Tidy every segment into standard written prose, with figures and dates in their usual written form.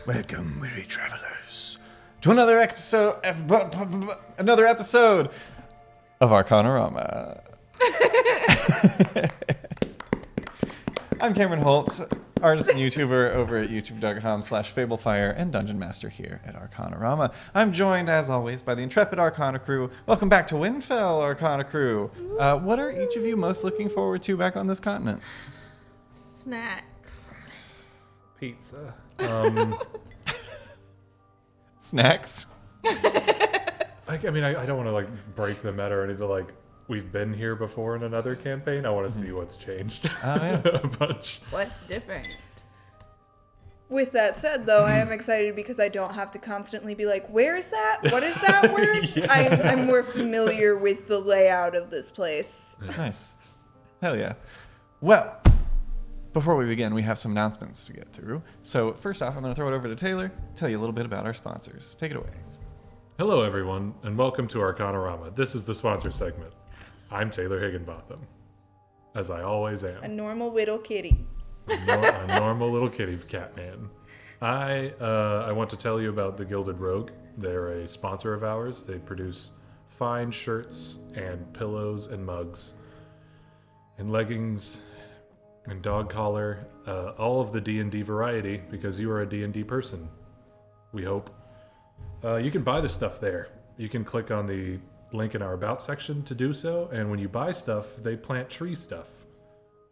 Welcome, weary travelers, to another episode of Arcanarama. I'm Cameron Holtz, artist and YouTuber over at youtube.com/fablefire and Dungeon Master here at Arcanarama. I'm joined, as always, by the intrepid Arcana crew. Welcome back to Windfell, Arcana crew. What are each of you most looking forward to back on this continent? Snacks. Pizza. Snacks? I don't want to break the meta or anything, but we've been here before in another campaign. I want to see what's changed. Oh, yeah. A bunch. What's different? With that said, though, I am excited because I don't have to constantly be like, where is that? What is that word? Yeah. I'm more familiar with the layout of this place. Nice. Hell yeah. Well, before we begin, we have some announcements to get through. So first off, I'm going to throw it over to Taylor, tell you a little bit about our sponsors. Take it away. Hello, everyone, and welcome to Arcanarama. This is the sponsor segment. I'm Taylor Higginbotham, as I always am. A normal little kitty. A normal little kitty cat man. I want to tell you about the Gilded Rogue. They're a sponsor of ours. They produce fine shirts and pillows and mugs and leggings and dog collar, all of the D&D variety, because you are a D&D person, we hope. You can buy the stuff there. You can click on the link in our About section to do so, and when you buy stuff, they plant tree stuff.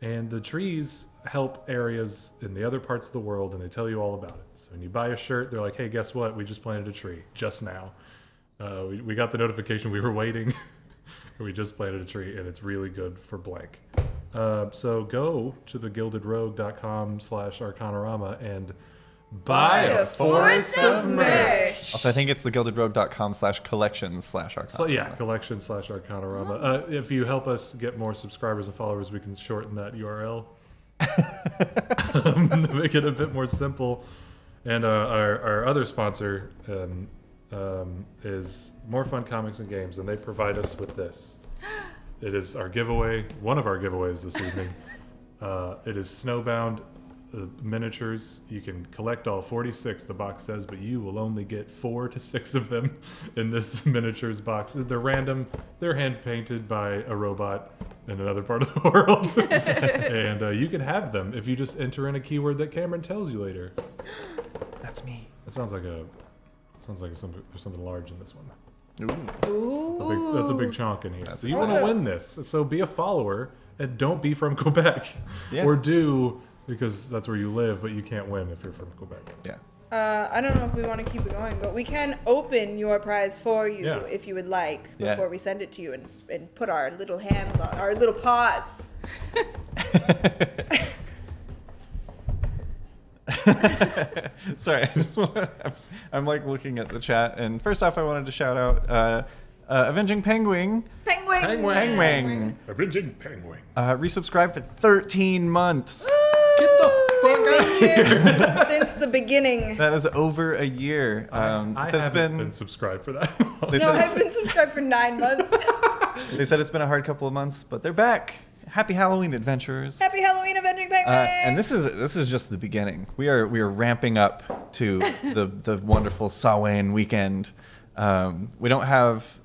And the trees help areas in the other parts of the world, and they tell you all about it. So when you buy a shirt, they're like, hey, guess what? We just planted a tree, just now. We got the notification we were waiting. We just planted a tree, and it's really good for blank. So go to thegildedrogue.com/Arcanarama and buy a forest of merch. Also, I think it's thegildedrogue.com/collections/Arcanarama. So yeah, collection/Arcanarama. If you help us get more subscribers and followers, we can shorten that URL to make it a bit more simple. And our other sponsor is More Fun Comics and Games, and they provide us with this. It is our giveaway, one of our giveaways this evening. It is Snowbound miniatures. You can collect all 46, the box says, but you will only get 4 to 6 of them in this miniatures box. They're random. They're hand painted by a robot in another part of the world. And you can have them if you just enter in a keyword that Cameron tells you later. That's me. It sounds like there's something large in this one. Ooh. That's a big chunk in here. So you Also- want to win this. So be a follower and don't be from Quebec. Yeah. Or do, because that's where you live, but you can't win if you're from Quebec. Yeah. I don't know if we want to keep it going, but we can open your prize for you if you would like Yeah. before we send it to you and put our little hand on our little paws. Sorry, I'm looking at the chat, and first off, I wanted to shout out Avenging Penguin. Penguin. Avenging Penguin. Resubscribed for 13 months. Get the fuck out of here. Since the beginning. That is over a year. I so haven't been subscribed for that. They No, said- I've been subscribed for 9 months. They said it's been a hard couple of months, but they're back. Happy Halloween, adventurers. Happy Halloween, Avenging Penguin! And this is just the beginning. We are ramping up to the wonderful Samhain weekend. We don't have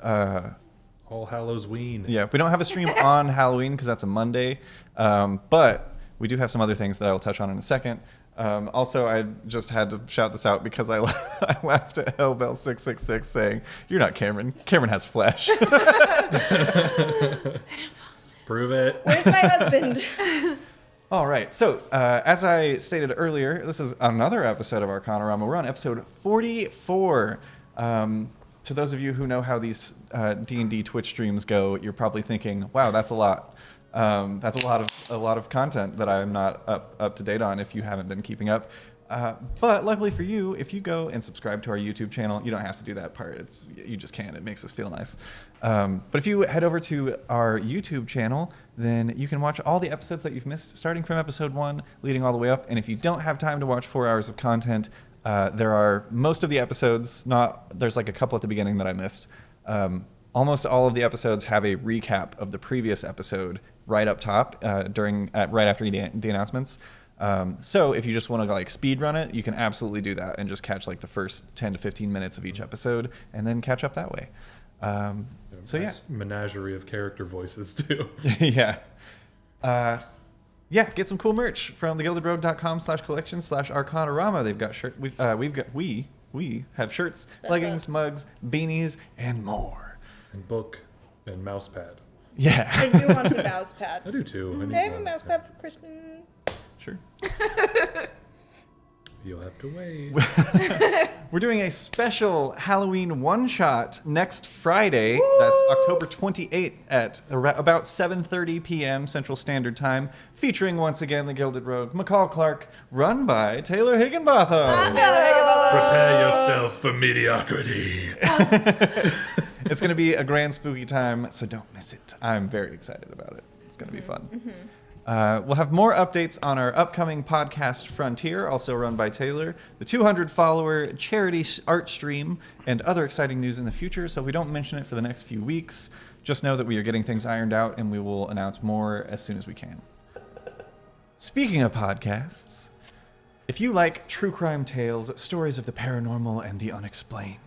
All Hallows Ween. we don't have a stream on Halloween because that's a Monday, but we do have some other things that I will touch on in a second. Also, I just had to shout this out because I laughed at Hellbell666 saying, "You're not Cameron. Cameron has flesh." Prove it. Where's my husband? All right. So, as I stated earlier, this is another episode of Arcanarama. We're on episode 44. To those of you who know how these D&D Twitch streams go, you're probably thinking, "Wow, that's a lot. That's a lot of content that I'm not up to date on if you haven't been keeping up." But luckily for you, if you go and subscribe to our YouTube channel, you don't have to do that part. You just can. It makes us feel nice. But if you head over to our YouTube channel, then you can watch all the episodes that you've missed, starting from episode 1, leading all the way up. And if you don't have time to watch 4 hours of content, there are most of the episodes. There's like a couple at the beginning that I missed. Almost all of the episodes have a recap of the previous episode right up top right after the announcements. So if you just want to like speed run it, you can absolutely do that and just catch like the first 10 to 15 minutes of each episode and then catch up that way. So nice menagerie of character voices too. Yeah. Get some cool merch from thegildedrogue.com/collection/Arcanarama. They've got we have shirts, leggings, mugs, beanies, and more. And book and mouse pad. Yeah. I do want a mouse pad. I do too. I have a mouse pad for Christmas. Sure. You'll have to wait. We're doing a special Halloween one-shot next Friday. Woo! That's October 28th at about 7:30 p.m. Central Standard Time, featuring once again the Gilded Rogue, McCall Clark, run by Taylor Higginbotham. Prepare yourself for mediocrity. It's going to be a grand spooky time, so don't miss it. I'm very excited about it. It's going to be fun. We'll have more updates on our upcoming podcast Frontier, also run by Taylor, the 200-follower charity art stream, and other exciting news in the future. So if we don't mention it for the next few weeks, just know that we are getting things ironed out, and we will announce more as soon as we can. Speaking of podcasts, if you like true crime tales, stories of the paranormal, and the unexplained,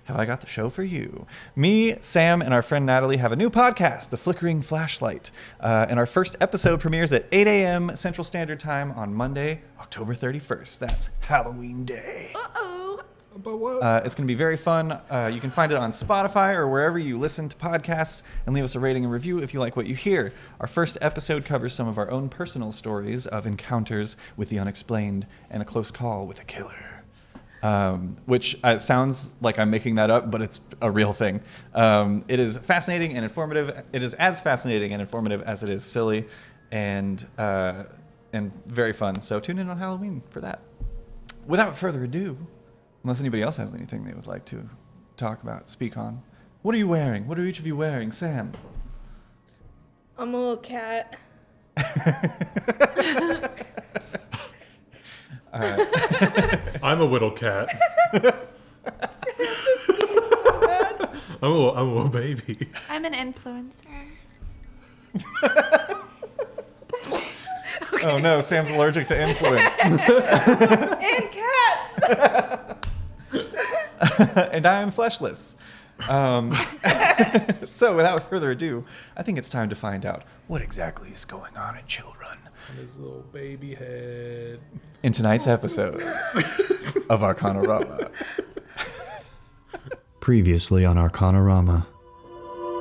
have I got the show for you. Me, Sam, and our friend Natalie have a new podcast, The Flickering Flashlight. And our first episode premieres at 8 a.m. Central Standard Time on Monday, October 31st. That's Halloween Day. But what? It's going to be very fun. You can find it on Spotify or wherever you listen to podcasts, and leave us a rating and review if you like what you hear. Our first episode covers some of our own personal stories of encounters with the unexplained and a close call with a killer. Which sounds like I'm making that up, but it's a real thing. It is fascinating and informative. It is as fascinating and informative as it is silly, and very fun. So tune in on Halloween for that. Without further ado, unless anybody else has anything they would like to talk about, speak on. What are you wearing? What are each of you wearing? Sam? I'm a little cat. I'm a whittle cat. I'm a little baby. I'm an influencer. Oh no, Sam's allergic to influence. And cats! And I am fleshless. So without further ado, I think it's time to find out what exactly is going on in Chillrun. And his little baby head. In tonight's episode of Arcanarama. Previously on Arcanarama,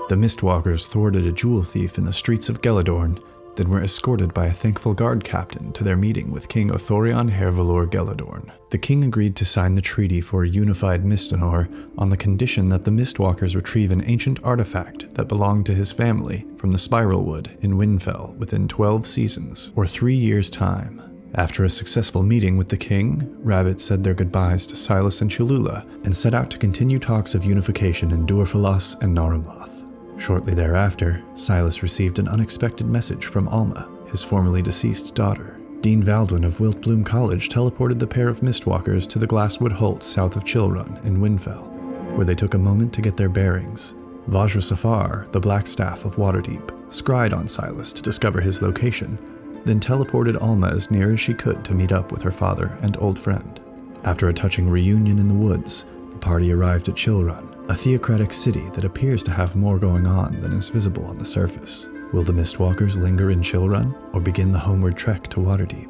the Mistwalkers thwarted a jewel thief in the streets of Geladorn, then were escorted by a thankful guard captain to their meeting with King Othorion Hervalor Geladorn. The king agreed to sign the treaty for a unified Misthonor on the condition that the Mistwalkers retrieve an ancient artifact that belonged to his family from the Spiral Wood in Windfell within 12 seasons, or 3 years' time. After a successful meeting with the king, Rabbit said their goodbyes to Silas and Cholula and set out to continue talks of unification in Duerfalas and Narumloth. Shortly thereafter, Silas received an unexpected message from Alma, his formerly deceased daughter. Dean Valdwin of Wiltbloom College teleported the pair of Mistwalkers to the Glasswood Holt south of Chillrun in Windfell, where they took a moment to get their bearings. Vajra Safar, the Blackstaff of Waterdeep, scryed on Silas to discover his location, then teleported Alma as near as she could to meet up with her father and old friend. After a touching reunion in the woods, the party arrived at Chillrun, a theocratic city that appears to have more going on than is visible on the surface. Will the Mistwalkers linger in Chillrun, or begin the homeward trek to Waterdeep?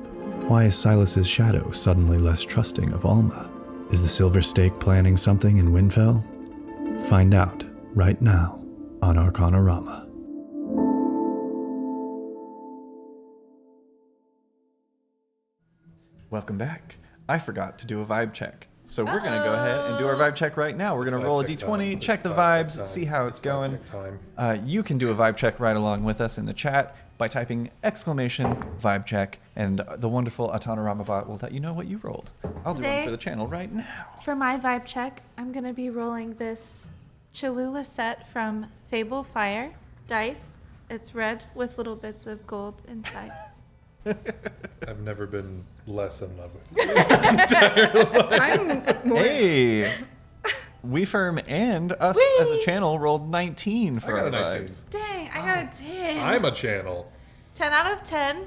Why is Silas's shadow suddenly less trusting of Alma? Is the Silver Stake planning something in Windfell? Find out right now on Arcanarama. Welcome back. I forgot to do a vibe check. So we're going to go ahead and do our vibe check right now. We're going to roll a d20, check the vibes, see how it's going. You can do a vibe check right along with us in the chat by typing exclamation vibe check, and the wonderful Arcanarama bot will let you know what you rolled. I'll do one for the channel right now. For my vibe check, I'm going to be rolling this Cholula set from Fable Fire dice. It's red with little bits of gold inside. I've never been less in love with you. I'm more. Hey! WeFirm and us as a channel rolled 19 for I our got a 19. vibes. Dang, I got a 10. I'm a channel. 10 out of 10.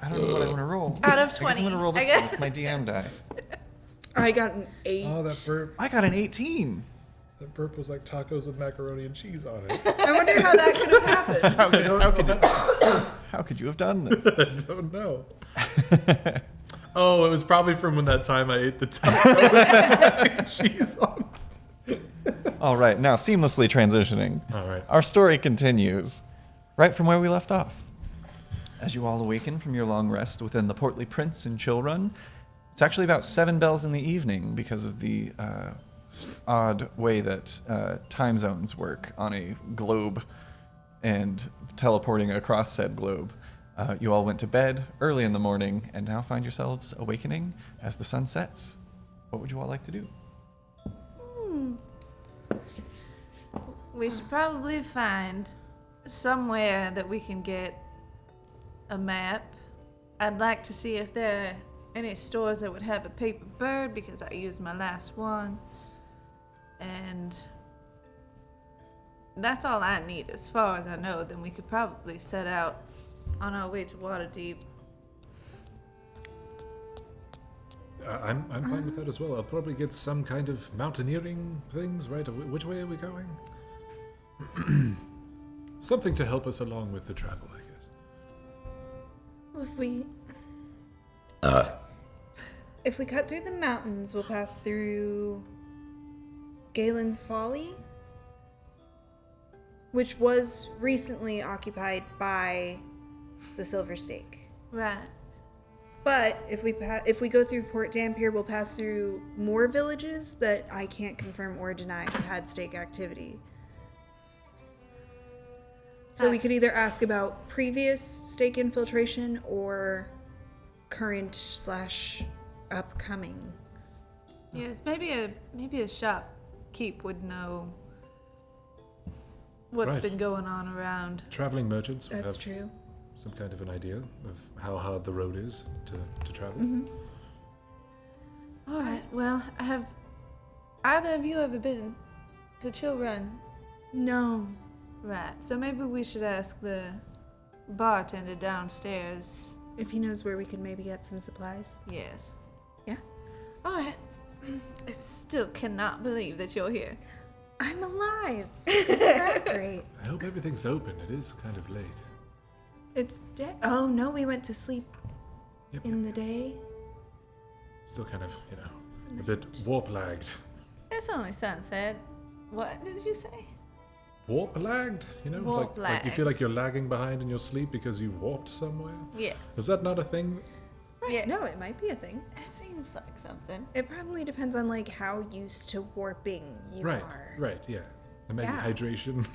I don't know what I want to roll. Out of I guess 20. I'm going to roll this one. It's my DM die. I got an 8. Oh, that burp. I got an 18. That burp was like tacos with macaroni and cheese on it. I wonder how that could have happened. How could you have done this? I don't know. Oh, it was probably from when that time I ate the taco with macaroni and cheese on it. All right, now seamlessly transitioning. All right. Our story continues right from where we left off. As you all awaken from your long rest within the Portly Prince in Chillrun, it's actually about 7 bells in the evening because of the odd way that time zones work on a globe and teleporting across said globe. You all went to bed early in the morning and now find yourselves awakening as the sun sets. What would you all like to do? We should probably find somewhere that we can get a map. I'd like to see if there are any stores that would have a paper bird because I used my last one. And that's all I need as far as I know. Then we could probably set out on our way to Waterdeep. I'm fine with that as well. I'll probably get some kind of mountaineering things, right? Which way are we going? Something to help us along with the travel, I guess. If we cut through the mountains, we'll pass through Galen's Folly, which was recently occupied by the Silver Stake. Right. But if we go through Port Dampier, we'll pass through more villages that I can't confirm or deny have had stake activity. So we could either ask about previous stake infiltration or current / upcoming. Yes, maybe a shopkeep would know what's Right. been going on around. Traveling merchants would That's have true. some kind of an idea of how hard the road is to travel. All right. Well, have either of you ever been to Chillrun? No. Right. So maybe we should ask the bartender downstairs. If he knows where we could maybe get some supplies. Yes. Yeah. All right. I still cannot believe that you're here. I'm alive. Isn't that great? I hope everything's open. It is kind of late. It's dead. Oh no, we went to sleep Yep. in the day. Still kind of, a bit warp lagged. It's only sunset. What did you say? Warp lagged? Warp like you feel lagged. like you're lagging behind in your sleep because you warped somewhere? Yes. Is that not a thing? Yeah. No, it might be a thing. It seems like something. It probably depends on like how used to warping you are. Right, yeah. And maybe Yeah. hydration.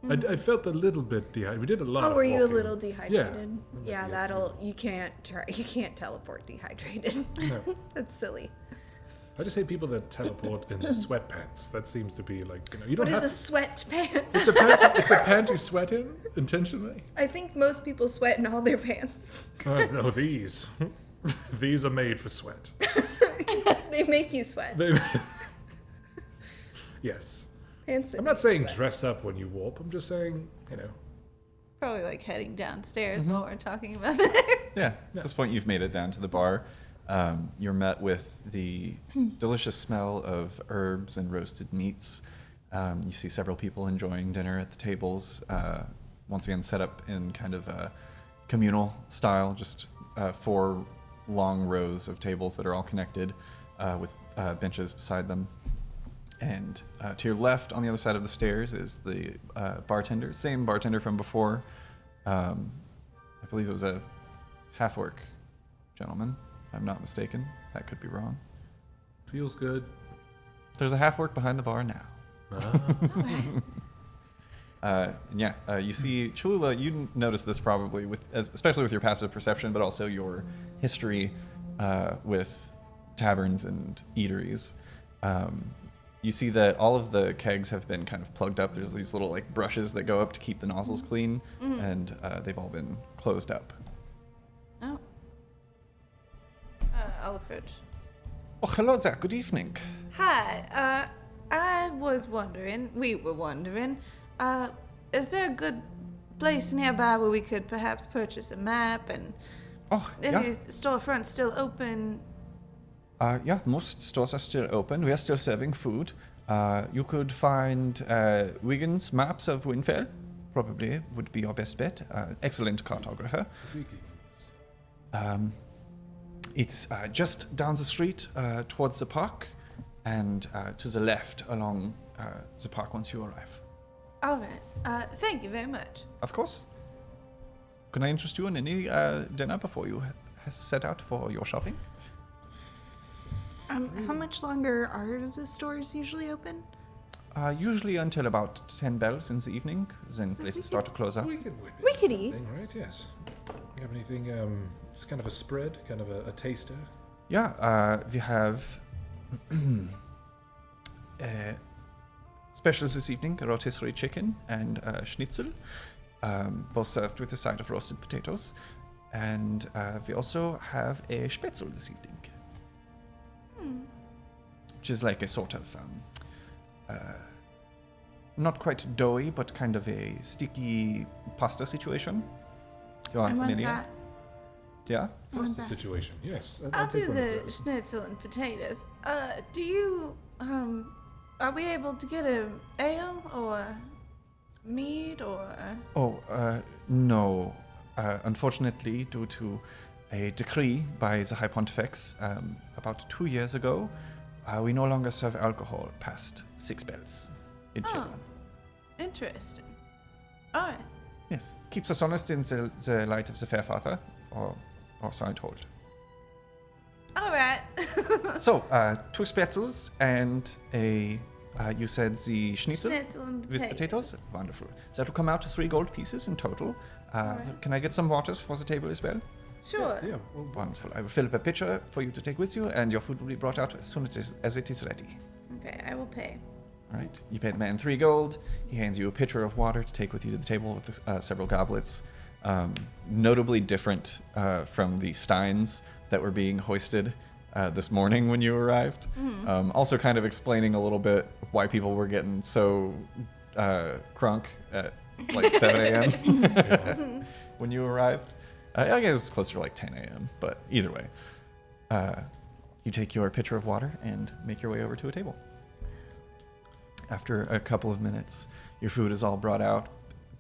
I felt a little bit dehydrated. We did a lot of Oh, were you a walking. little dehydrated? Yeah, Yeah, you can't teleport dehydrated. No. That's silly. I just hate people that teleport in sweatpants. That seems to be like, you don't What have is a sweatpant? It's a pant you sweat in intentionally. I think most people sweat in all their pants. Oh, these. These are made for sweat. They make you sweat. Yes. Pants that I'm make not you saying sweat. dress up when you warp. I'm just saying, Probably like heading downstairs while we're talking about that. Yeah, at this point you've made it down to the bar. You're met with the delicious smell of herbs and roasted meats. You see several people enjoying dinner at the tables, once again set up in kind of a communal style, just 4 long rows of tables that are all connected with benches beside them. And to your left, on the other side of the stairs, is the bartender, same bartender from before. I believe it was a half-orc gentleman, if I'm not mistaken. That could be wrong. feels good. There's a half-orc behind the bar now. You see, Cholula, you notice this probably, especially with your passive perception, but also your history with taverns and eateries. You see that all of the kegs have been kind of plugged up. There's these little like brushes that go up to keep the nozzles clean, and they've all been closed up. Oh. I'll approach. Oh, hello there. Good evening. Hi. We were wondering, is there a good place nearby where we could perhaps purchase a map and Oh, any yeah. storefronts still open? Yeah, most stores are still open. We are still serving food. You could find Wiggins maps of Winfell. Probably would be your best bet. Excellent cartographer. It's just down the street towards the park and to the left along the park once you arrive. All right. Thank you very much. Of course. Can I interest you in any dinner before you set out for your shopping? How much longer are the stores usually open? Usually until about 10 bells in the evening. Then places start to close up. We could whip We in could eat. something, right? Yes. You have anything, just kind of a spread, kind of a taster? Yeah, we have specials this evening, rotisserie chicken and schnitzel, both served with a side of roasted potatoes. And we also have a spätzle this evening, which is like a sort of, not quite doughy, but kind of a sticky pasta situation. You aren't I want familiar? that. Yeah? What's the situation? Yes. I'll take do one of the those. schnitzel and potatoes. Do you, are we able to get a ale or mead or? No. Unfortunately, due to a decree by the High Pontifex about 2 years ago, we no longer serve alcohol past 6 bells in Chillrun. Interesting. All right. Yes. Keeps us honest in the light of the Fair Father, or so I'm told. All right. So, 2 spätzles and a, you said the schnitzel? Schnitzel and With potatoes? Wonderful. So that will come out to 3 gold pieces in total. Alright. Can I get some waters for the table as well? Sure. Yeah. Well, Wonderful. I will fill up a pitcher for you to take with you, and your food will be brought out as soon as it is ready. Okay, I will pay. All right. You pay the man 3 gold. He hands you a pitcher of water to take with you to the table with several goblets, notably different from the steins that were being hoisted this morning when you arrived. Also, kind of explaining a little bit why people were getting so crunk at like 7 a.m. when you arrived. I guess it's closer to like 10 a.m. But either way, you take your pitcher of water and make your way over to a table. After a couple of minutes, your food is all brought out.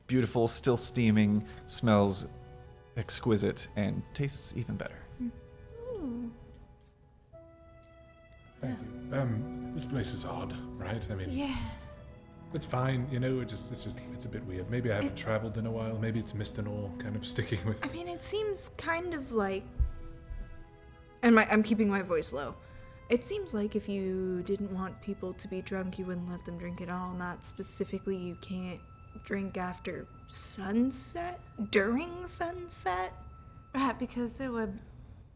Beautiful, still steaming, smells exquisite, and tastes even better. thank you. This place is odd, right? I mean, Yeah. it's fine, you know. It's a bit weird. Maybe I haven't traveled in a while. Maybe it's Mistinol kind of sticking with. I mean, it seems kind of like. And I'm keeping my voice low. It seems like if you didn't want people to be drunk, you wouldn't let them drink at all. Not specifically, you can't drink after sunset, during sunset. Right, because there were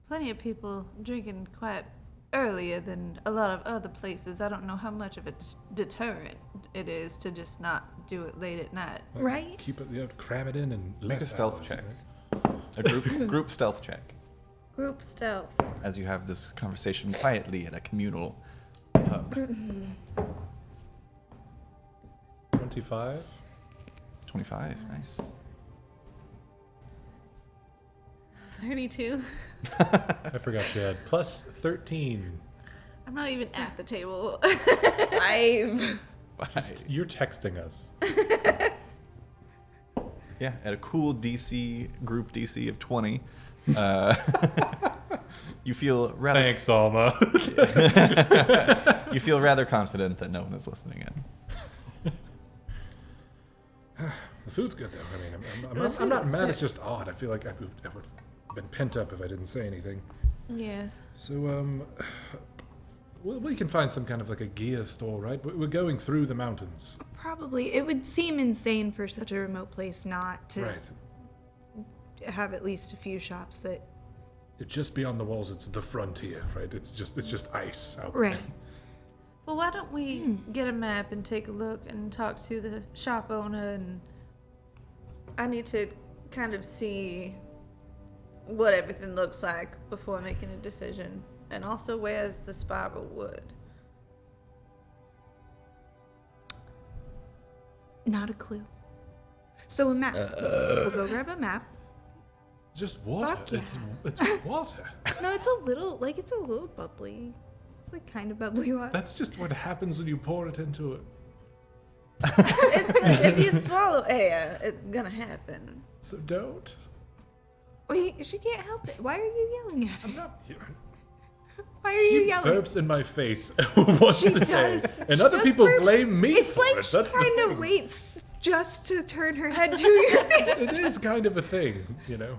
plenty of people drinking quite earlier than a lot of other places. I don't know how much of a deterrent it is to just not do it late at night. Right? Keep it, cram it in and Make a less stealth hours, check. right? A group stealth check, Group stealth. as you have this conversation quietly at a communal pub. 25. 25, nice. 32. I forgot she had plus 13. I'm not even at the table. 5. You're texting us. Yeah, at a cool group DC of 20, you feel rather Thanks, Alma. you feel rather confident that no one is listening in. The food's good, though. I mean, I'm not mad. It's just odd. I feel like I would have been pent up if I didn't say anything. Yes. So, we can find some kind of like a gear store, right? We're going through the mountains. Probably. It would seem insane for such a remote place not to Right. have at least a few shops that. Just beyond the walls, it's the frontier, right? It's just ice out there. Right. Well, why don't we get a map and take a look and talk to the shop owner, and I need to kind of see what everything looks like before making a decision. And also, where's the spiral wood? Not a clue. So a map. We'll go grab a map. Just water. Fuck yeah. It's water. No, it's a little bubbly. It's like kind of bubbly water. That's just what happens when you pour it into it. If you swallow air, it's gonna happen. So don't. Wait, she can't help it. Why are you yelling at her? I'm not. Why are you She yelling? burps in my face once She a day, does. and She other does people burp. blame me It's for like it. she That's the kind of thing. waits just to turn her head to your face. It is kind of a thing, you know.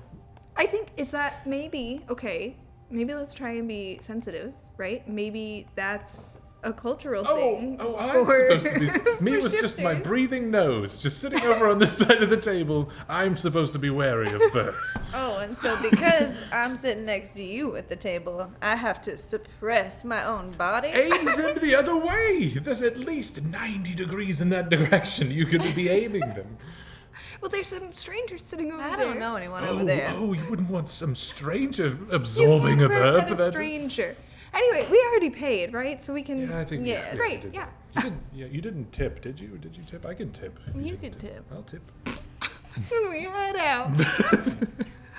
I think, is that maybe, okay, maybe let's try and be sensitive, right? Maybe that's a cultural thing. I'm for- supposed to be me for with just my shifters. breathing nose, just sitting over on this side of the table. I'm supposed to be wary of burps. Oh, and so because I'm sitting next to you at the table, I have to suppress my own body. Aim them the other way. There's at least 90 degrees in that direction. You could be aiming them. Well, there's some strangers sitting over there. I don't know anyone over there. Oh, you wouldn't want some stranger absorbing a burp. At a That- stranger. Anyway, we already paid, right? So we can. Yeah, I think. Yeah. you Great, did. yeah. You didn't. Yeah, you didn't tip, did you? Did you tip? I can tip. if You didn't could tip. I'll tip. We head out.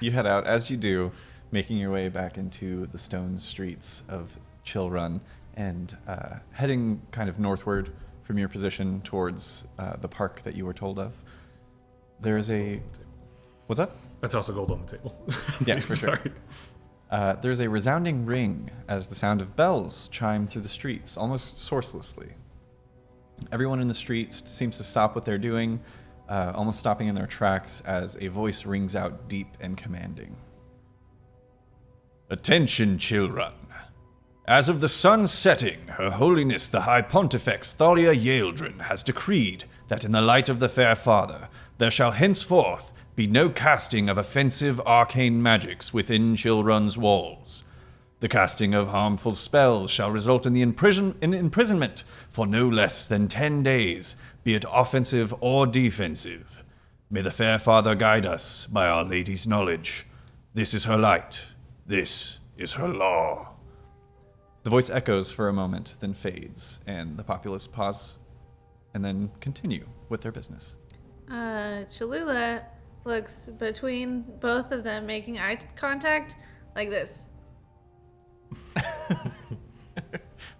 You head out, as you do, making your way back into the stone streets of Chillrun and heading kind of northward from your position towards the park that you were told of. There's a... What's up? That's also gold on the table. Yeah, for sure. Sorry. There's a resounding ring as the sound of bells chime through the streets, almost sourcelessly. Everyone in the streets seems to stop what they're doing, almost stopping in their tracks as a voice rings out deep and commanding. Attention, Chillrun. As of the sun's setting, Her Holiness the High Pontifex Thalia Yaldrin has decreed that in the light of the Fair Father, there shall henceforth be no casting of offensive arcane magics within Chillrun's walls. The casting of harmful spells shall result in the imprisonment for no less than 10 days, be it offensive or defensive. May the Fair Father guide us by Our Lady's knowledge. This is her light. This is her law. The voice echoes for a moment, then fades, and the populace pause and then continue with their business. Cholula looks between both of them, making eye contact like this.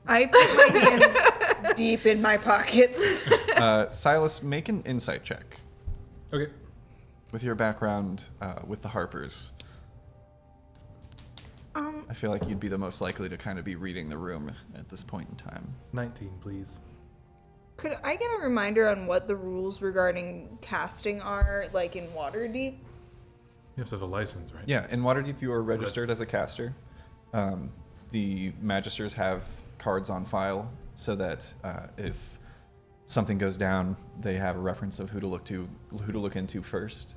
I put my hands deep in my pockets. Silas, make an insight check. Okay. With your background with the Harpers, I feel like you'd be the most likely to kind of be reading the room at this point in time. 19, please. Could I get a reminder on what the rules regarding casting are, like in Waterdeep? You have to have a license, right? Yeah, in Waterdeep you are registered as a caster. The Magisters have cards on file so that if something goes down, they have a reference of who to look into first.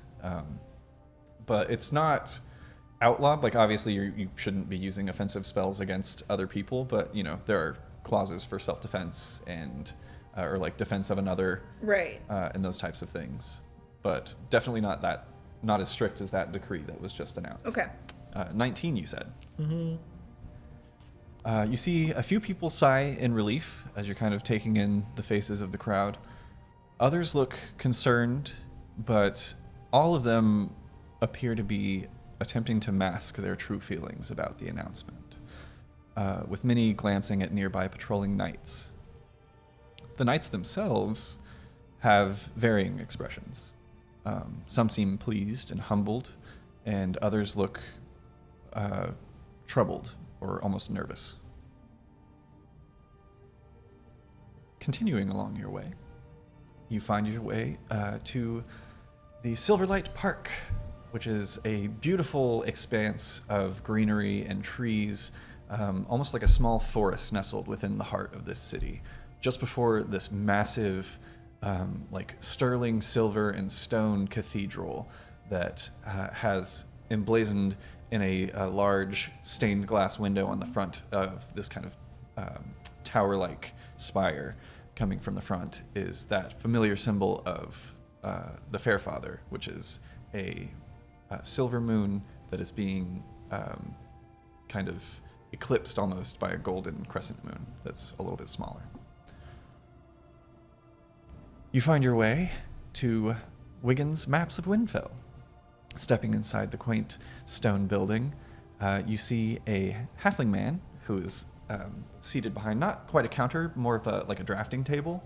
But it's not outlawed. Like obviously you shouldn't be using offensive spells against other people, but you know there are clauses for self-defense and or like defense of another, Right. and those types of things. But definitely not as strict as that decree that was just announced. Okay. 19, you said. Mm-hmm. You see a few people sigh in relief as you're kind of taking in the faces of the crowd. Others look concerned, but all of them appear to be attempting to mask their true feelings about the announcement, with many glancing at nearby patrolling knights. The knights themselves have varying expressions. Some seem pleased and humbled, and others look troubled or almost nervous. Continuing along your way, you find your way to the Silverlight Park, which is a beautiful expanse of greenery and trees, almost like a small forest nestled within the heart of this city, just before this massive, like sterling silver and stone cathedral that has emblazoned in a large stained glass window on the front of this kind of tower-like spire. Coming from the front is that familiar symbol of the Fairfather, which is a silver moon that is being kind of eclipsed almost by a golden crescent moon that's a little bit smaller. You find your way to Wiggins Maps of Windfell. Stepping inside the quaint stone building, you see a halfling man who is seated behind not quite a counter, more of like a drafting table,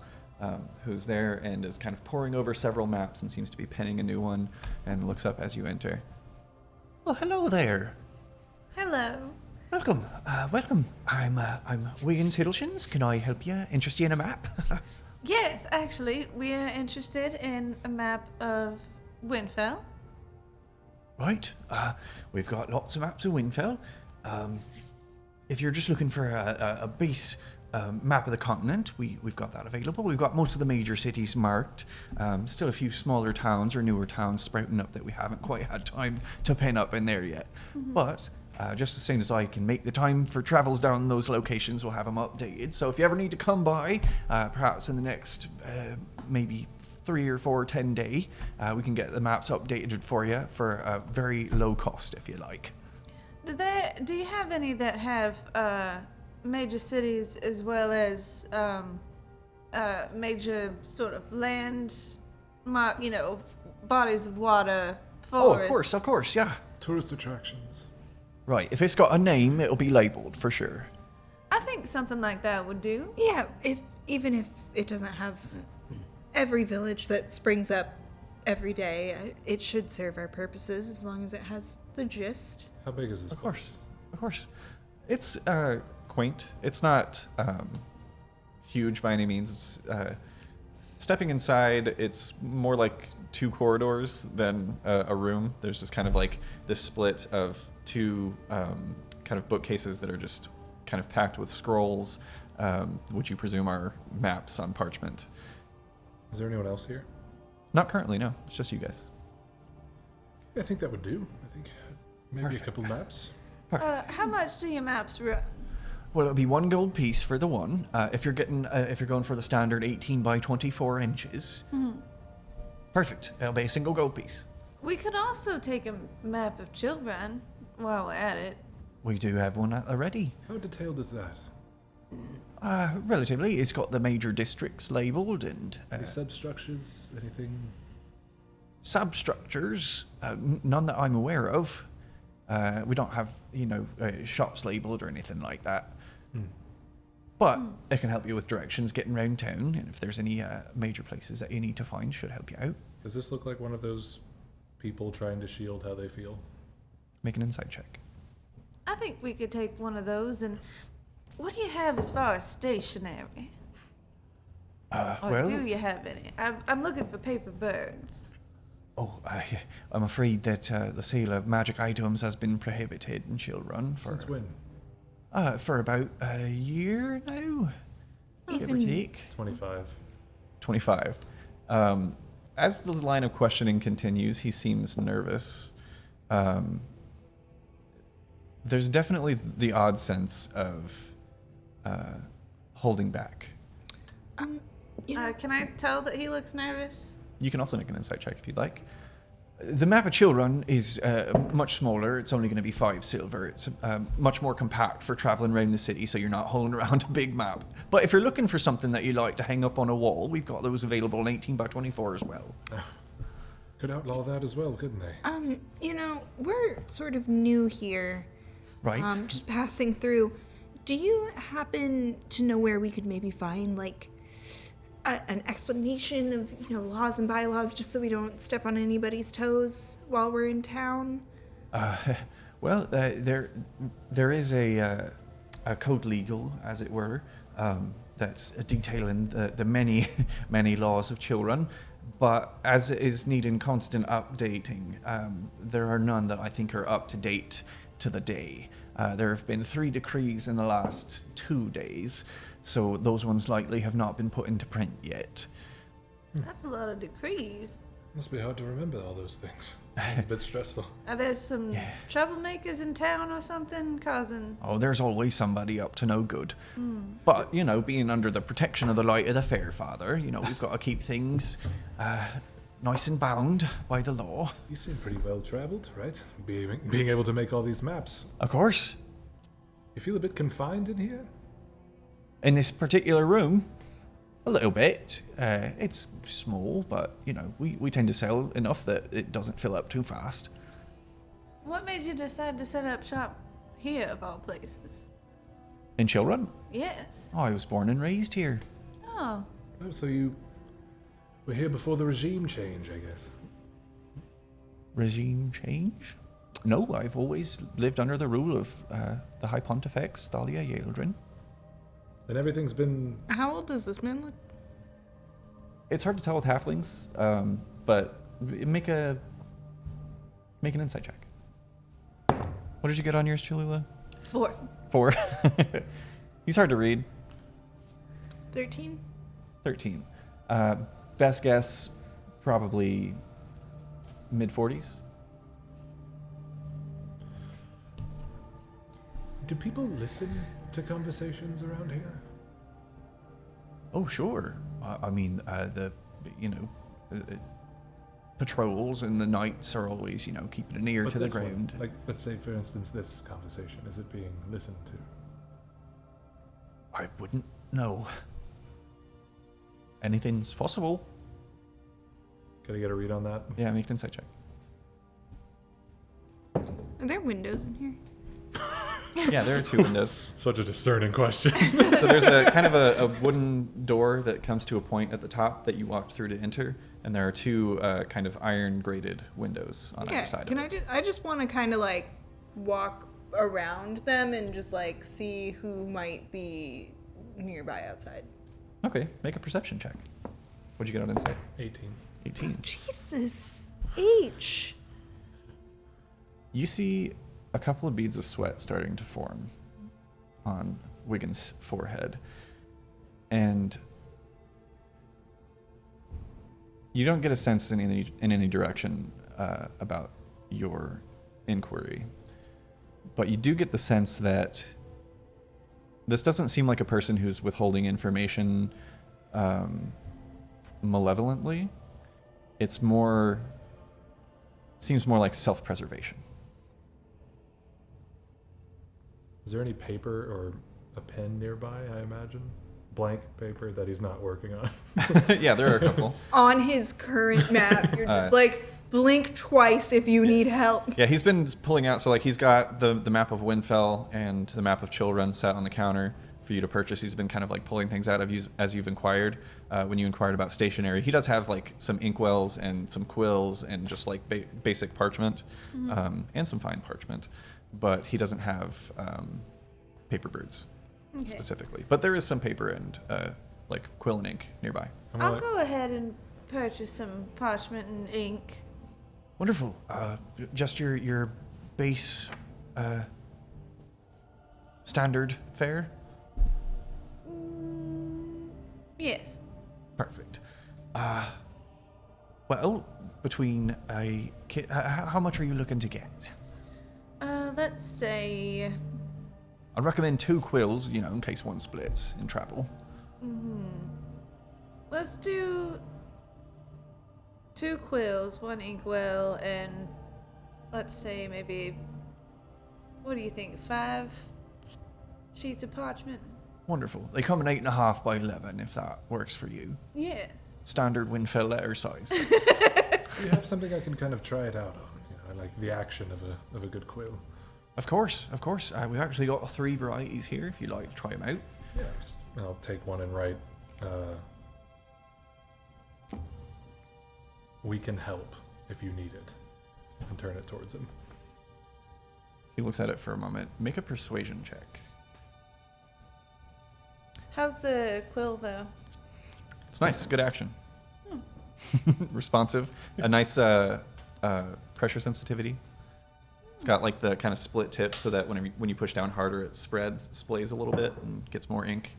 who's there and is kind of poring over several maps and seems to be penning a new one, and looks up as you enter. Well, hello there. Hello. Welcome. Welcome. I'm Wiggins Hiddleshins. Can I help you? Interest you in a map? Yes, actually, we are interested in a map of Windfell. Right. We've got lots of maps of Windfell. If you're just looking for a base map of the continent, we've got that available. We've got most of the major cities marked. Still a few smaller towns or newer towns sprouting up that we haven't quite had time to pin up in there yet. But just as soon as I can make the time for travels down those locations, we'll have them updated. So if you ever need to come by, perhaps in the next maybe 3 or 4, 10 day, we can get the maps updated for you for a very low cost, if you like. Do you have any that have major cities as well as major sort of land, bodies of water, forests? Oh, of course, yeah. Tourist attractions. Right, if it's got a name, it'll be labeled for sure. I think something like that would do. Yeah, even if it doesn't have every village that springs up every day, it should serve our purposes as long as it has the gist. How big is this? Of course. It's quaint. It's not huge by any means. Stepping inside, it's more like 2 corridors than a room. There's just kind of like this split of 2 kind of bookcases that are just kind of packed with scrolls, which you presume are maps on parchment. Is there anyone else here? Not currently, no. It's just you guys. I think that would do. I think maybe Perfect. a couple maps. How much do your maps run? Well, it'll be 1 gold piece for the one. If you're going for the standard 18 by 24 inches, perfect. It'll be a single gold piece. We could also take a map of Chillrun while we're at it. We do have one already. How detailed is that? Relatively, it's got the major districts labelled and Any substructures? Anything? substructures. None that I'm aware of. We don't have, shops labelled or anything like that. But it can help you with directions getting around town, and if there's any major places that you need to find, should help you out. Does this look like one of those people trying to shield how they feel? Make an insight check. I think we could take one of those. And what do you have as far as stationery? Or do you have any? I'm looking for paper birds. Oh, I'm afraid that the sale of magic items has been prohibited in Chillrun for Since when? for about a year now, give or take. 25. 25. As the line of questioning continues, he seems nervous. There's definitely the odd sense of holding back. Can I tell that he looks nervous? You can also make an insight check if you'd like. The map of Chillrun is much smaller. It's only going to be 5 silver. It's much more compact for traveling around the city, so you're not hauling around a big map. But if you're looking for something that you like to hang up on a wall, we've got those available in 18 by 24 as well. Could outlaw that as well, couldn't they? We're sort of new here. Right? Just passing through. Do you happen to know where we could maybe find, like, an explanation of, laws and bylaws, just so we don't step on anybody's toes while we're in town? Well, there is a code legal, as it were, that's detailing the many, many laws of Chillrun. But as it is needing constant updating, there are none that I think are up to date to the day. There have been 3 decrees in the last 2 days, so those ones likely have not been put into print yet. That's a lot of decrees. Must be hard to remember all those things. It's a bit stressful. Are there some troublemakers in town or something causing? Oh, there's always somebody up to no good. But, being under the protection of the light of the Fairfather, we've got to keep things nice and bound by the law. You seem pretty well traveled, right? Being able to make all these maps. Of course. You feel a bit confined in here? In this particular room, A little bit. It's small, but, we tend to sell enough that it doesn't fill up too fast. What made you decide to set up shop here, of all places? In Chillrun? Yes. Oh, I was born and raised here. Oh. Oh, so you were here before the regime change, I guess. Regime change? No, I've always lived under the rule of the High Pontifex, Thalia Yaldrin. And everything's been... How old does this man look? It's hard to tell with halflings, but make an insight check. What did you get on yours, Cholula? 4. 4. He's hard to read. 13. 13. Best guess, probably mid-40s. Do people listen to conversations around here? Oh, sure. Patrols and the knights are always, keeping an ear But to the this one, ground. like, let's say, for instance, this conversation, is it being listened to? I wouldn't know. Anything's possible. Can I get a read on that? Yeah, make an insight check. Are there windows in here? Yeah, there are 2 windows. Such a discerning question. So there's a kind of a wooden door that comes to a point at the top that you walked through to enter, and there are 2 kind of iron grated windows on either side. Can I just want to kind of like walk around them and just like see who might be nearby outside. Okay, make a perception check. What'd you get on insight? 18. 18. Jesus H. You see a couple of beads of sweat starting to form on Wiggins' forehead. And you don't get a sense in any direction about your inquiry. But you do get the sense that this doesn't seem like a person who's withholding information malevolently. Seems more like self-preservation. Is there any paper or a pen nearby, I imagine? Blank paper that he's not working on. Yeah, there are a couple. On his current map, you're just like, blink twice if you need help. Yeah, he's been pulling out. So, like, he's got the map of Windfell and the map of Chillrun set on the counter for you to purchase. He's been kind of like pulling things out of you as you've inquired. When you inquired about stationery, he does have like some inkwells and some quills and just like basic parchment, and some fine parchment, but he doesn't have paper birds specifically. But there is some paper and like quill and ink nearby. I'll go ahead and purchase some parchment and ink. Wonderful. Just your base standard fare? Yes. Perfect. Well, between how much are you looking to get? Let's say... I'd recommend 2 quills, in case one splits in travel. Let's do 2 quills, 1 inkwell, and let's say maybe... What do you think, 5 sheets of parchment? Wonderful. They come in 8.5 by 11, if that works for you. Yes. Standard Windfell letter size. Do you have something I can kind of try it out on? I like the action of a good quill. Of course. We've actually got 3 varieties here, if you'd like to try them out. Yeah, I'll take one and write, we can help if you need it, and turn it towards him. He looks at it for a moment. Make a persuasion check. How's the quill, though? It's nice. Good action. Responsive. A nice pressure sensitivity. It's got like the kind of split tip so that when you push down harder, it splays a little bit and gets more ink.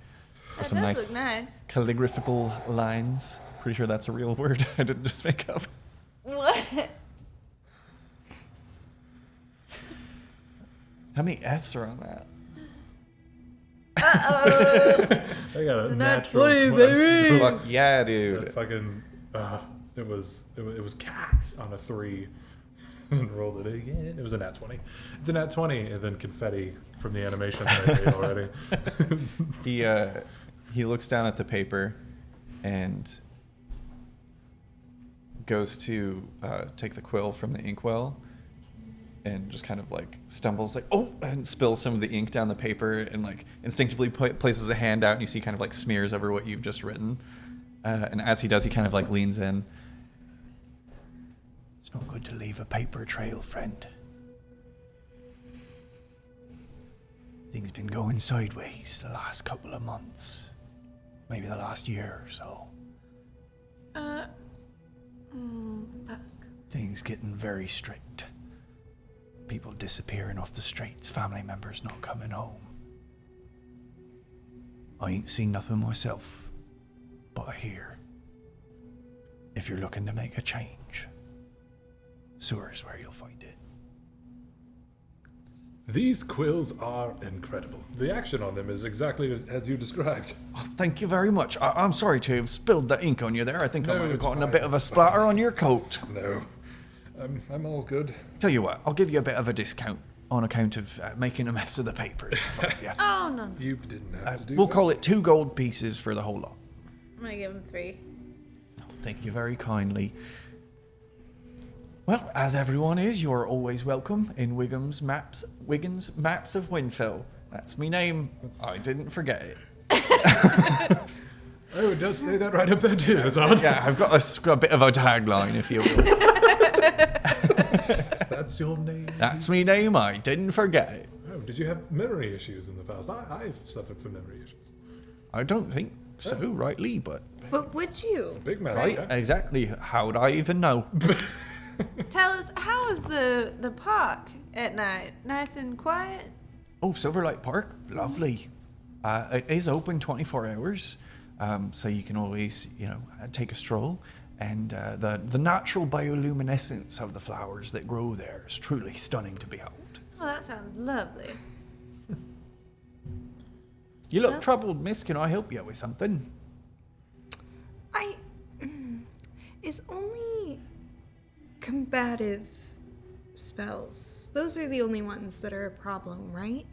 That Some does look nice. calligraphical lines. Pretty sure that's a real word. I didn't just make up. What? How many F's are on that? I got a natural 20, 20, baby. Fuck yeah, dude. That fucking, it was cacked on a 3 and rolled it again. It was a nat 20. It's a nat 20 and then confetti from the animation that I made already. He looks down at the paper and goes to take the quill from the inkwell and just kind of like stumbles like, oh, and spills some of the ink down the paper and like instinctively places a hand out, and you see kind of like smears over what you've just written. And as he does, he kind of like leans in. It's not good to leave a paper trail, friend. Things been going sideways the last couple of months. Maybe the last year or so. Fuck. Things getting very strict. People disappearing off the streets, family members not coming home. I ain't seen nothing myself, but I hear. If you're looking to make a change, sewer's where you'll find it. These quills are incredible. The action on them is exactly as you described. Oh, thank you very much. I'm sorry to have spilled the ink on you there. I think I No, might have it's gotten a fine, bit of a it's splatter fine. on your coat. No, I'm all good. Tell you what, I'll give you a bit of a discount on account of making a mess of the papers. Yeah. Oh, no. You didn't have to do We'll that. call it 2 gold pieces for the whole lot. I'm gonna give him 3. Thank you very kindly. Well, as everyone is, you're always welcome in Wiggins Maps of Windfell. That's me name. I didn't forget it. Oh, it does say that right up there too. That's odd. Yeah, I've got a bit of a tagline, if you will. That's your name. That's me name. I didn't forget it. Oh, did you have memory issues in the past? I've suffered from memory issues. I don't think so, rightly, but But would you? Big man. right, Yeah. exactly. How would I even know? Tell us, how is the park at night? Nice and quiet? Oh, Silverlight Park, lovely. It is open 24 hours, so you can always, take a stroll. And the natural bioluminescence of the flowers that grow there is truly stunning to behold. Oh, that sounds lovely. You look Well- troubled, miss. Can I help you with something? Is only combative spells. Those are the only ones that are a problem, right?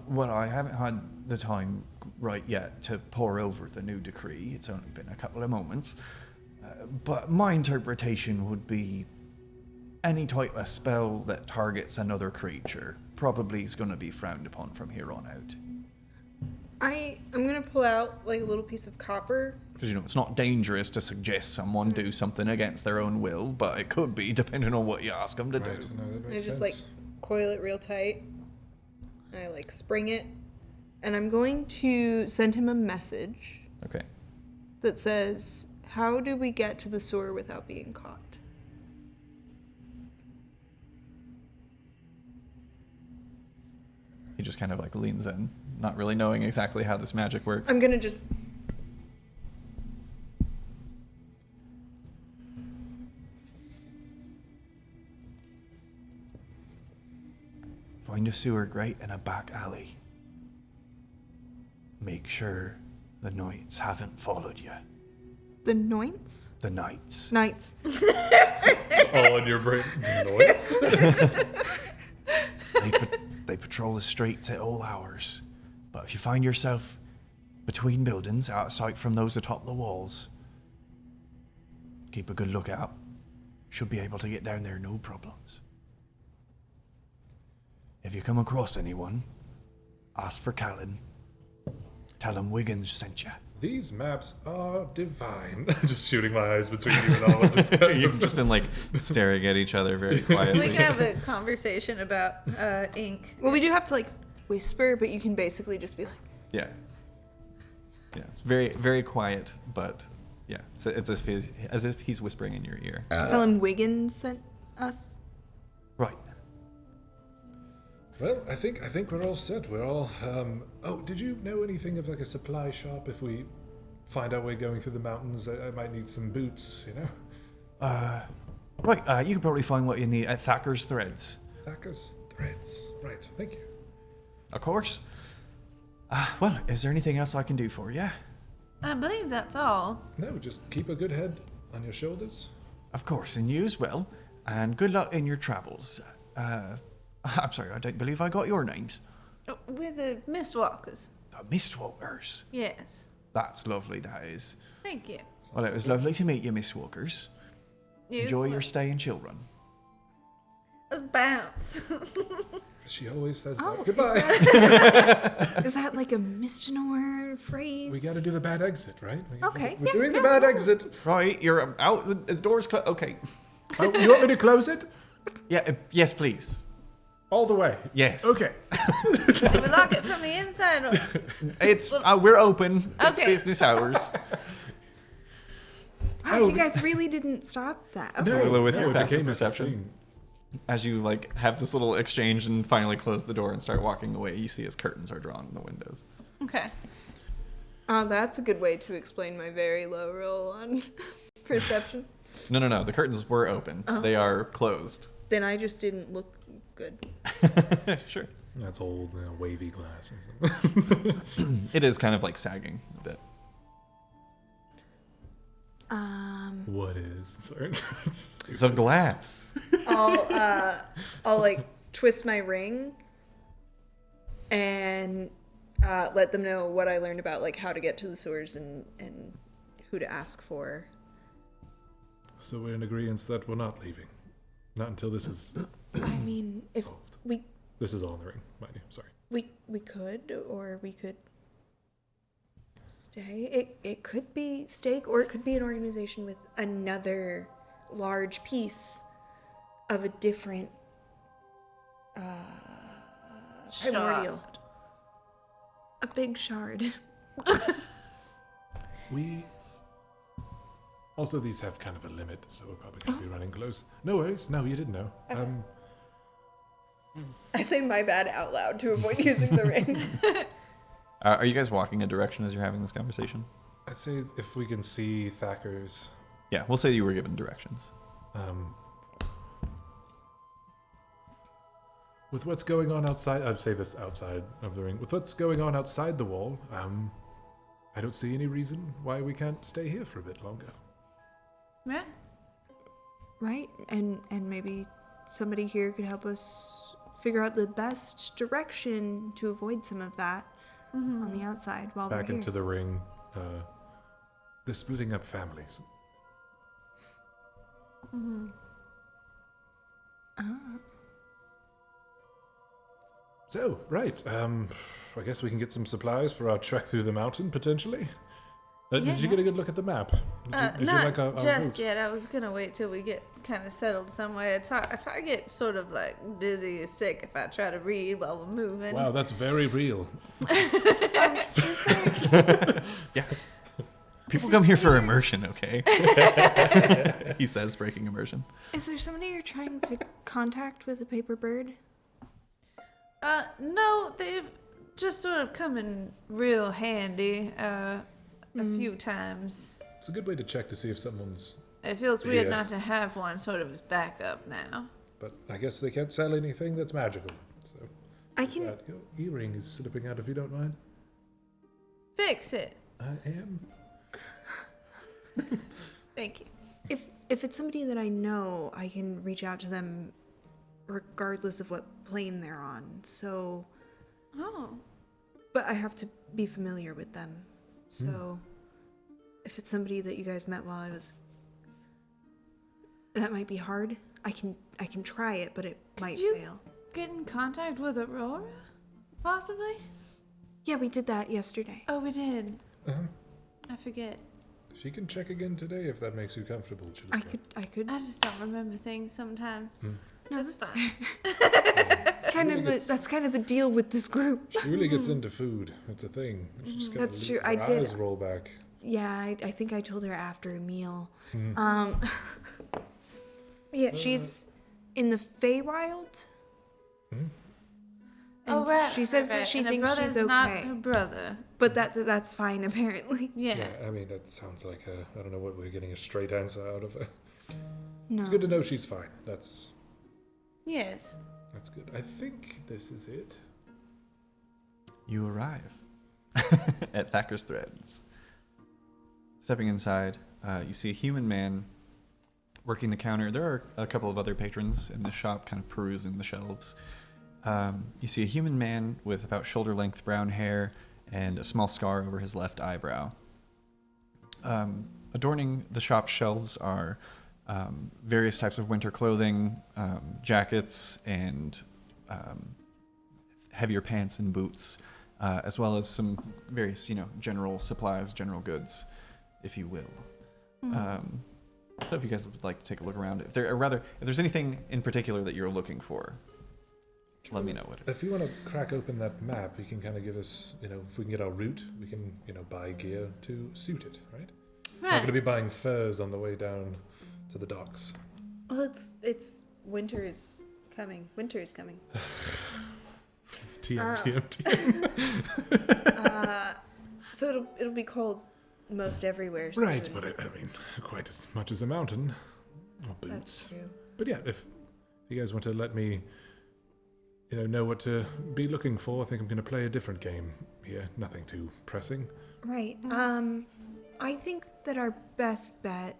Well, I haven't had the time right yet to pore over the new decree. It's only been a couple of moments. But my interpretation would be any type of spell that targets another creature probably is going to be frowned upon from here on out. I'm gonna pull out like a little piece of copper. Because, it's not dangerous to suggest someone do something against their own will, but it could be depending on what you ask them to Right. do. No, that I makes just sense. coil it real tight. And I spring it. And I'm going to send him a message Okay. that says, "How do we get to the sewer without being caught?" He just kind of leans in, not really knowing exactly how this magic works. I'm gonna just Find a sewer grate in a back alley. Make sure the knights haven't followed you. the Noints? The knights. Knights. All in your brain. Noise. They patrol the streets at all hours. But if you find yourself between buildings, out of sight from those atop the walls, keep a good lookout. Should be able to get down there no problems. If you come across anyone, ask for Callan. Tell him Wiggins sent you. These maps are divine. Just shooting my eyes between you and all of this. You've just been staring at each other very We quietly. can have a conversation about ink. Well, we do have to whisper, but you can basically just be like, Yeah. Yeah. It's very, very quiet, but yeah. So it's as if he's whispering in your ear. tell him Wiggins sent us. Right. Well, I think we're all set. We're all. Oh, did you know anything of a supply shop? If we find our way going through the mountains, I might need some boots. Right. You can probably find what you need at Thacker's Threads. Thacker's threads. Right. Thank you. Of course. Well, is there anything else I can do for you? I believe that's all. No, just keep a good head on your shoulders. Of course, and you as well. And good luck in your travels. I'm sorry, I don't believe I got your names. We're the Mistwalkers. The Mistwalkers. Yes. That's lovely, that is. Thank you. Well, it was lovely to meet you, Miss Walkers. Enjoy your stay in Chillrun. Let's bounce. She always says Oh, that. Goodbye. Is that like a misnomer phrase? We got to do the bad exit, right? Okay, We're yeah, doing the yeah, bad totally. exit. Right, you're out. The door's closed. Okay. Oh, you want me to close it? Yeah. Yes, please. All the way. Yes. Okay. Do we lock it from the inside? Or... It's we're open. It's Okay. business hours. Wow, you guys really didn't stop that. Okay. Lulu, with your it passive became a perception, thing. as you like have this little exchange and finally close the door and start walking away, you see as curtains are drawn in the windows. Okay. Oh, that's a good way to explain my very low roll on perception. No. The curtains were open. They are closed. Then I just didn't look good. Sure. That's old, wavy glass. It is kind of like sagging a bit. What is? Sorry. The glass. I'll like twist my ring and let them know what I learned about like how to get to the sewers and who to ask for. So we're in agreement that we're not leaving. Not until this is I mean, if solved. we This is all in the ring, mind you. Sorry. we could, or we could stay. It could be stake, or it could be an organization with another large piece of a different primordial. A big shard. We also, these have kind of a limit, so we're probably going to be running close. No worries. No, you didn't know. I say my bad out loud to avoid using the ring. Are you guys walking a direction as you're having this conversation? I'd say if we can see Thacker's, Yeah, we'll say you were given directions. with what's going on outside, I'd say this outside of the ring. With what's going on outside the wall, I don't see any reason why we can't stay here for a bit longer. Yeah. Right? And maybe somebody here could help us figure out the best direction to avoid some of that on the outside while Back we're into here. the ring, they're splitting up families. So, right, I guess we can get some supplies for our trek through the mountain, potentially. Did you get a good look at the map? Did you Not like our just route? yet. I was gonna wait till we get kind of settled somewhere. It's hard if I get sort of like dizzy or sick if I try to read while we're moving. Wow, that's very real. Yeah. People come here for immersion, okay? He says, breaking immersion. Is there somebody you're trying to contact with a paper bird? No, they've just sort of come in real handy a few times. It's a good way to check to see if someone's... It feels weird Yeah. not to have one sort of as backup now. But I guess they can't sell anything that's magical. So I can. that your earring is slipping out if you don't mind. Fix it. I am. Thank you. If it's somebody that I know, I can reach out to them regardless of what plane they're on. So, Oh. but I have to be familiar with them. So, if it's somebody that you guys met while I was, that might be hard. I can try it, but it might you- fail. Get in contact with Aurora? Possibly? Yeah, we did that yesterday. Oh, we did. Uh-huh. I forget. She can check again today if that makes you comfortable. I could. I just don't remember things sometimes. No, That's that's fine. That's kind of the deal with this group. She really gets into food. It's a thing. She just kinda That's true. her I did- eyes roll back. Yeah, I think I told her after a meal. Yeah, she's in the Feywild. Oh, right. She says right, that she and her thinks she's brother's not okay. her brother. But that's fine apparently. Yeah. Yeah, I mean, that sounds like I don't know what we're getting a straight answer out of her. No. It's good to know she's fine. That's Yes. good. I think this is it. You arrive at Thacker's Threads. Stepping inside, you see a human man working the counter. There are a couple of other patrons in the shop kind of perusing the shelves. You see a human man with about shoulder-length brown hair and a small scar over his left eyebrow. adorning the shop shelves are various types of winter clothing, jackets, and heavier pants and boots, as well as some various, general supplies, general goods, if you will. So if you guys would like to take a look around, if there's anything in particular that you're looking for, let me know what it is. If you want to crack open that map, you can kind of give us, if we can get our route, we can, buy gear to suit it, right? Not going to be buying furs on the way down to the docks. Well, it's winter is coming. Winter is coming. TM. So it'll be cold most everywhere soon. Right, but I mean, quite as much as a mountain. Or boots. That's true. But yeah, if you guys want to let me, know what to be looking for, I think I'm going to play a different game here. Nothing too pressing. Right. I think that our best bet,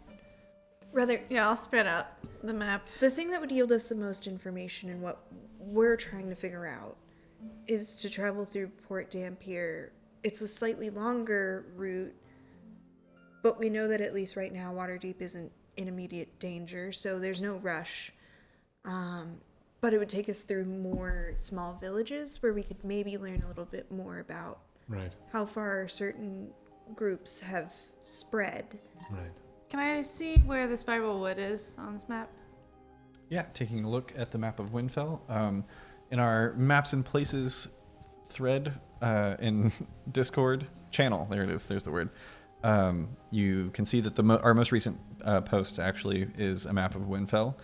Yeah, I'll spread out the map. the thing that would yield us the most information and what we're trying to figure out is to travel through Port Dampier. It's a slightly longer route, but we know that at least right now Waterdeep isn't in immediate danger, so there's no rush. But it would take us through more small villages where we could maybe learn a little bit more about Right. how far certain groups have spread. Right. Can I see where the spiral wood is on this map? Yeah, taking a look at the map of Windfell. In our Maps and Places thread in Discord channel, there it is, there's the word. You can see that our most recent post actually is a map of Windfell.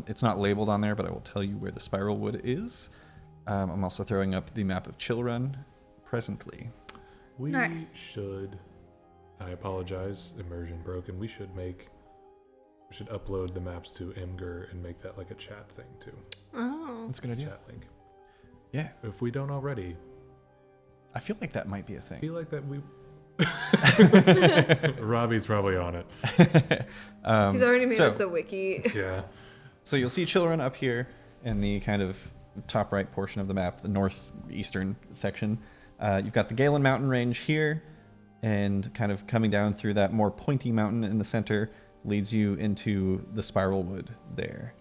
It's not labeled on there, but I will tell you where the spiral wood is. I'm also throwing up the map of Chillrun presently. We Nice. should, I apologize, immersion broken. We should upload the maps to Imgur and make that like a chat thing too. Oh. That's a good idea. Chat link. Yeah, If we don't already, I feel like that might be a I thing. feel like that we. Robbie's probably on it. He's already made so- us a wiki. Yeah. So you'll see Chillrun up here in the kind of top right portion of the map, the northeastern section. You've got the Galen Mountain Range here, and kind of coming down through that more pointy mountain in the center leads you into the spiral wood there,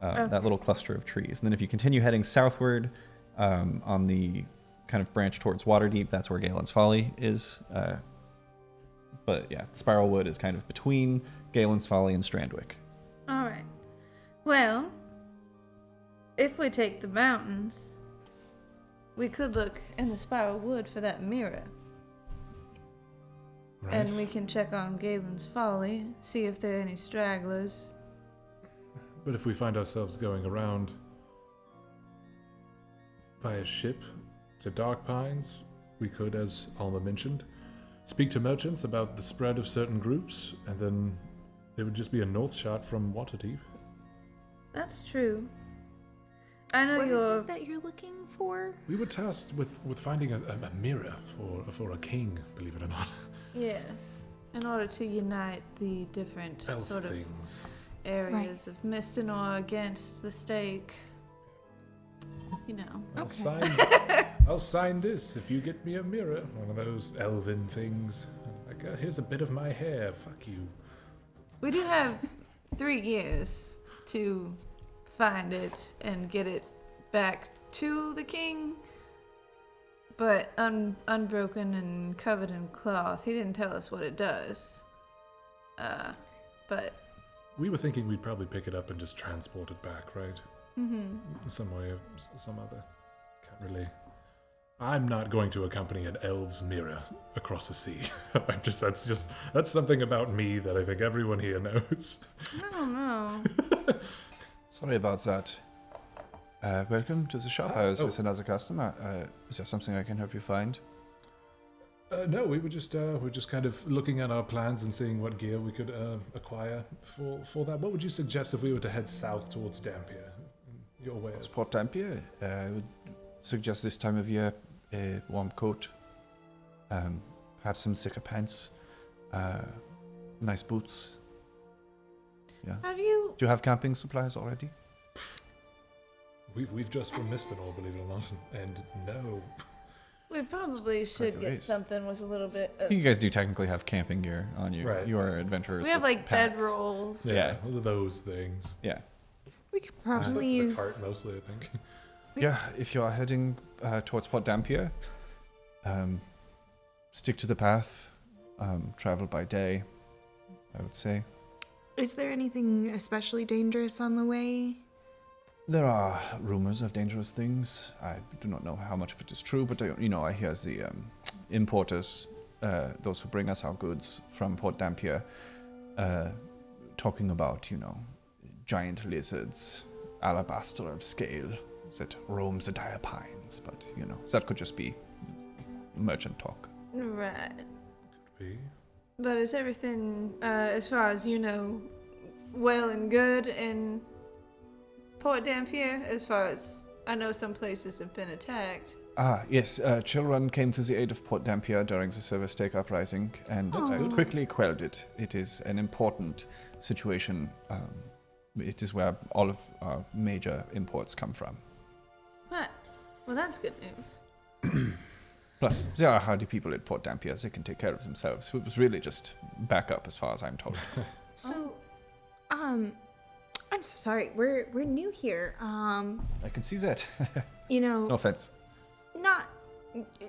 that little cluster of trees. And then if you continue heading southward on the kind of branch towards Waterdeep, that's where Galen's Folly is. But yeah, spiral wood is kind of between Galen's Folly and Strandwick. All right. Well, if we take the mountains, we could look in the spiral wood for that mirror. Right. And we can check on Galen's Folly, see if there are any stragglers. But if we find ourselves going around via ship to Dark Pines, we could, as Alma mentioned, speak to merchants about the spread of certain groups, and then it would just be a north shot from Waterdeep. That's true. I know What is you're... it that you're looking for? We were tasked with finding a mirror for a king, believe it or not. Yes. In order to unite the different Elf sort of things. areas of Mistinor against the stake. I'll sign this if you get me a mirror. One of those elven things. Like, here's a bit of my hair. Fuck you. We do have 3 years to find it and get it back to the king. But unbroken and covered in cloth. He didn't tell us what it does. But We were thinking we'd probably pick it up and just transport it back, right? Some way or some other. Can't really. I'm not going to accompany an elf's mirror across a sea. That's something about me that I think everyone here knows. I don't know. Sorry about that. Welcome to the shop. I was Oh. with another customer. Is there something I can help you find? No, we were just kind of looking at our plans and seeing what gear we could acquire for that. What would you suggest if we were to head south towards Dampier? Your wares. It's Port Dampier. I would suggest this time of year a warm coat, perhaps some thicker pants, nice boots. Yeah. Have you... Do you have camping supplies already? We've just from Mistinor, believe it or not, and no. We probably should the get race. something with a little bit of. You guys do technically have camping gear on you. Right. You are adventurers. We have with like packs. bedrolls. Yeah. Those things. Yeah. We could Just probably the use. cart mostly, I think. Yeah, if you are heading towards Port Dampier, stick to the path, travel by day, I would say. Is there anything especially dangerous on the way? There are rumors of dangerous things. I do not know how much of it is true, but I hear the importers, those who bring us our goods from Port Dampier, talking about, giant lizards, alabaster of scale, that roams the dire pines. But, that could just be merchant talk. Right. Be. But is everything, as far as you know, well and good in Port Dampier? As far as I know, some places have been attacked. Yes, Chillrun came to the aid of Port Dampier during the Silver Stake Uprising and quickly quelled it. It is an important situation. It is where all of our major imports come from. Right. Well, that's good news. Plus, there are hardy people at Port Dampier. They can take care of themselves. It was really just backup, as far as I'm told. So, I'm so sorry. We're new here. I can see that. No No offense.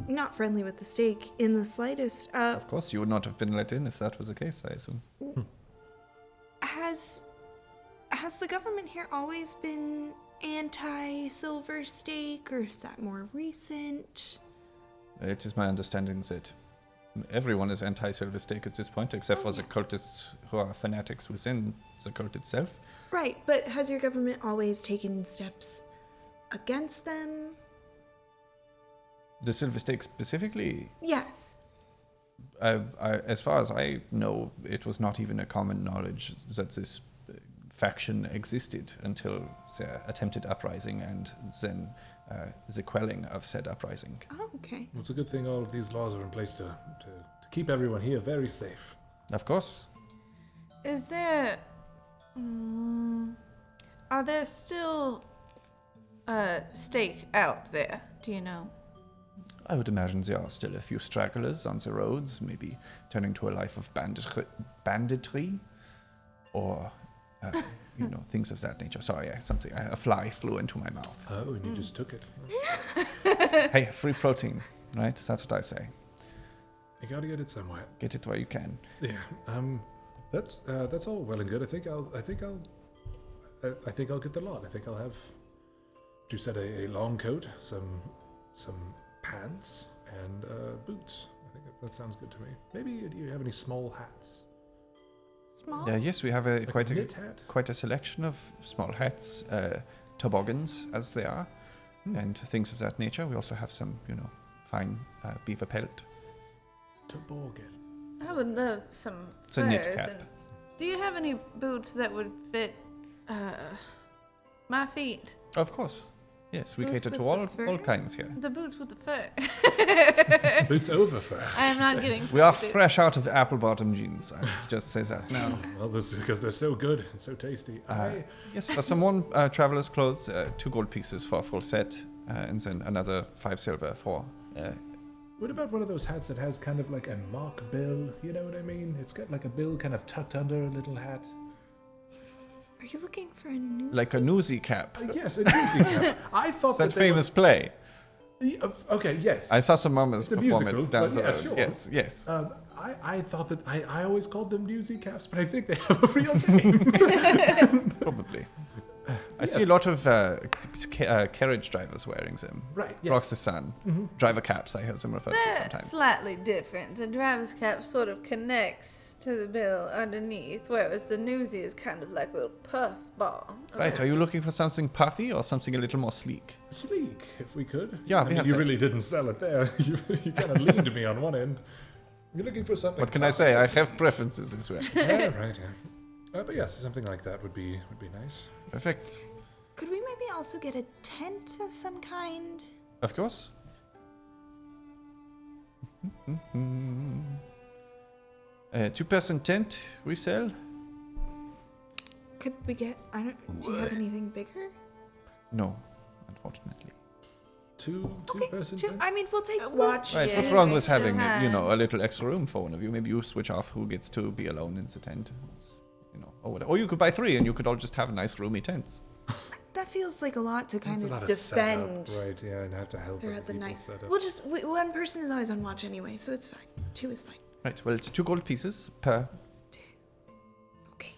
not friendly with the stake in the slightest. Of course, you would not have been let in if that was the case, I assume. Has the government here always been anti-silver stake, or is that more recent? It is my understanding that everyone is anti-Silver Stake at this point, except for the cultists who are fanatics within the cult itself. Right, but has your government always taken steps against them? The Silver Stake specifically, Yes. as far as I know, it was not even a common knowledge that this faction existed until the attempted uprising and then the quelling of said uprising. Oh, okay. Well, it's a good thing all of these laws are in place to keep everyone here very safe. Of course. Is there. Are there still stake out there? Do you know? I would imagine there are still a few stragglers on the roads, maybe turning to a life of banditry or, things of that nature. Sorry, a fly flew into my mouth. Oh, and you just took it. Hey, free protein, right? That's what I say. You gotta get it somewhere. Get it where you can. Yeah. That's all well and good. I think I'll get the lot. I think I'll have. You said a long coat, some pants, and boots. I think that sounds good to me. Maybe do you have any small hats? Small? Yes, we have Like a knit hat? quite a selection of small hats, toboggans as they are, and things of that nature. We also have some, fine beaver pelt. Toboggan. I would love some It's a knit furs. cap. And do you have any boots that would fit my feet? Of course. Yes, we Boots cater with to the all fur? kinds here. The boots with the fur. Boots over fur. I am not getting. We are fur boots. fresh out of apple bottom jeans. I just say that now. Well, that's because they're so good and so tasty. Yes, for some worn traveler's clothes, 2 gold pieces for a full set, and then another 5 silver for. What about one of those hats that has kind of like a mock bill? You know what I mean? It's got like a bill kind of tucked under a little hat. Are you looking for a new? Like a newsy cap. Yes, a music cap. I thought That that they famous play. were, okay, yes. I saw some moments It's a perform musical, it down but the yeah, road. sure. Yes. I thought that I always called them newsy caps, but I think they have a real name. Probably. I see a lot of carriage drivers wearing them. Right, yes. Across the sun. Driver caps, I hear them referred to They're sometimes. slightly different. The driver's cap sort of connects to the bill underneath, whereas the newsy is kind of like a little puff ball. Right, are you looking for something puffy or something a little more sleek? Sleek, if we could. Yeah, I we mean, have you that. really didn't sell it there. You kind of leaned me on one end. You're looking for something. What can I say? I have preferences as well. Yeah, right. Yeah. But yes, something like that would be nice. Perfect. Could we maybe also get a tent of some kind? Of course. 2-person tent we sell. Could we get? Do you have anything bigger? No, unfortunately. two-person tents? I mean, we'll take Well, watch. Right, Yeah, what's wrong with anyways, having, so you know, a little extra room for one of you? Maybe you switch off who gets to be alone in the tent. It's, you know, or whatever. Or you could buy 3 and you could all just have nice roomy tents. That feels like a lot to kind It's a lot of defend setup, right? Yeah, and have to help throughout other the people night. set up. We'll just one person is always on watch anyway, so it's fine. 2 is fine. Right, well, it's 2 gold pieces per. Okay.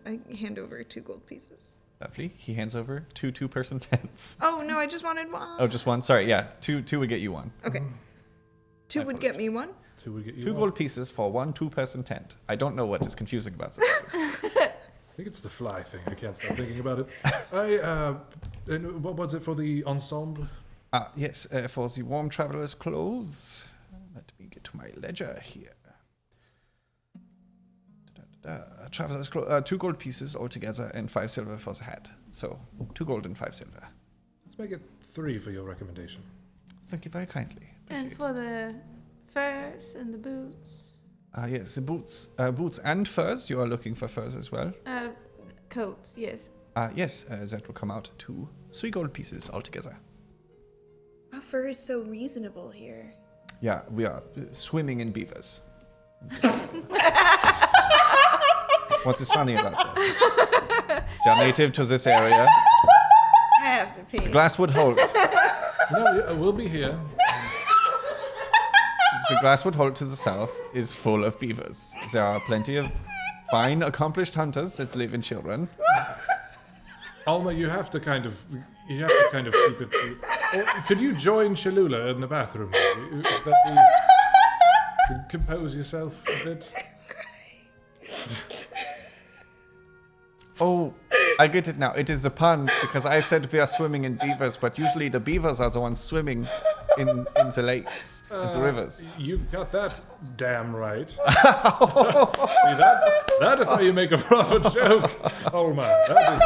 I hand over 2 gold pieces. Lovely. He hands over 2 2-person tents. Oh no, I just wanted 1. Oh, just 1? Sorry, yeah. 2 would get you 1. Okay. 2 would get me 1. 2 would get you 2 one. gold pieces for 1 2-person tent. I don't know what is confusing about this. I think it's the fly thing. I can't stop thinking about it. And what was it for the ensemble? Yes, for the warm traveler's clothes. Let me get to my ledger here. Traveler's clothes, 2 gold pieces altogether and 5 silver for the hat. So 2 gold and 5 silver. Let's make it 3 for your recommendation. Thank you very kindly. And for the furs and the boots. Yes, the boots and furs. You are looking for furs as well. Coats, yes. Yes, that will come out to 3 gold pieces altogether. Our fur is so reasonable here. Yeah, we are swimming in beavers. What is funny about that? They are native to this area. I have to pee. The Glasswood Holt. No, yeah, we'll be here. The Glasswood Holt to the south is full of beavers. There are plenty of fine, accomplished hunters that live in Chillrun. Alma, you have to kind of keep it. Or could you join Cholula in the bathroom? Maybe? Compose yourself a bit. Oh, I get it now. It is a pun because I said we are swimming in beavers, but usually the beavers are the ones swimming in the lakes, in the rivers. You've got that damn right. See, that is how you make a proper joke, Alma. That is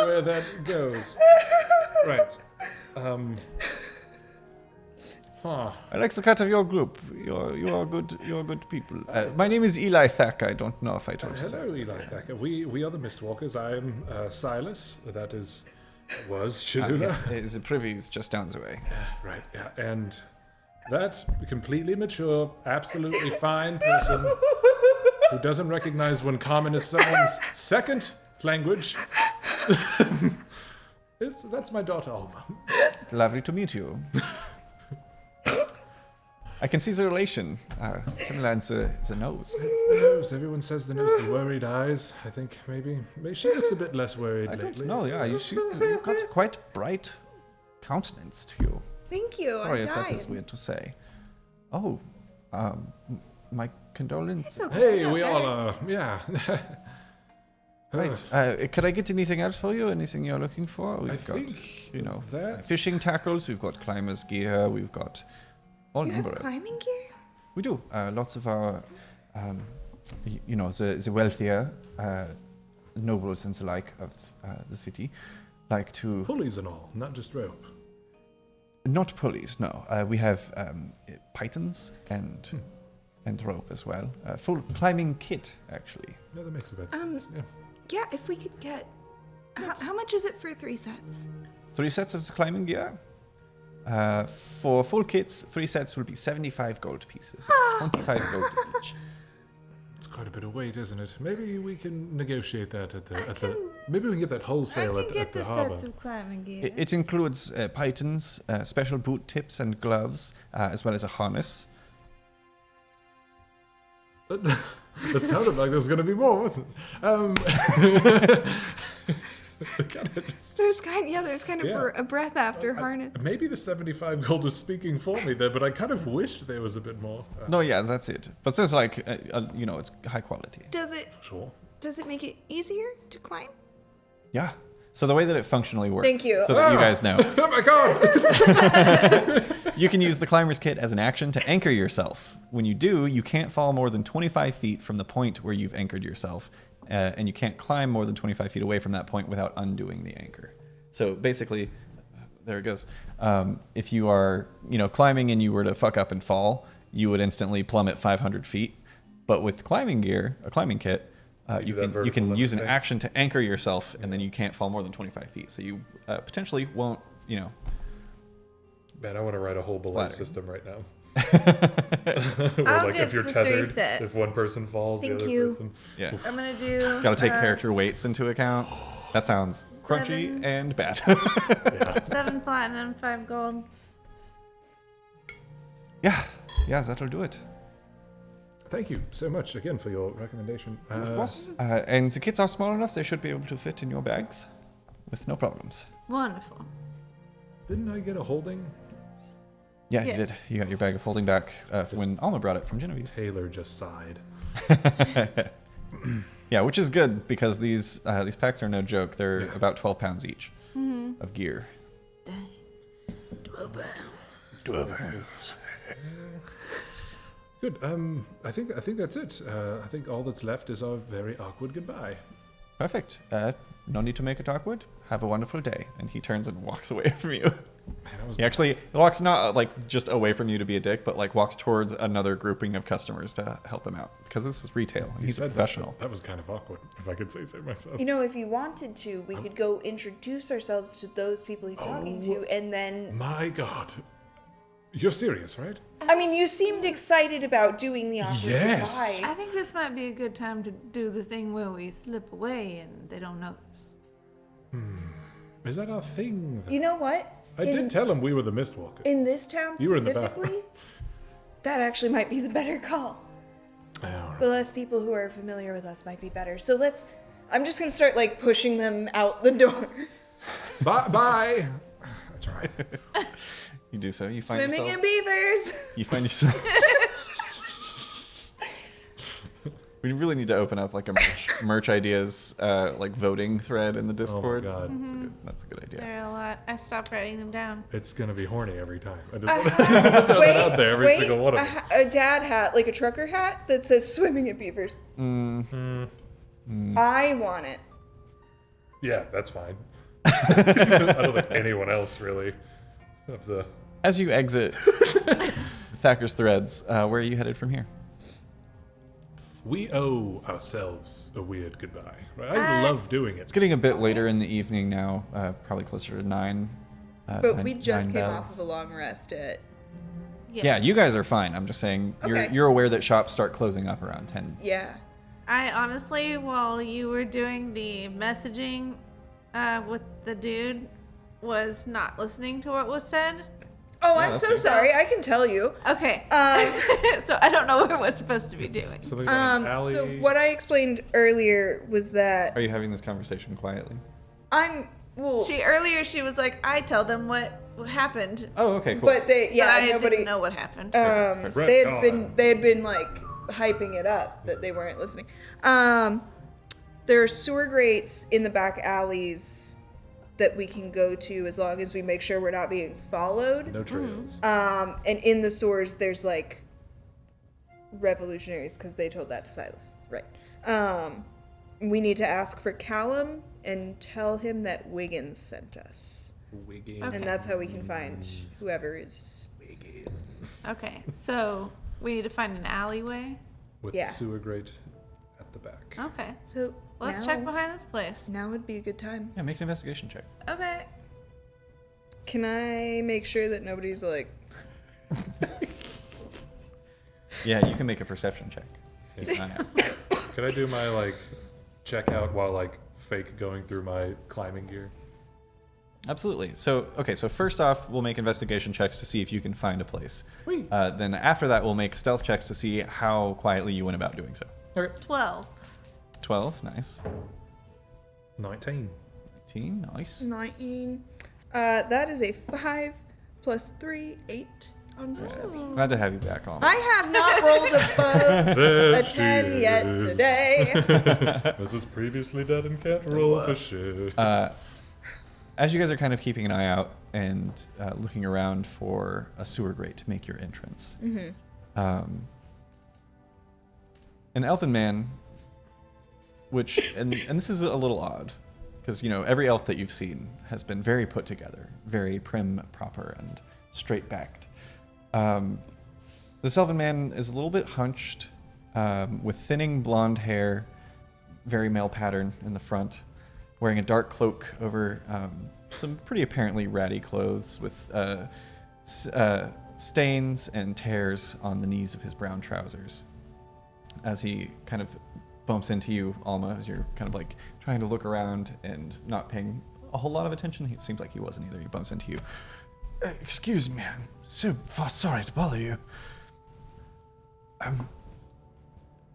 where that goes. Right. I like the cut of your group. You are good people. My name is Eli Thack. I don't know if I told you that. Hello, Eli Thacker. We are the Mistwalkers. I am Silas. That was Cholula. Yes, the privy is just down the way. Right, yeah. And that completely mature, absolutely fine person who doesn't recognize when common is someone's second language. That's my daughter, Alma. It's lovely to meet you. I can see the relation. Similar in the nose. It's the nose. Everyone says the nose. The worried eyes. I think maybe she looks a bit less worried I lately. don't know. Yeah, you've got quite bright countenance to you. Thank you. Sorry I'm if that dying. is weird to say. Oh, my condolences. It's okay. Hey, we all are. Yeah. Right. Could I get anything else for you? Anything you're looking for? We've got, think you know, that's- fishing tackles. We've got climbers gear. We've got all You number. have climbing gear? We do. Lots of our, you know, the wealthier nobles and the like of the city like to. Pulleys and all, not just rope. Not pulleys, no. We have pythons and rope as well. Full climbing kit, actually. Yeah, that makes a bit sense. Yeah. Yeah, if we could get. How much is it for 3 sets? 3 sets of the climbing gear. For full kits, 3 sets will be 75 gold pieces. 25 gold each. It's quite a bit of weight, isn't it? Maybe we can negotiate that at the. Maybe we can get that wholesale I at can get the the harbor. sets of climbing gear. It includes pythons, special boot tips and gloves, as well as a harness. That sounded like there was going to be more, wasn't it? There's kind of Yeah. a breath after harness. Maybe the 75 gold was speaking for me there, but I kind of wished there was a bit more. No, yeah, that's it. But there's like, you know, it's high quality. Does it make it easier to climb? Yeah. So the way that it functionally works. Thank you. So that you guys know. Oh my god! You can use the climber's kit as an action to anchor yourself. When you do, you can't fall more than 25 feet from the point where you've anchored yourself, and you can't climb more than 25 feet away from that point without undoing the anchor. So basically, there it goes. If you are, you know, climbing and you were to fuck up and fall, you would instantly plummet 500 feet. But with climbing gear, a climbing kit, you can use an action to anchor yourself, and then you can't fall more than 25 feet. So you potentially won't, you know, Man, I want to write a whole belay Splattering. system right now. Where, I'll like, get if you're the 3 tethered, sets. if one person falls, Thank the other you. person. Yeah. I'm gonna do. Got to take character weights into account. That sounds crunchy 7. and bad. Yeah. 7 platinum, 5 gold. yeah, that'll do it. Thank you so much again for your recommendation. And the kits are small enough; they should be able to fit in your bags with no problems. Wonderful. Didn't I get a holding? Yeah, Yeah. you did. You got your bag of holding back when Alma brought it from Genevieve. Taylor just sighed. Yeah, which is good because these packs are no joke. They're Yeah. about 12 pounds each of gear. Dang. 12 pounds. Good. I think that's it. I think all that's left is our very awkward goodbye. Perfect. No need to make it awkward. Have a wonderful day. And he turns and walks away from you. Man, I was He actually walks not like just away from you to be a dick, but like walks towards another grouping of customers to help them out because this is retail. And You he's a said professional. That was kind of awkward, if I could say so myself. You know, if you wanted to, we could go introduce ourselves to those people he's talking to, and then. My God. You're serious, right? I mean, you seemed excited about doing the awkward Yes. goodbye. I think this might be a good time to do the thing where we slip away and they don't notice. Is that our thing? You know what? I did tell him we were the Mistwalker. In this town You were in the specifically, that actually might be the better call. All The less people who are familiar with us might be better. So let's. I'm just gonna start like pushing them out the door. right. Bye. That's right. You do so. You find Swimming yourself. in beavers. You find yourself. We really need to open up like a merch ideas like voting thread in the Discord. Oh my God. That's a good idea. There are a lot. I stopped writing them down. It's gonna be horny every time. I just want to throw that out there, every single one of them. A dad hat, like a trucker hat that says "swimming in beavers." I want it. Yeah, that's fine. I don't think anyone else really of the. As you exit Thacker's Threads, where are you headed from here? We owe ourselves a weird goodbye. Right? I love doing It's it. getting a bit later in the evening now, probably closer to 9. But we just 9 came bells. off of a long rest at. Yeah, you guys are fine. I'm just saying Okay. you're aware that shops start closing up around 10. Yeah. I honestly, while you were doing the messaging with the dude, was not listening to what was said. Oh, Yeah, I'm that's so good. sorry. I can tell you. Okay. so I don't know what we're supposed to be doing. Something about an alley. So what I explained earlier was that Are you having this conversation quietly? I'm well, Earlier she was like, I tell them what happened, Oh, okay, cool. but they but I nobody didn't know what happened. Right, they had been like hyping it up that they weren't listening. There are sewer grates in the back alleys that we can go to as long as we make sure we're not being followed. No trails. And in the sewers, there's like revolutionaries because they told that to Silas, right? We need to ask for Callum and tell him that Wiggins sent us, Wiggins. Okay. and that's how we can find whoever is. Okay, so we need to find an alleyway. With Yeah. the sewer grate at the back. Okay, So let's now, check behind this place. Now would be a good time. Yeah, make an investigation check. Okay. Can I make sure that nobody's like? Yeah, you can make a perception check. Keep an eye out. Could I do my like checkout while like fake going through my climbing gear? Absolutely. So, okay, so first off, we'll make investigation checks to see if you can find a place. Whee. Then after that, we'll make stealth checks to see how quietly you went about doing so. Okay. 12. 12, nice. 19. 18, nice. 19. That is a 5 plus 3, 8 on perception. Glad to have you back on. I have not rolled above There a she 10 yet is. today. This was previously dead and can't roll for shit. As you guys are kind of keeping an eye out and looking around for a sewer grate to make your entrance, an elfin man, which and this is a little odd, because every elf that you've seen has been very put together, very prim, proper, and straight backed. This elfin man is a little bit hunched, with thinning blonde hair, very male pattern in the front, wearing a dark cloak over some pretty apparently ratty clothes with stains and tears on the knees of his brown trousers as he kind of bumps into you, Alma, as you're kind of like trying to look around and not paying a whole lot of attention. It seems like he wasn't either. He bumps into you. Excuse me, I'm so far sorry to bother you.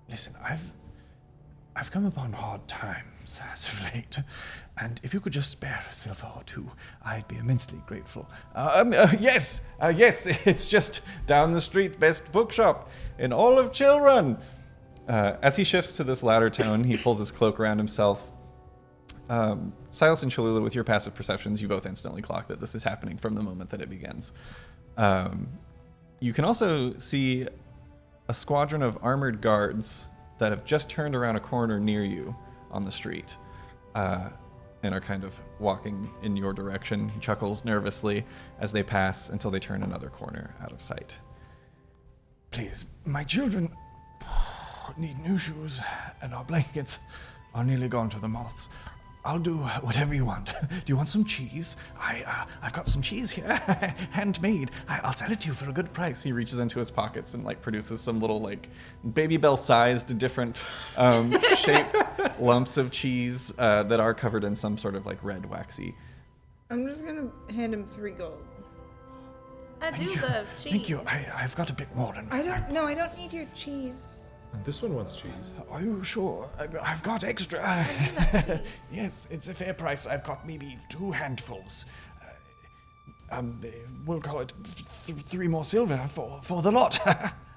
Listen, I've come upon hard times as of late, and if you could just spare a silver or two, I'd be immensely grateful. Yes, it's just down the street, best bookshop in all of Chillrun. As he shifts to this louder tone, he pulls his cloak around himself. Silas and Cholula, with your passive perceptions, you both instantly clock that this is happening from the moment that it begins. You can also see a squadron of armored guards that have just turned around a corner near you on the street and are kind of walking in your direction. He chuckles nervously as they pass until they turn another corner out of sight. Please, my children need new shoes, and our blankets are nearly gone to the moths. I'll do whatever you want. Do you want some cheese? I've got some cheese here, handmade. I'll sell it to you for a good price. He reaches into his pockets and like produces some little like Baby Bell-sized, different shaped lumps of cheese that are covered in some sort of like red waxy. I'm just gonna hand him 3 gold. I do love cheese. Thank you. I've got a bit more than I don't need your cheese. And this one wants cheese. Are you sure? I've got extra. Yes, it's a fair price. I've got maybe 2 handfuls. We'll call it 3 more silver for the lot.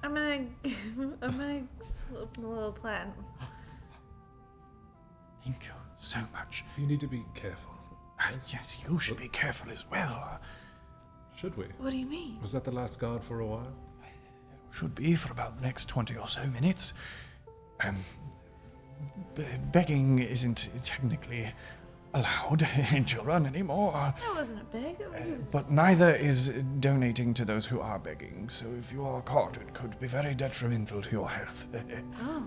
I'm gonna slip a little plan. Thank you so much. You need to be careful. Yes, you should be careful as well. Should we? What do you mean? Was that the last guard for a while? Should be for about the next 20 or so minutes. Begging isn't technically allowed in Chillrun anymore. That wasn't a beg. But neither is donating to those who are begging. So if you are caught, it could be very detrimental to your health. Oh.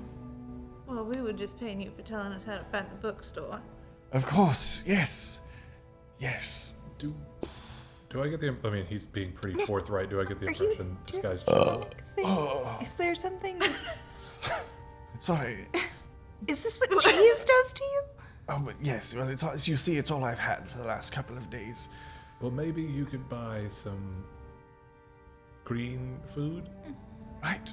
Well, we were just paying you for telling us how to find the bookstore. Of course, yes. Yes. Do I get the? I mean, he's being pretty forthright. Do I get the impression this guy's? Is there something? Sorry. Is this what cheese does to you? But yes, well, as you see, it's all I've had for the last couple of days. Well, maybe you could buy some green food. Right.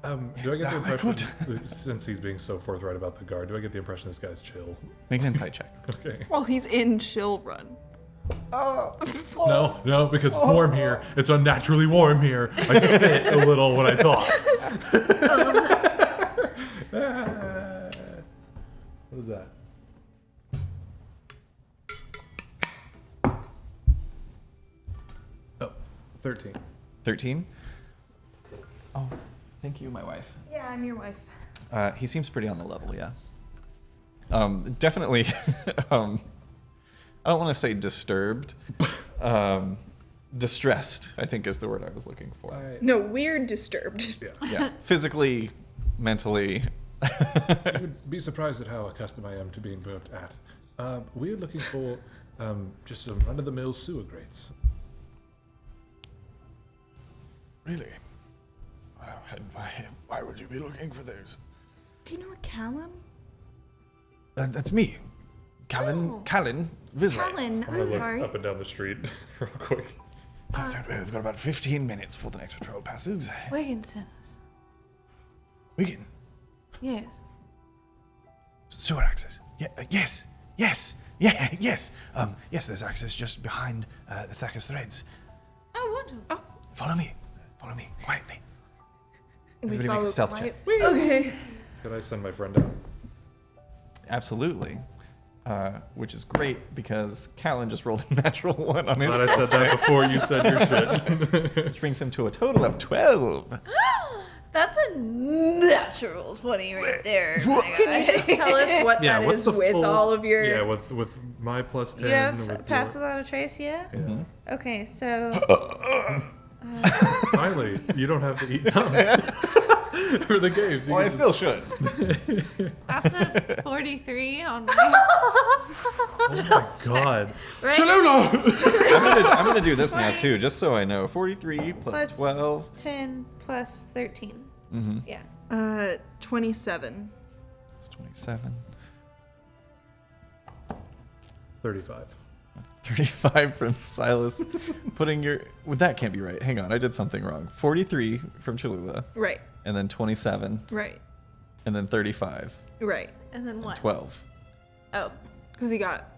Do I get the impression, since he's being so forthright about the guard, do I get the impression this guy's chill? Make an insight check. Okay. Well, he's in Chillrun. No, because it's warm here. It's unnaturally warm here. I spit a little when I talk. What is that? Oh, 13. 13? Oh, thank you, my wife. Yeah, I'm your wife. He seems pretty on the level, yeah. Definitely, I don't want to say disturbed. Distressed, I think is the word I was looking for. No, we're disturbed. Yeah. Physically, mentally. You would be surprised at how accustomed I am to being burnt at. We're looking for just some run-of-the-mill sewer grates. Really? Why would you be looking for those? Do you know a Callan? That's me. Callan Visley. Callan, I'm gonna I'm look sorry. up and down the street real quick. Don't worry, we've got about 15 minutes before the next patrol passes. Wigan sent us. Wigan. Yes. Sewer access. Yes. Yes, there's access just behind the Thacker's threads. Oh, wonderful. Oh. Follow me, quietly. Everybody follow make a stealth check. Okay. Could I send my friend out? Absolutely. Which is great because Callan just rolled a natural 1 on his Glad I said that before you said your shit. which brings him to a total of 12. That's a natural 20 right there. Can you just tell us what that what's is the with full- all of your... Yeah, with my plus 10. You have with pass your- without a trace, yeah? Yeah. Okay, so Finally, you don't have to eat nuts. for the games. You Well, I can still should. That's a 43 on me. oh my god. Right? I'm gonna do this math too, just so I know. 43 plus Plus 12. 10 plus 13. Mm-hmm. Yeah. 27. It's 27. 35. 35 from Silas. Putting your... Well, that can't be right. Hang on, I did something wrong. 43 from Cholula. Right. And then 27. Right. And then 35. Right. And then what? 12. Oh. Because he got.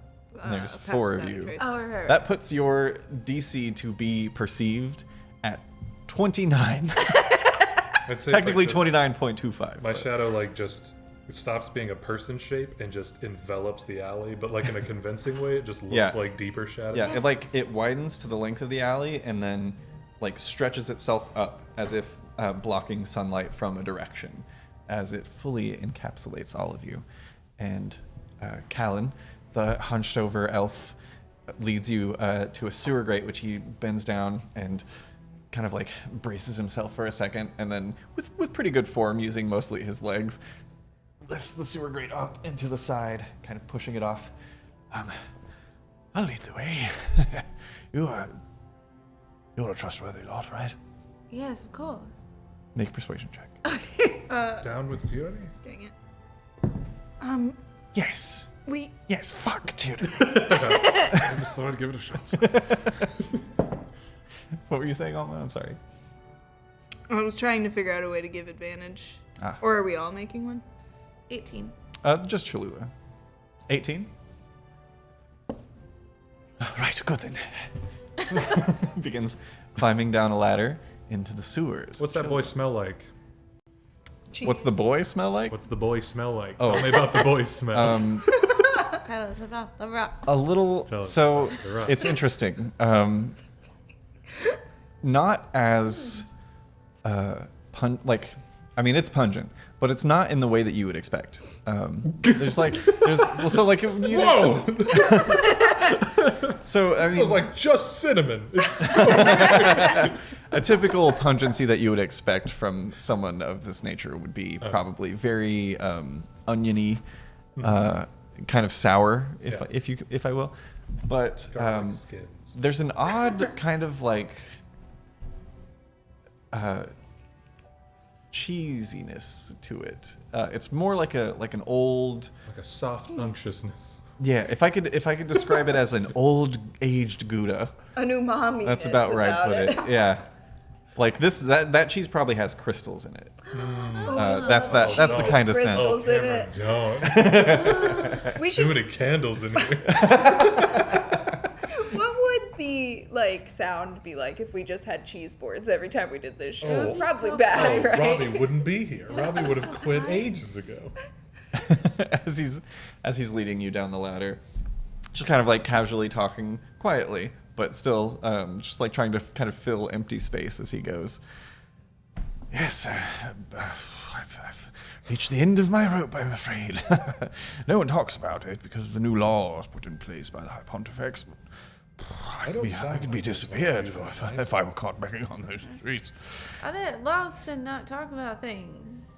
And there's a 4 of passive you. trace. Oh, right. That puts your DC to be perceived at 29. I'd say Technically like 29.25. my but- shadow like just it stops being a person shape and just envelops the alley, but like in a convincing way. It just looks Yeah. like deeper shadow. Yeah, it widens to the length of the alley and then like stretches itself up as if blocking sunlight from a direction, as it fully encapsulates all of you. And Callan, the hunched over elf, leads you to a sewer grate, which he bends down and kind of like braces himself for a second, and then with pretty good form, using mostly his legs, lifts the sewer grate up into the side, kind of pushing it off. I'll lead the way. You're a trustworthy lot, right? Yes, of course. Make a persuasion check. Down with Tierney? Dang it. Yes. Yes, fuck, dude. I just thought I'd give it a shot. What were you saying, Alma? I'm sorry. I was trying to figure out a way to give advantage. Ah. Or are we all making one? 18. Just Cholula. 18? Right, good then. Begins climbing down a ladder into the sewers. What's that boy smell like? What's the boy smell like? What's the boy smell like? Oh. Tell me about the boy smell. Tell us about the rock. A little. Tell us So about the rock. it's interesting. Not as it's pungent, but it's not in the way that you would expect. There's whoa. So I It mean, smells like just cinnamon. It's a typical pungency that you would expect from someone of this nature would be probably very oniony, kind of sour, if I will. But garlic skins. there's an odd kind of like cheesiness to it. It's more like an old. Like a soft unctuousness. Yeah, if I could describe it as an old aged Gouda. An umami. That's about right. Put it. Yeah, like that cheese probably has crystals in it. That's the kind of scent. crystals. Oh, in Cameron, don't. We Too should. many candles in here. What would the sound be like if we just had cheese boards every time we did this show? Oh. Probably So bad, Oh, right? Robbie wouldn't be here. Robbie would have quit ages ago. as he's leading you down the ladder, just kind of like casually talking quietly, but still just like trying to kind of fill empty space as he goes. Yes, I've reached the end of my rope, I'm afraid. No one talks about it because of the new laws put in place by the High Pontifex. I could be disappeared if I were caught banging on those streets. Are there laws to not talk about things?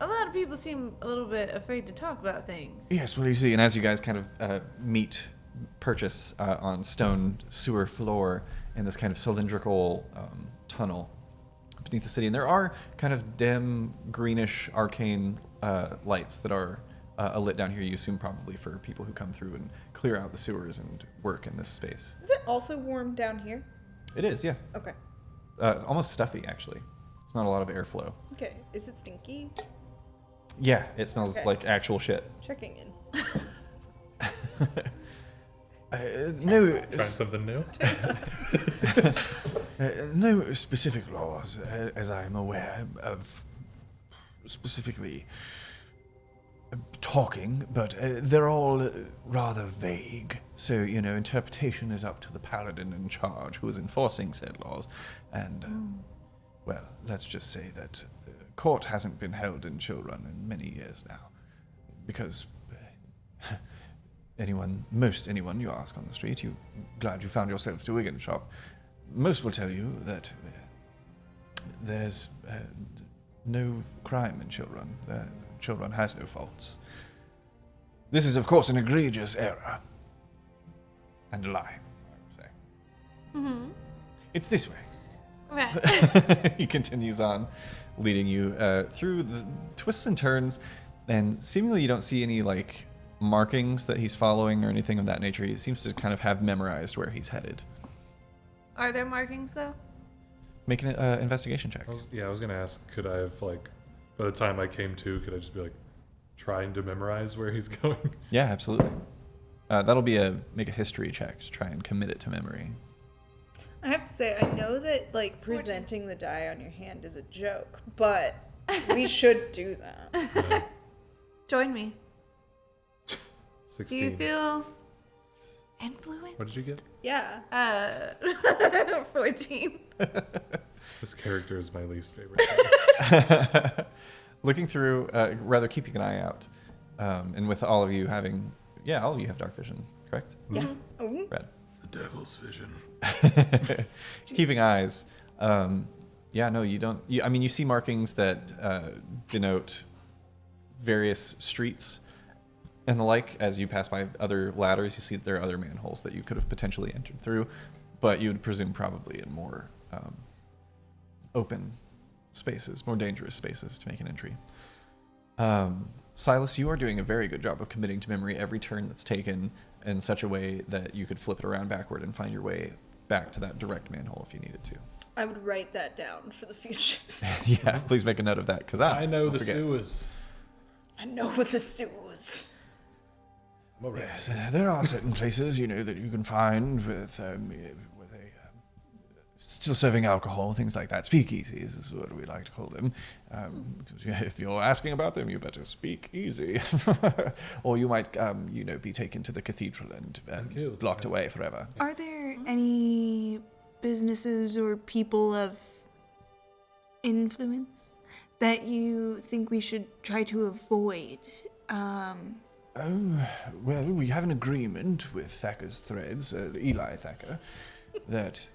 A lot of people seem a little bit afraid to talk about things. Yes, well, you see, and as you guys kind of purchase on stone sewer floor in this kind of cylindrical tunnel beneath the city, and there are kind of dim, greenish, arcane lights that are lit down here. You assume probably for people who come through and clear out the sewers and work in this space. Is it also warm down here? It is, yeah. Okay. Almost stuffy, actually. There's not a lot of airflow. Okay. Is it stinky? Yeah, it smells Okay. like actual shit. Checking in. No, Trying something new? no specific laws, as I am aware of, specifically talking, but they're all rather vague. So, interpretation is up to the paladin in charge who is enforcing said laws. And, well, let's just say that court hasn't been held in Chillrun in many years now. Because most anyone you ask on the street, glad you found yourselves to Wigan shop, most will tell you that there's no crime in Chillrun. Chillrun has no faults. This is, of course, an egregious error. And a lie, I would say. Mm-hmm. It's this way. Right. He continues on, leading you through the twists and turns, and seemingly you don't see any, like, markings that he's following or anything of that nature. He seems to kind of have memorized where he's headed. Are there markings though? Make an investigation check. I was gonna ask, could I have like, by the time I came to, could I just be like, trying to memorize where he's going? Yeah, absolutely. That'll be make a history check to try and commit it to memory. I have to say, I know that like presenting the die on your hand is a joke, but we should do that. Join me. 16. Do you feel influenced? What did you get? Yeah. 14. This character is my least favorite. Looking through, rather keeping an eye out, and with all of you having, all of you have dark vision, correct? Yeah. Oh. Red. The devil's vision. Keeping eyes. You don't. You see markings that denote various streets and the like. As you pass by other ladders, you see that there are other manholes that you could have potentially entered through, but you would presume probably in more open spaces, more dangerous spaces to make an entry. Silas, you are doing a very good job of committing to memory every turn that's taken in such a way that you could flip it around backward and find your way back to that direct manhole if you needed to. I would write that down for the future. Yeah, please make a note of that, because I know the forget. sewers. I know what the sewers. Yes, there are certain places, that you can find with still serving alcohol, things like that. Speakeasies is what we like to call them. Because if you're asking about them, you better speak easy. Or you might, be taken to the cathedral and locked away forever. Are there any businesses or people of influence that you think we should try to avoid? Well, we have an agreement with Thacker's Threads, Eli Thacker, that,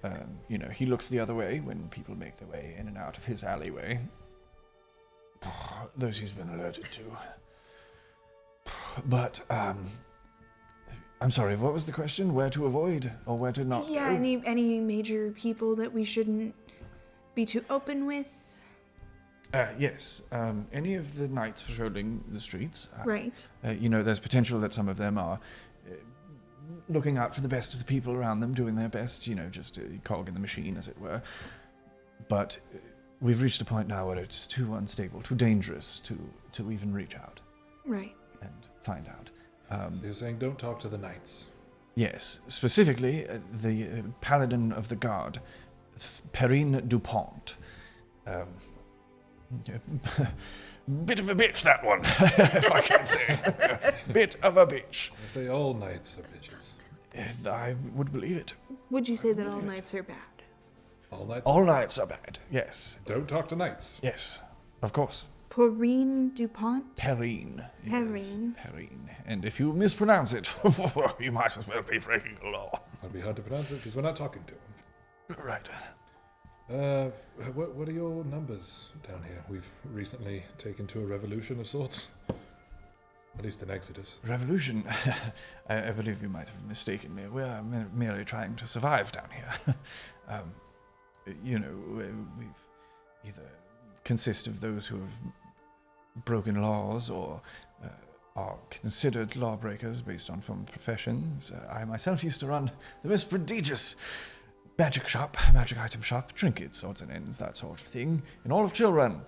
he looks the other way when people make their way in and out of his alleyway. Those he's been alerted to. But, I'm sorry, what was the question? Where to avoid or where to not Yeah, go? any major people that we shouldn't be too open with? Yes. Any of the knights patrolling the streets. Right. There's potential that some of them are looking out for the best of the people around them, doing their best, just a cog in the machine, as it were. But we've reached a point now where it's too unstable, too dangerous to even reach out. Right. And find out. So you're saying don't talk to the knights? Yes. Specifically, the Paladin of the Guard, Perrine Dupont. Bit of a bitch, that one, if I can say. Bit of a bitch. I say all knights are bitches. I would believe it. Would you say that all knights are bad? All knights? All knights are bad, yes. Don't talk to knights. Yes, of course. Perrine Dupont? Perrine. Yes, Perrine. Perrine. And if you mispronounce it, you might as well be breaking the law. It'll be hard to pronounce it because we're not talking to him. Right. What are your numbers down here? We've recently taken to a revolution of sorts. At least in Exodus. Revolution? I believe you might have mistaken me. We're merely trying to survive down here. We've either consist of those who have broken laws or are considered lawbreakers based on former professions. I myself used to run the most prodigious magic item shop, trinkets, odds and ends, that sort of thing, in all of Chillrun,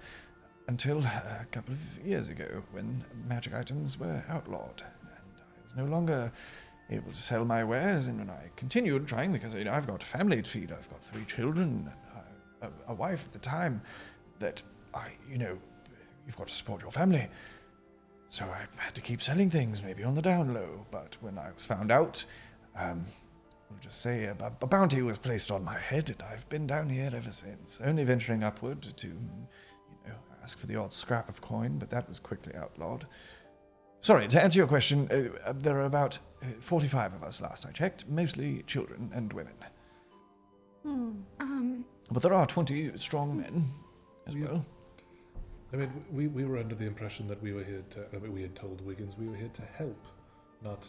until a couple of years ago when magic items were outlawed, and I was no longer able to sell my wares, and when I continued trying, because I've got a family to feed, I've got 3 children, and a wife at the time, that you've got to support your family. So I had to keep selling things, maybe on the down low, but when I was found out, we'll just say a bounty was placed on my head, and I've been down here ever since, only venturing upward to, ask for the odd scrap of coin, but that was quickly outlawed. Sorry, to answer your question, there are about 45 of us last I checked, mostly children and women. But there are 20 strong men. as well. I mean, we were under the impression that we were here to. I mean, we had told Wiggins we were here to help, not.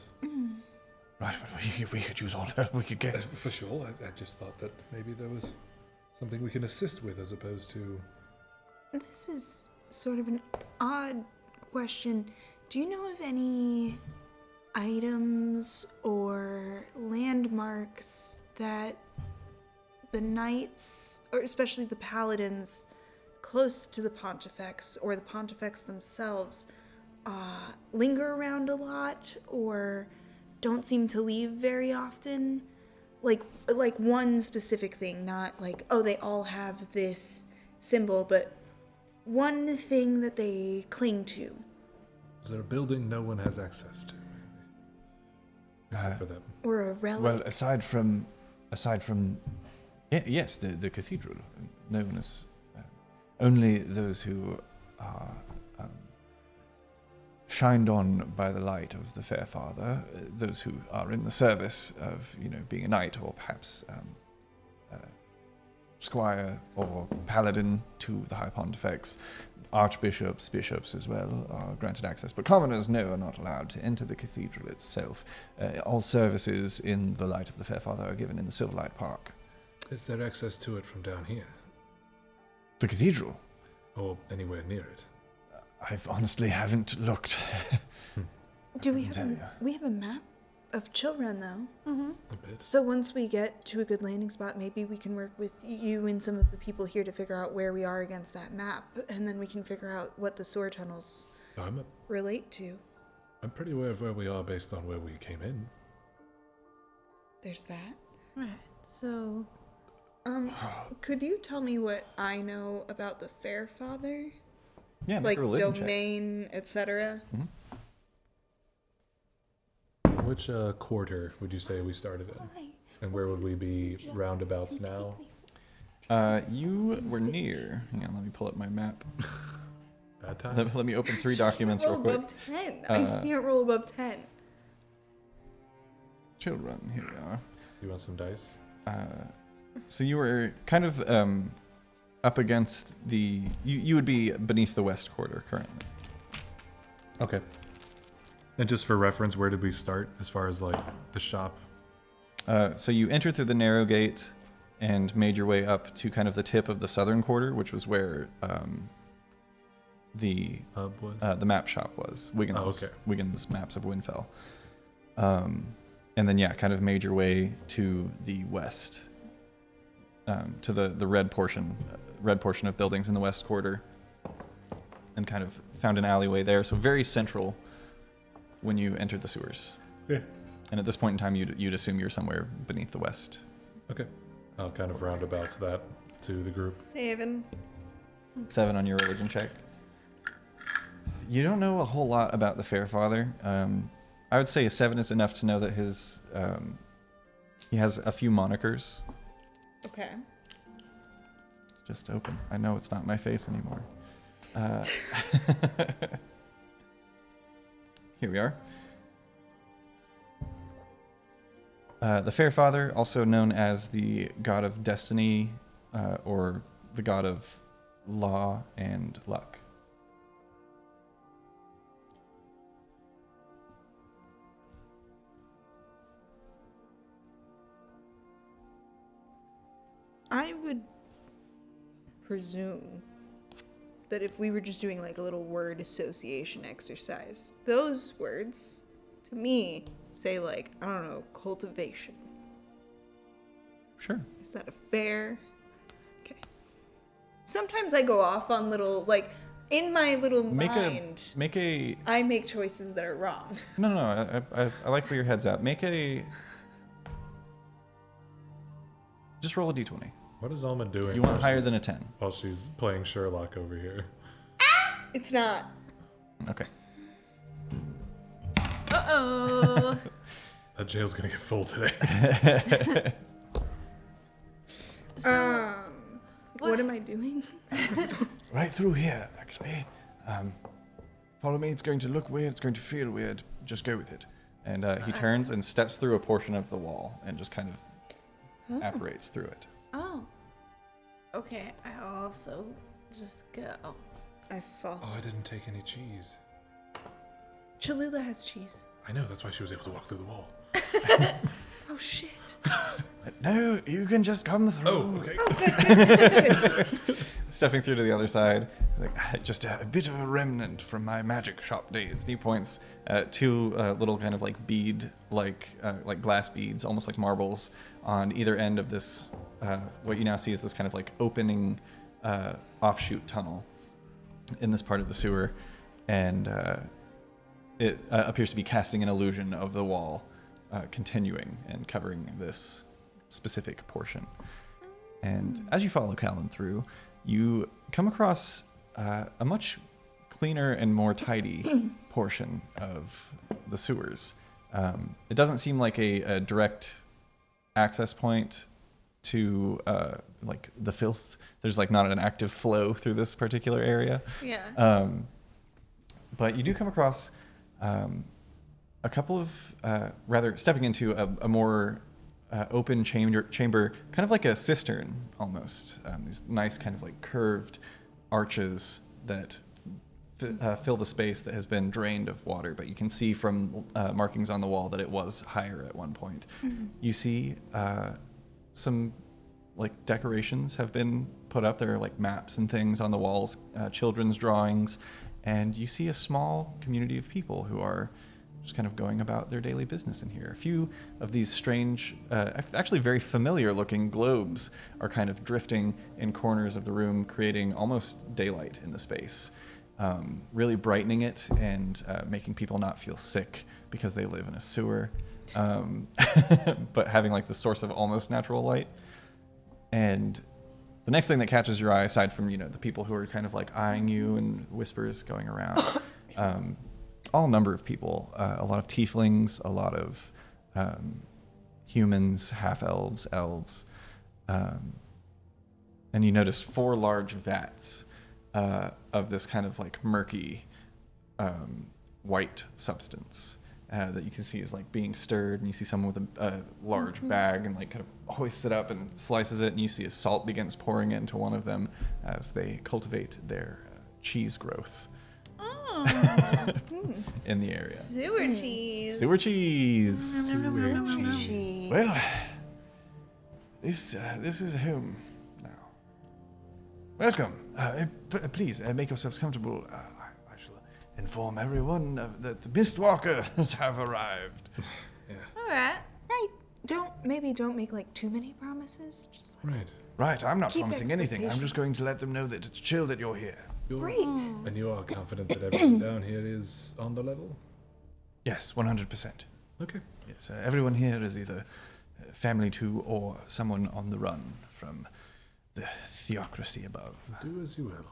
Right, but we could use all the help we could get. For sure. I just thought that maybe there was something we can assist with as opposed to. This is sort of an odd question. Do you know of any items or landmarks that the knights, or especially the paladins, close to the Pontifex or the Pontifex themselves, linger around a lot or don't seem to leave very often? Like one specific thing, not like, oh, they all have this symbol, but one thing that they cling to. Is there a building no one has access to? Maybe? Except for them. Or a relic. Well, aside from, yes, the cathedral, known as only those who are shined on by the light of the Fair Father, those who are in the service of, being a knight or perhaps squire or paladin to the High Pontifex. Archbishops, bishops as well are granted access, but commoners, no, are not allowed to enter the cathedral itself. All services in the light of the Fair Father are given in the Silverlight Park. Is there access to it from down here? The cathedral? Or anywhere near it? I honestly haven't looked. Do we have a map of Chillrun though? Mm-hmm. A bit. So once we get to a good landing spot, maybe we can work with you and some of the people here to figure out where we are against that map, and then we can figure out what the sewer tunnels relate to. I'm pretty aware of where we are based on where we came in. There's that. Right. So, Could you tell me what I know about the Fair Father? Yeah, make Like a religion check. domain, etc. Which quarter would you say we started in? And where would we be roundabouts now? You were near. Hang on, let me pull up my map. Bad time? Let me open 3 documents real quick. Above 10. I can't roll above 10. Chillrun, here we are. You want some dice? So you were kind of up against the... You would be beneath the west quarter currently. Okay. And just for reference, where did we start as far as like the shop? So you entered through the narrow gate and made your way up to kind of the tip of the southern quarter, which was where the Hub was? the map shop was. Wiggins, Oh, okay. Wiggins Maps of Windfell. And then, yeah, kind of made your way to the west, to the red portion of buildings in the west quarter, and kind of found an alleyway there. So very central when you entered the sewers. Yeah. And at this point in time, you'd assume you're somewhere beneath the west. Okay. I'll kind of roundabouts that to the group. 7. 7 on your religion check. You don't know a whole lot about the Fairfather. I would say a 7 is enough to know that his he has a few monikers. Okay. Just open. I know it's not my face anymore. Here we are. The Fairfather, also known as the god of destiny, or the god of law and luck. I would presume that if we were just doing like a little word association exercise, those words, to me, say like, I don't know, cultivation. Sure. Is that a fair? Okay. Sometimes I go off on little, like, in my little Make mind, a. I make choices that are wrong. No. I like where your head's at. Make a. Just roll a d20. What is Alma doing? You want while higher she's- than a 10. While she's playing Sherlock over here. It's not. Okay. Uh-oh. That jail's gonna get full today. What am I doing? Right through here, actually. Follow me. It's going to look weird. It's going to feel weird. Just go with it. And he turns and steps through a portion of the wall and just kind of apparates through it. Oh. Okay, I also just go. I follow. Oh, I didn't take any cheese. Cholula has cheese. I know, that's why she was able to walk through the wall. Oh shit. No, you can just come through. Oh, okay. Stepping through to the other side. He's like, just a bit of a remnant from my magic shop days. And he points at two little kind of like bead, like glass beads, almost like marbles, on either end of this, what you now see is this kind of like opening offshoot tunnel in this part of the sewer. And it appears to be casting an illusion of the wall continuing and covering this specific portion. And as you follow Callan through, you come across a much cleaner and more tidy portion of the sewers. It doesn't seem like a direct access point to like the filth. There's like not an active flow through this particular area. Yeah. But you do come across a couple of, rather stepping into a more open chamber, kind of like a cistern almost. These nice kind of like curved arches that fill the space that has been drained of water, but you can see from markings on the wall that it was higher at one point. Mm-hmm. You see some like decorations have been put up. There are like maps and things on the walls, children's drawings, and you see a small community of people who are just kind of going about their daily business in here. A few of these strange, actually very familiar looking globes are kind of drifting in corners of the room, creating almost daylight in the space, really brightening it and making people not feel sick because they live in a sewer, but having like the source of almost natural light. And the next thing that catches your eye, aside from, the people who are kind of like eyeing you and whispers going around, all number of people, a lot of tieflings, a lot of humans, half-elves, elves. And you notice 4 large vats of this kind of like murky white substance that you can see is like being stirred, and you see someone with a large bag and like kind of hoists it up and slices it, and you see as salt begins pouring into one of them as they cultivate their cheese growth. In the area. Sewer cheese. Sewer cheese. Sewer cheese. Well, this is home now. Welcome. Please make yourselves comfortable. I shall inform everyone that the Mistwalkers have arrived. Yeah. All right. Right. Don't make like too many promises. Just like Right. Right, I'm not Keep promising anything. I'm just expectations. going to let them know that it's chill that you're here. great. And you are confident that everyone down here is on the level? Yes, 100%. Okay. Yes, everyone here is either family to or someone on the run from the theocracy above. Do as you will.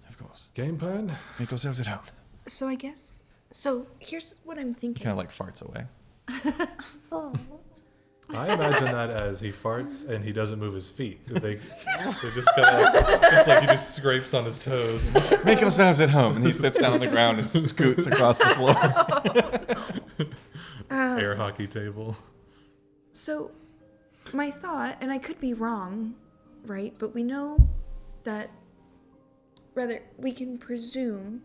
Of course. Game plan? Make yourselves at home. So here's what I'm thinking. Kind of like farts away. I imagine that as he farts and he doesn't move his feet. They just kind of, just like he just scrapes on his toes. Make yourselves at home. And he sits down on the ground and scoots across the floor. Air hockey table. So, my thought, and I could be wrong, right? But we know that, rather, we can presume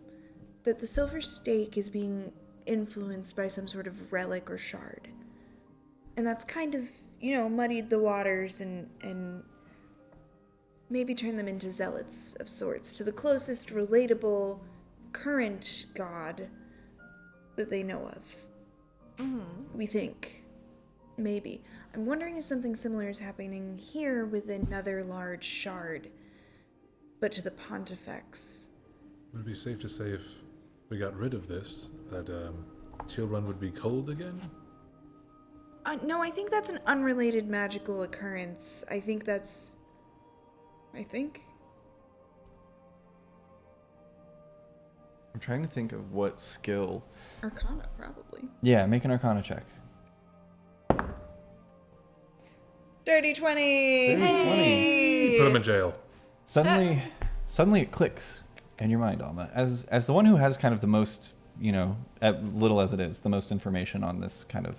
that the silver stake is being influenced by some sort of relic or shard. And that's kind of, muddied the waters and maybe turned them into zealots of sorts to the closest relatable current god that they know of. We think. Maybe. I'm wondering if something similar is happening here with another large shard, but to the Pontifex. Would it be safe to say if we got rid of this, that Chillrun would be cold again? No, I think that's an unrelated magical occurrence. I think. I'm trying to think of what skill. Arcana, probably. Yeah, make an Arcana check. Dirty 20! Hey! Put him in jail. Suddenly it clicks in your mind, Alma. As the one who has kind of the most, little as it is, the most information on this kind of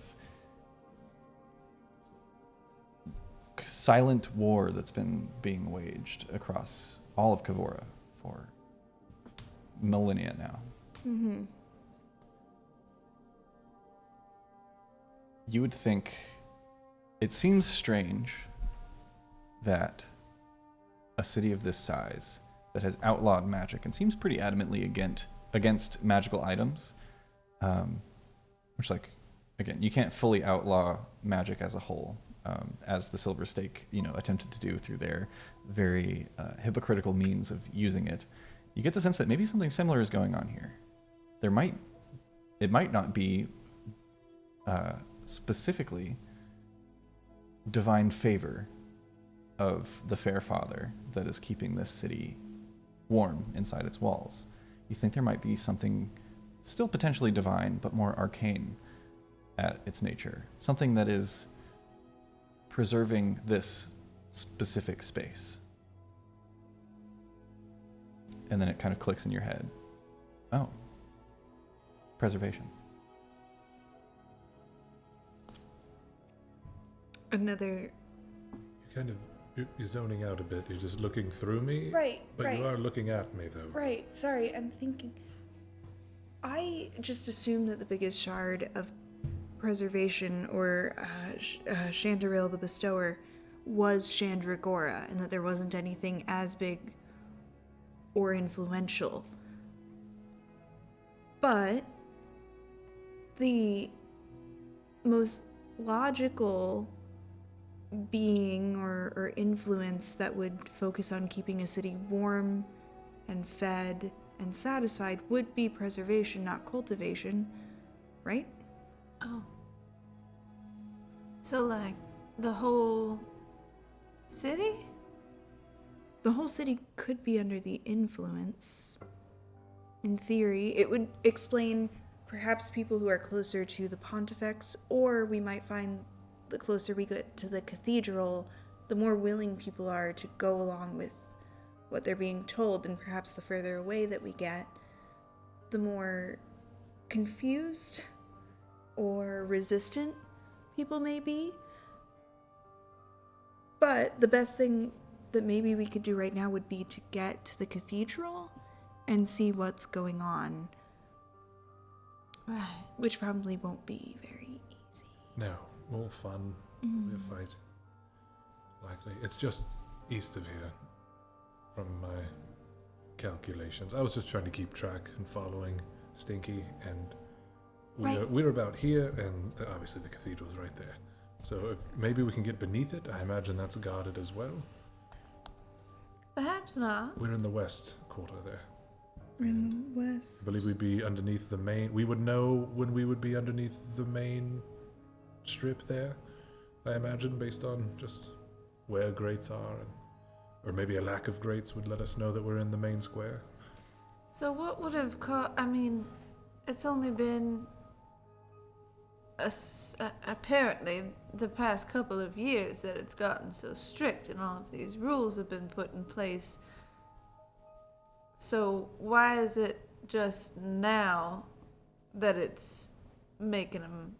silent war that's been being waged across all of Kavora for millennia now. Mm-hmm. You would think it seems strange that a city of this size that has outlawed magic and seems pretty adamantly against magical items, which, like, again, you can't fully outlaw magic as a whole, as the Silver Stake, attempted to do through their very hypocritical means of using it. You get the sense that maybe something similar is going on here. It might not be specifically divine favor of the Fair Father that is keeping this city warm inside its walls. You think there might be something still potentially divine, but more arcane at its nature. Something that is preserving this specific space. And then it kind of clicks in your head. Oh. Preservation. Another. You're zoning out a bit. You're just looking through me. Right, But right. you are looking at me, though. Right, sorry, I'm thinking. I just assumed that the biggest shard of preservation, or Chandaril the Bestower, was Chandragora, and that there wasn't anything as big or influential. But the most logical being or influence that would focus on keeping a city warm and fed and satisfied would be preservation, not cultivation, right? Oh. So, like, the whole city? The whole city could be under the influence. In theory, it would explain perhaps people who are closer to the Pontifex, or we might find the closer we get to the cathedral, the more willing people are to go along with what they're being told, and perhaps the further away that we get, the more confused or resistant people may be. But the best thing that maybe we could do right now would be to get to the cathedral and see what's going on. Right. Which probably won't be very easy. No, more fun. Be a fight. Likely. It's just east of here, from my calculations. I was just trying to keep track and following Stinky, and we're about here, and obviously the cathedral's right there. So if maybe we can get beneath it. I imagine that's guarded as well. Perhaps not. We're in the west quarter there. West. I believe we'd be underneath the main. We would know when we would be underneath the main strip there, I imagine, based on just where grates are, or maybe a lack of grates would let us know that we're in the main square. So what would have caused... I mean, it's only been... apparently the past couple of years that it's gotten so strict and all of these rules have been put in place. So why is it just now that it's making them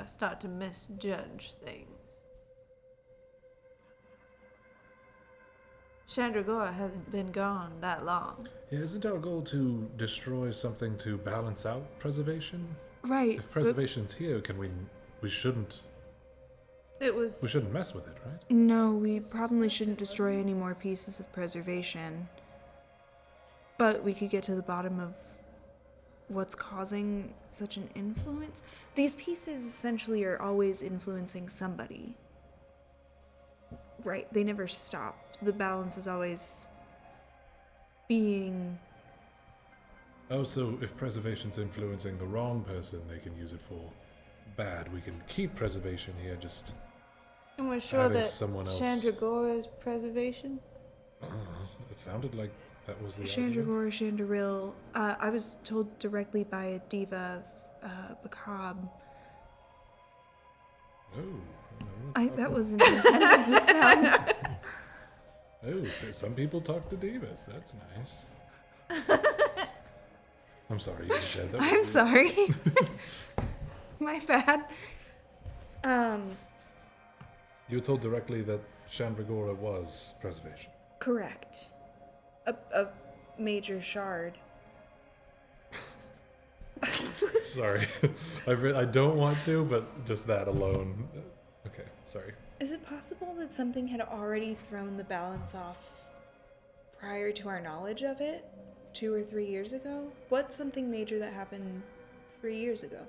start to misjudge things? Chandragora hasn't been gone that long. Yeah, isn't our goal to destroy something to balance out preservation? Right. If preservation's here, we shouldn't mess with it, right? No, we probably shouldn't destroy any more pieces of preservation. But we could get to the bottom of what's causing such an influence. These pieces essentially are always influencing somebody. Right, they never stop. The balance is always being... Oh, so if preservation's influencing the wrong person, they can use it for bad. We can keep preservation here, just... And we're sure Having that someone else- Chandragora's preservation? It sounded like that was the argument. Chandragora, Chandaril. I was told directly by a diva of Bakab. Oh. That wasn't intended to sound... Oh, some people talk to divas. That's nice. I'm sorry, you said that. I'm sorry. My bad. You were told directly that Chandragora was preservation. Correct. a major shard. Sorry. I don't want to, but just that alone. Okay, sorry. Is it possible that something had already thrown the balance off prior to our knowledge of it? 2 or 3 years ago? What's something major that happened 3 years ago?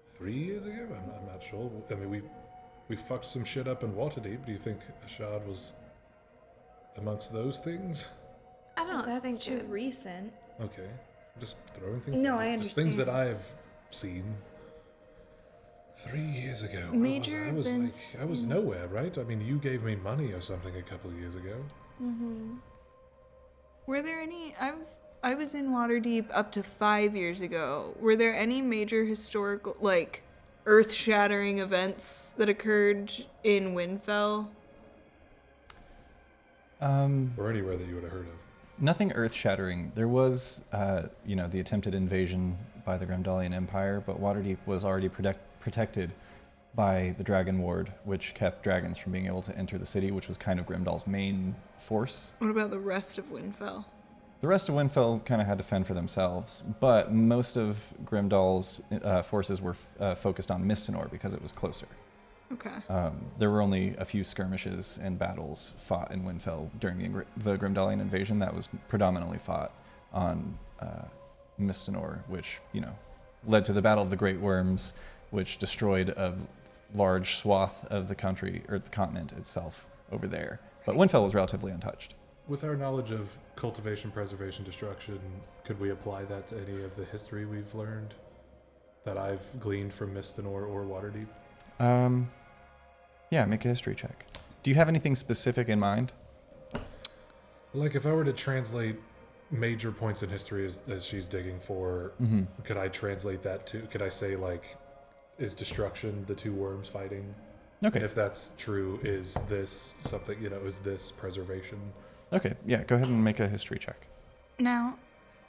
3 years ago? I'm not sure. I mean, we fucked some shit up in Waterdeep. Do you think Ashad was amongst those things? I don't That's think too that- recent. Okay. Just throwing things No, out. I Just things that understand. I've seen. 3 years ago. Where Major was I? events I was nowhere, right? I mean, you gave me money or something a couple of years ago. Were there any? I was in Waterdeep up to 5 years ago. Were there any major historical, like, earth-shattering events that occurred in Windfell? Or anywhere that you would have heard of. Nothing earth-shattering. There was, the attempted invasion by the Grimdalian Empire, but Waterdeep was already protected by the Dragon Ward, which kept dragons from being able to enter the city, which was kind of Grimdal's main force. What about the rest of Windfell? The rest of Windfell kind of had to fend for themselves, but most of Grimdal's forces were focused on Mistinor because it was closer. Okay. There were only a few skirmishes and battles fought in Windfell during the Grimdalian invasion that was predominantly fought on Mistinor, which, led to the Battle of the Great Worms, which destroyed a large swath of the country, or the continent itself, over there. But Windfell was relatively untouched. With our knowledge of cultivation, preservation, destruction, could we apply that to any of the history we've learned that I've gleaned from Mistinor or Waterdeep? Yeah, make a history check. Do you have anything specific in mind? Like, if I were to translate major points in history as she's digging for, could I translate that to, could I say, like, is destruction the two worms fighting? Okay. And if that's true, is this something, is this preservation? Okay, yeah, go ahead and make a history check. Now,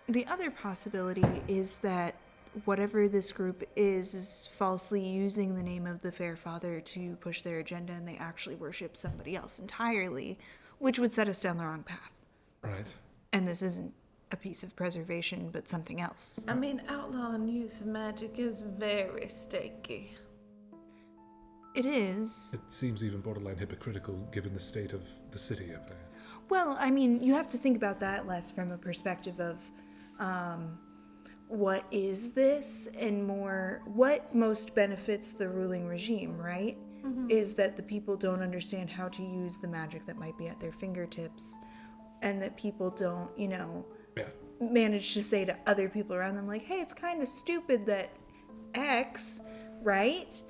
the other possibility is that whatever this group is falsely using the name of the Fair Father to push their agenda, and they actually worship somebody else entirely, which would set us down the wrong path. Right. And this isn't a piece of preservation, but something else. I mean, outlawing use of magic is very sticky. It is. It seems even borderline hypocritical given the state of the city up there. Well, I mean, you have to think about that less from a perspective of what is this, and more what most benefits the ruling regime, right? Is that the people don't understand how to use the magic that might be at their fingertips, and that people don't, Yeah. manage to say to other people around them, like, hey, it's kind of stupid that X, right?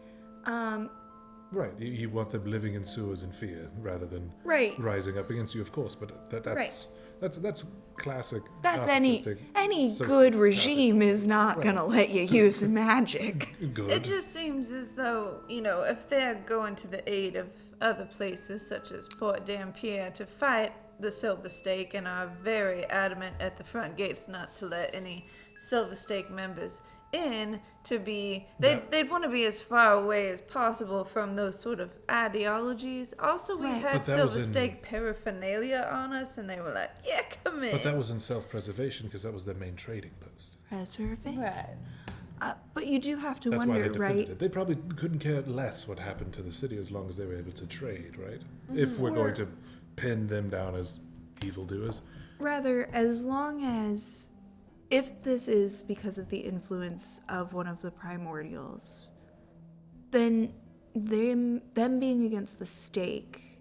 Right. You want them living in sewers in fear rather than Right. rising up against you, of course. But that's classic. That's narcissistic any sociopathic. good regime is not gonna let you use magic. Good. It just seems as though, if they're going to the aid of other places such as Port Dampier to fight the Silver Stake and are very adamant at the front gates not to let any Silver Stake members in, to be they'd want to be as far away as possible from those sort of ideologies. Also, we Right. had But that Silver was in- Stake paraphernalia on us, and they were like, "Yeah, come in." But that was in self-preservation because that was their main trading post. Preservation. right. But you do have to That's why wonder, they defended right? it. They probably couldn't care less what happened to the city as long as they were able to trade, right? If we're going to pin them down as evildoers. Rather, as long as, if this is because of the influence of one of the primordials, then them being against the stake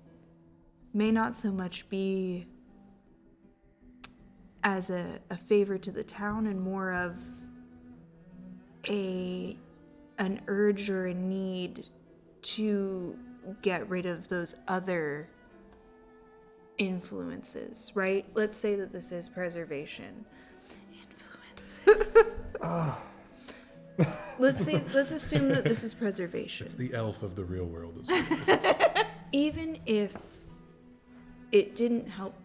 may not so much be as a favor to the town, and more of an urge or a need to get rid of those other influences, right? Let's say that this is preservation. Influences. Let's assume that this is preservation. It's the elf of the real world. As well. Even if it didn't help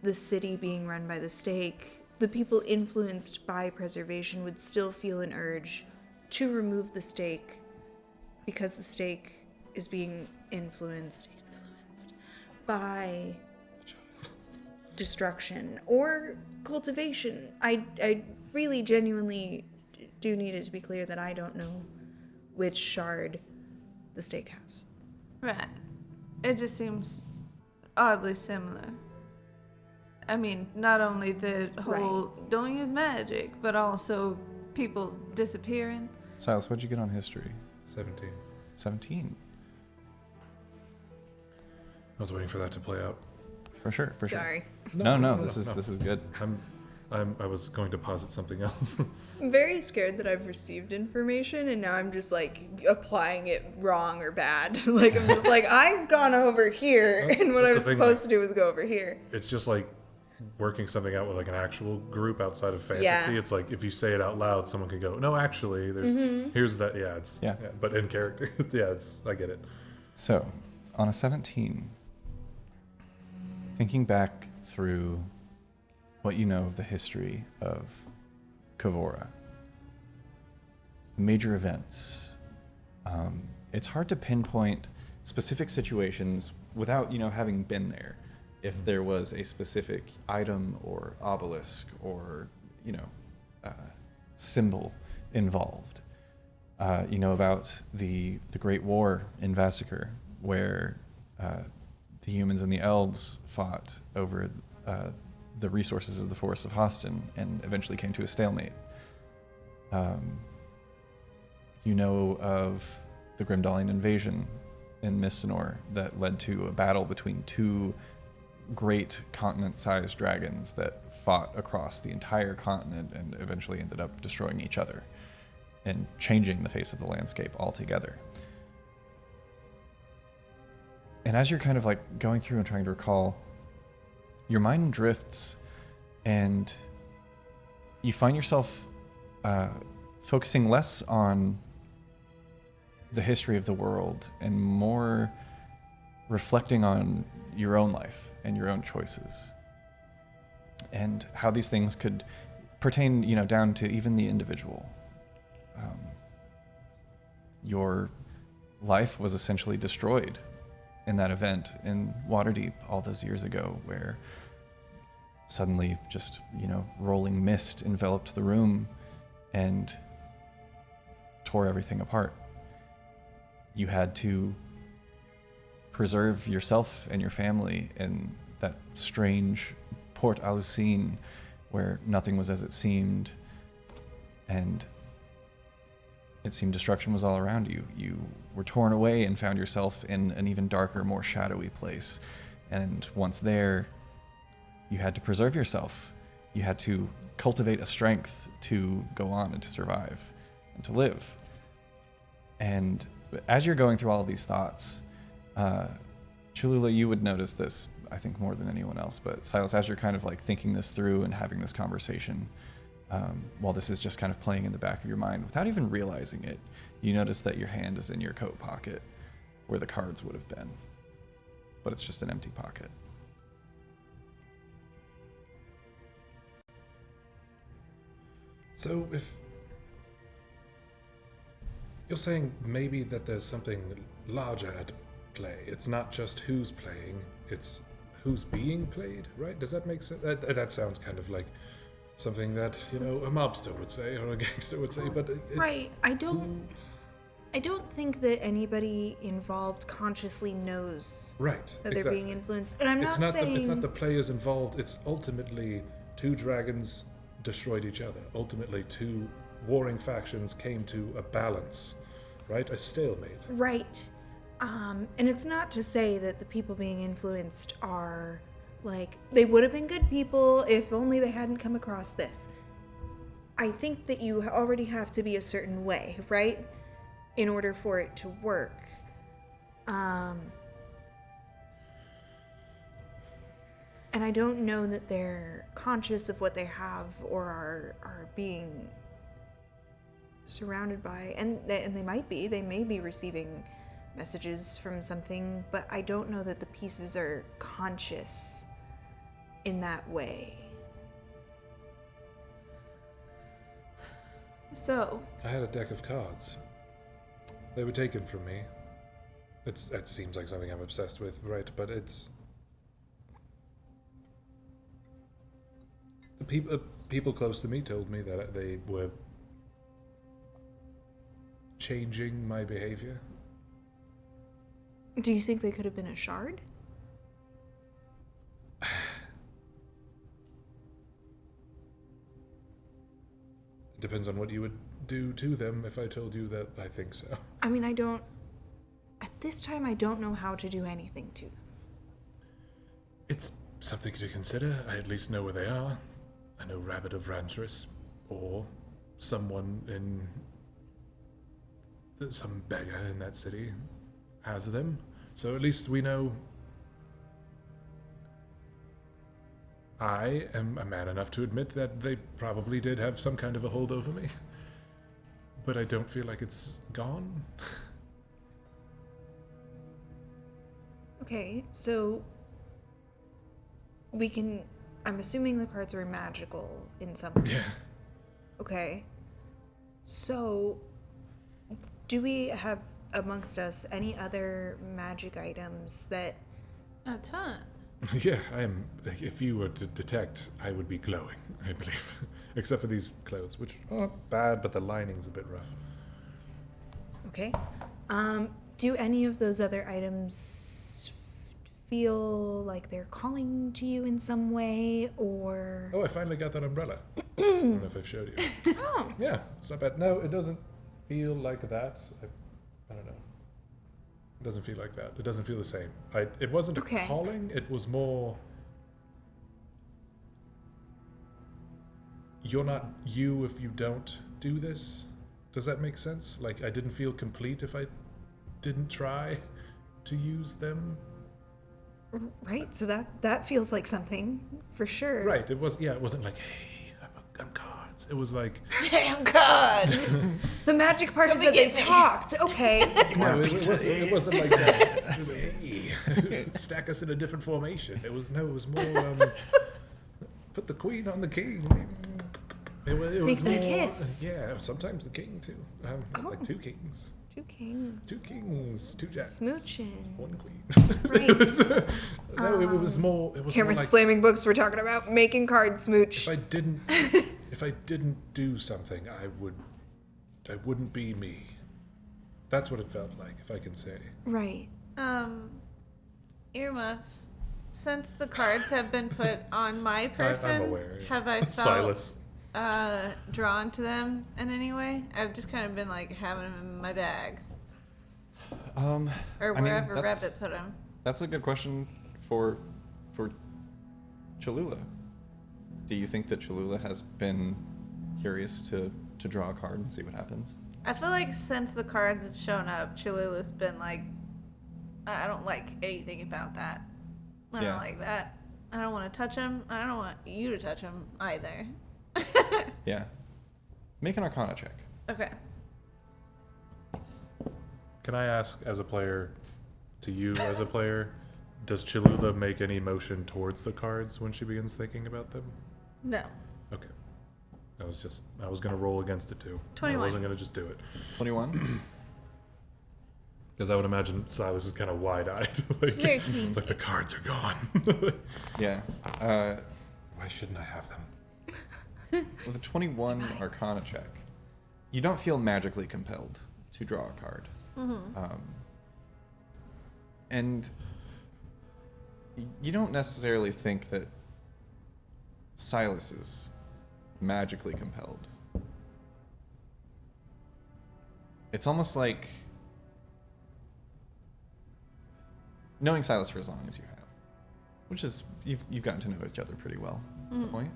the city being run by the stake, the people influenced by preservation would still feel an urge to remove the stake because the stake is being influenced by destruction or cultivation. I really genuinely do need it to be clear that I don't know which shard the stake has. Right. It just seems oddly similar. I mean, not only the whole don't use magic, but also people disappearing. Silas, what'd you get on history? 17. 17. I was waiting for that to play out. For sure. Sorry. No, this is good. I was going to posit something else. I'm very scared that I've received information and now I'm just like applying it wrong or bad. Like I'm just like, I've gone over here and what I was supposed to do was go over here. It's just like working something out with like an actual group outside of fantasy. Yeah. It's like if you say it out loud, someone could go, no, actually, there's here's that. Yeah, but in character, I get it. So, on a 17, thinking back through what you know of the history of Kavora, major events, it's hard to pinpoint specific situations without, having been there. If there was a specific item or obelisk or, symbol involved. About the Great War in Vassacre, where the humans and the elves fought over the resources of the Forest of Hoston and eventually came to a stalemate. Of the Grimdalian invasion in Mistinor that led to a battle between two great continent-sized dragons that fought across the entire continent and eventually ended up destroying each other and changing the face of the landscape altogether. And as you're kind of like going through and trying to recall, your mind drifts and you find yourself focusing less on the history of the world and more reflecting on your own life and your own choices and how these things could pertain, down to even the individual. Your life was essentially destroyed in that event in Waterdeep all those years ago, where suddenly just, rolling mist enveloped the room and tore everything apart. You had to preserve yourself and your family in that strange Port Alucine where nothing was as it seemed, and it seemed destruction was all around you. You were torn away and found yourself in an even darker, more shadowy place. And once there, you had to preserve yourself. You had to cultivate a strength to go on and to survive and to live. And as you're going through all of these thoughts, Cholula, you would notice this, I think, more than anyone else. But Silas, as you're kind of like thinking this through and having this conversation, while this is just kind of playing in the back of your mind, without even realizing it, you notice that your hand is in your coat pocket where the cards would have been. But it's just an empty pocket. So if you're saying maybe that there's something larger at play, it's not just who's playing, it's who's being played, right? Does that make sense? That sounds kind of like something that, a mobster would say or a gangster would say, but it's... Right. I don't think that anybody involved consciously knows right, that they're exactly. being influenced. And I'm It's not saying... it's not the players involved, it's ultimately two dragons destroyed each other. Ultimately, two warring factions came to a balance, right? A stalemate. Right. And it's not to say that the people being influenced are, like, they would have been good people if only they hadn't come across this. I think that you already have to be a certain way, right? In order for it to work. And I don't know that they're conscious of what they have or are being surrounded by. And they might be. They may be receiving messages from something, but I don't know that the pieces are conscious in that way. So, I had a deck of cards. They were taken from me. It seems like something I'm obsessed with, right? But it's... People close to me told me that they were changing my behavior. Do you think they could have been a shard? It depends on what you would do to them if I told you that I think so. I mean, at this time, I don't know how to do anything to them. It's something to consider. I at least know where they are. I know Rabbit of Rantress, or someone in some beggar in that city has them. So at least we know I am a man enough to admit that they probably did have some kind of a hold over me. But I don't feel like it's gone. Okay, so I'm assuming the cards are magical in some way. Yeah. Okay. So, do we have amongst us any other magic items that... A ton. Yeah, I am. If you were to detect, I would be glowing, I believe. Except for these clothes, which aren't bad, but the lining's a bit rough. Okay. Do any of those other items feel like they're calling to you in some way, or... Oh, I finally got that umbrella. I don't know if I've showed you. Oh. Yeah, it's not bad. No, it doesn't feel like that. I don't know. It doesn't feel like that. It doesn't feel the same. It wasn't a Okay. calling. It was more... You're not you if you don't do this. Does that make sense? Like, I didn't feel complete if I didn't try to use them. Right, so that feels like something, for sure. Right, it wasn't like, hey, I'm cards. It was like... Damn God! The magic part is that they talked. Okay. No, it wasn't like that. It was like, hey, stack us in a different formation. It was more, put the queen on the king. It was Make them more, kiss. Yeah, sometimes the king too. Like two kings. Two kings. Two kings, two jacks. Smooching. One queen. Right. It was more. It was Cameron's more like, slamming books. We're talking about making cards, smooch. if I didn't do something, I wouldn't be me. That's what it felt like, if I can say. Right. Earmuffs. Since the cards have been put on my person, I'm aware. Yeah. have I felt Silas. drawn to them in any way? I've just kind of been like having them in my bag or I mean, wherever that's- Rabbit put them. That's a good question for Cholula. Do you think that Cholula has been curious to draw a card and see what happens? I feel like since the cards have shown up, Cholula's been like, I don't like anything about that. I Yeah. don't like that. I don't want to touch him. I don't want you to touch him either. Yeah. Make an Arcana check. Okay. Can I ask, as a player, to you as a player, does Cholula make any motion towards the cards when she begins thinking about them? No. Okay. I was gonna roll against it too. 21. I wasn't gonna just do it. 21? Because I would imagine Silas is kind of wide-eyed. like, Very sneaky. like the cards are gone. Yeah. Why shouldn't I have them? With a 21 Arcana check, you don't feel magically compelled to draw a card. And you don't necessarily think that Silas is magically compelled. It's almost like knowing Silas for as long as you have, which is you've gotten to know each other pretty well at the point.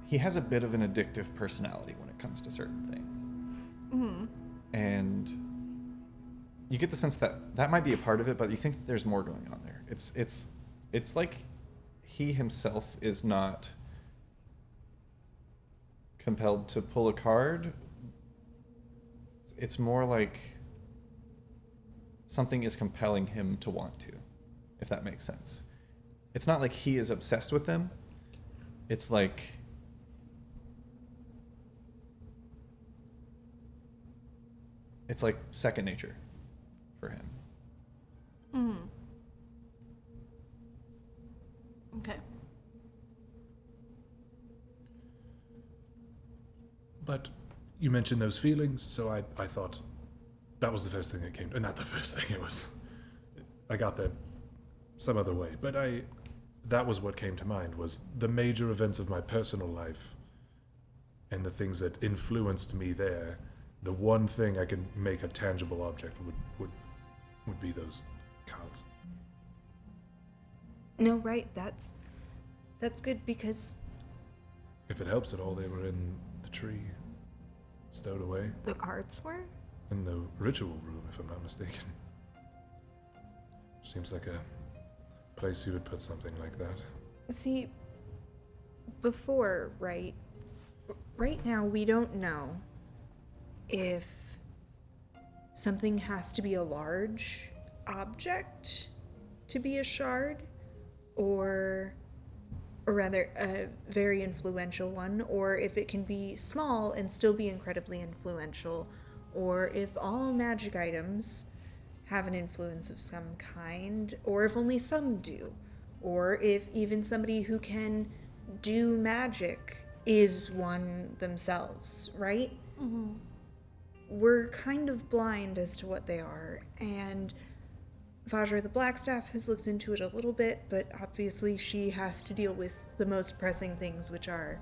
He has a bit of an addictive personality when it comes to certain things. And you get the sense that might be a part of it, but you think that there's more going on there. It's like he himself is not compelled to pull a card. It's more like something is compelling him to want to, if that makes sense. It's not like he is obsessed with them. It's like second nature for him. Okay. But you mentioned those feelings, so I thought that was the first thing that came. Not the first thing, it was. I got there some other way, but that was what came to mind, was the major events of my personal life and the things that influenced me there. The one thing I could make a tangible object would be those cards. No, right. That's good because If it helps at all, they were in the tree, stowed away the cards were. in the ritual room, if I'm not mistaken. Seems like a place you would put something like that. See, before, right? Right now, we don't know if something has to be a large object to be a shard, or rather, a very influential one, or if it can be small and still be incredibly influential, or if all magic items have an influence of some kind, or if only some do, or if even somebody who can do magic is one themselves, right? Mm-hmm. We're kind of blind as to what they are, and Vajra the Blackstaff has looked into it a little bit, but obviously she has to deal with the most pressing things, which are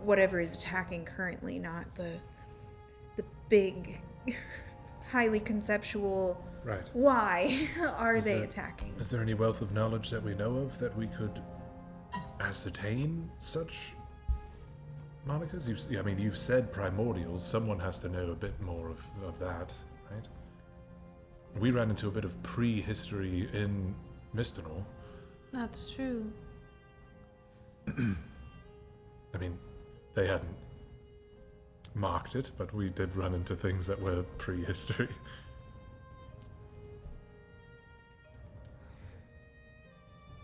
whatever is attacking currently, not the big, highly conceptual, Right. why are Is they there- attacking? Is there any wealth of knowledge that we know of that we could ascertain such monikers? You've said primordials. Someone has to know a bit more of that, right? We ran into a bit of prehistory in Mistinol. That's true. I mean, they hadn't marked it, but we did run into things that were prehistory.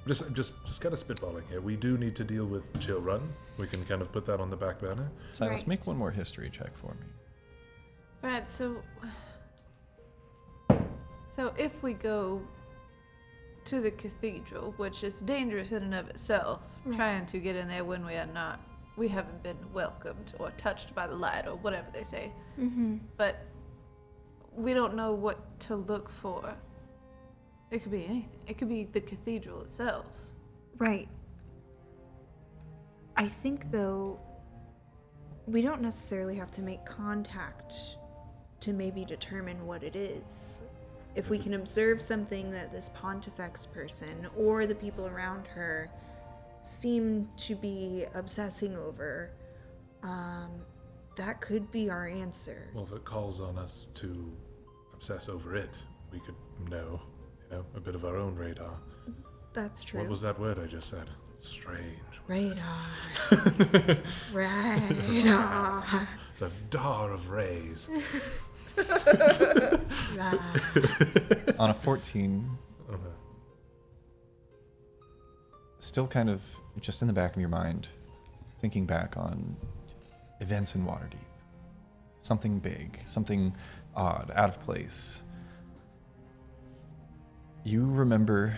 Just kind of spitballing here. We do need to deal with Chillrun. We can kind of put that on the back burner. Silas, Right. make one more history check for me. Right, so if we go to the cathedral, which is dangerous in and of itself, Right. trying to get in there when we haven't been welcomed or touched by the light or whatever they say. Mm-hmm. But we don't know what to look for. It could be anything. It could be the cathedral itself. Right. I think, though, we don't necessarily have to make contact to maybe determine what it is. If we can observe something that this Pontifex person or the people around her seem to be obsessing over, that could be our answer. Well, if it calls on us to obsess over it, we could know, a bit of our own radar. That's true. What was that word I just said? Strange. Radar. Radar. It's a dar of rays. On a 14, Okay. still kind of just in the back of your mind, thinking back on events in Waterdeep. Something big, something odd, out of place. You remember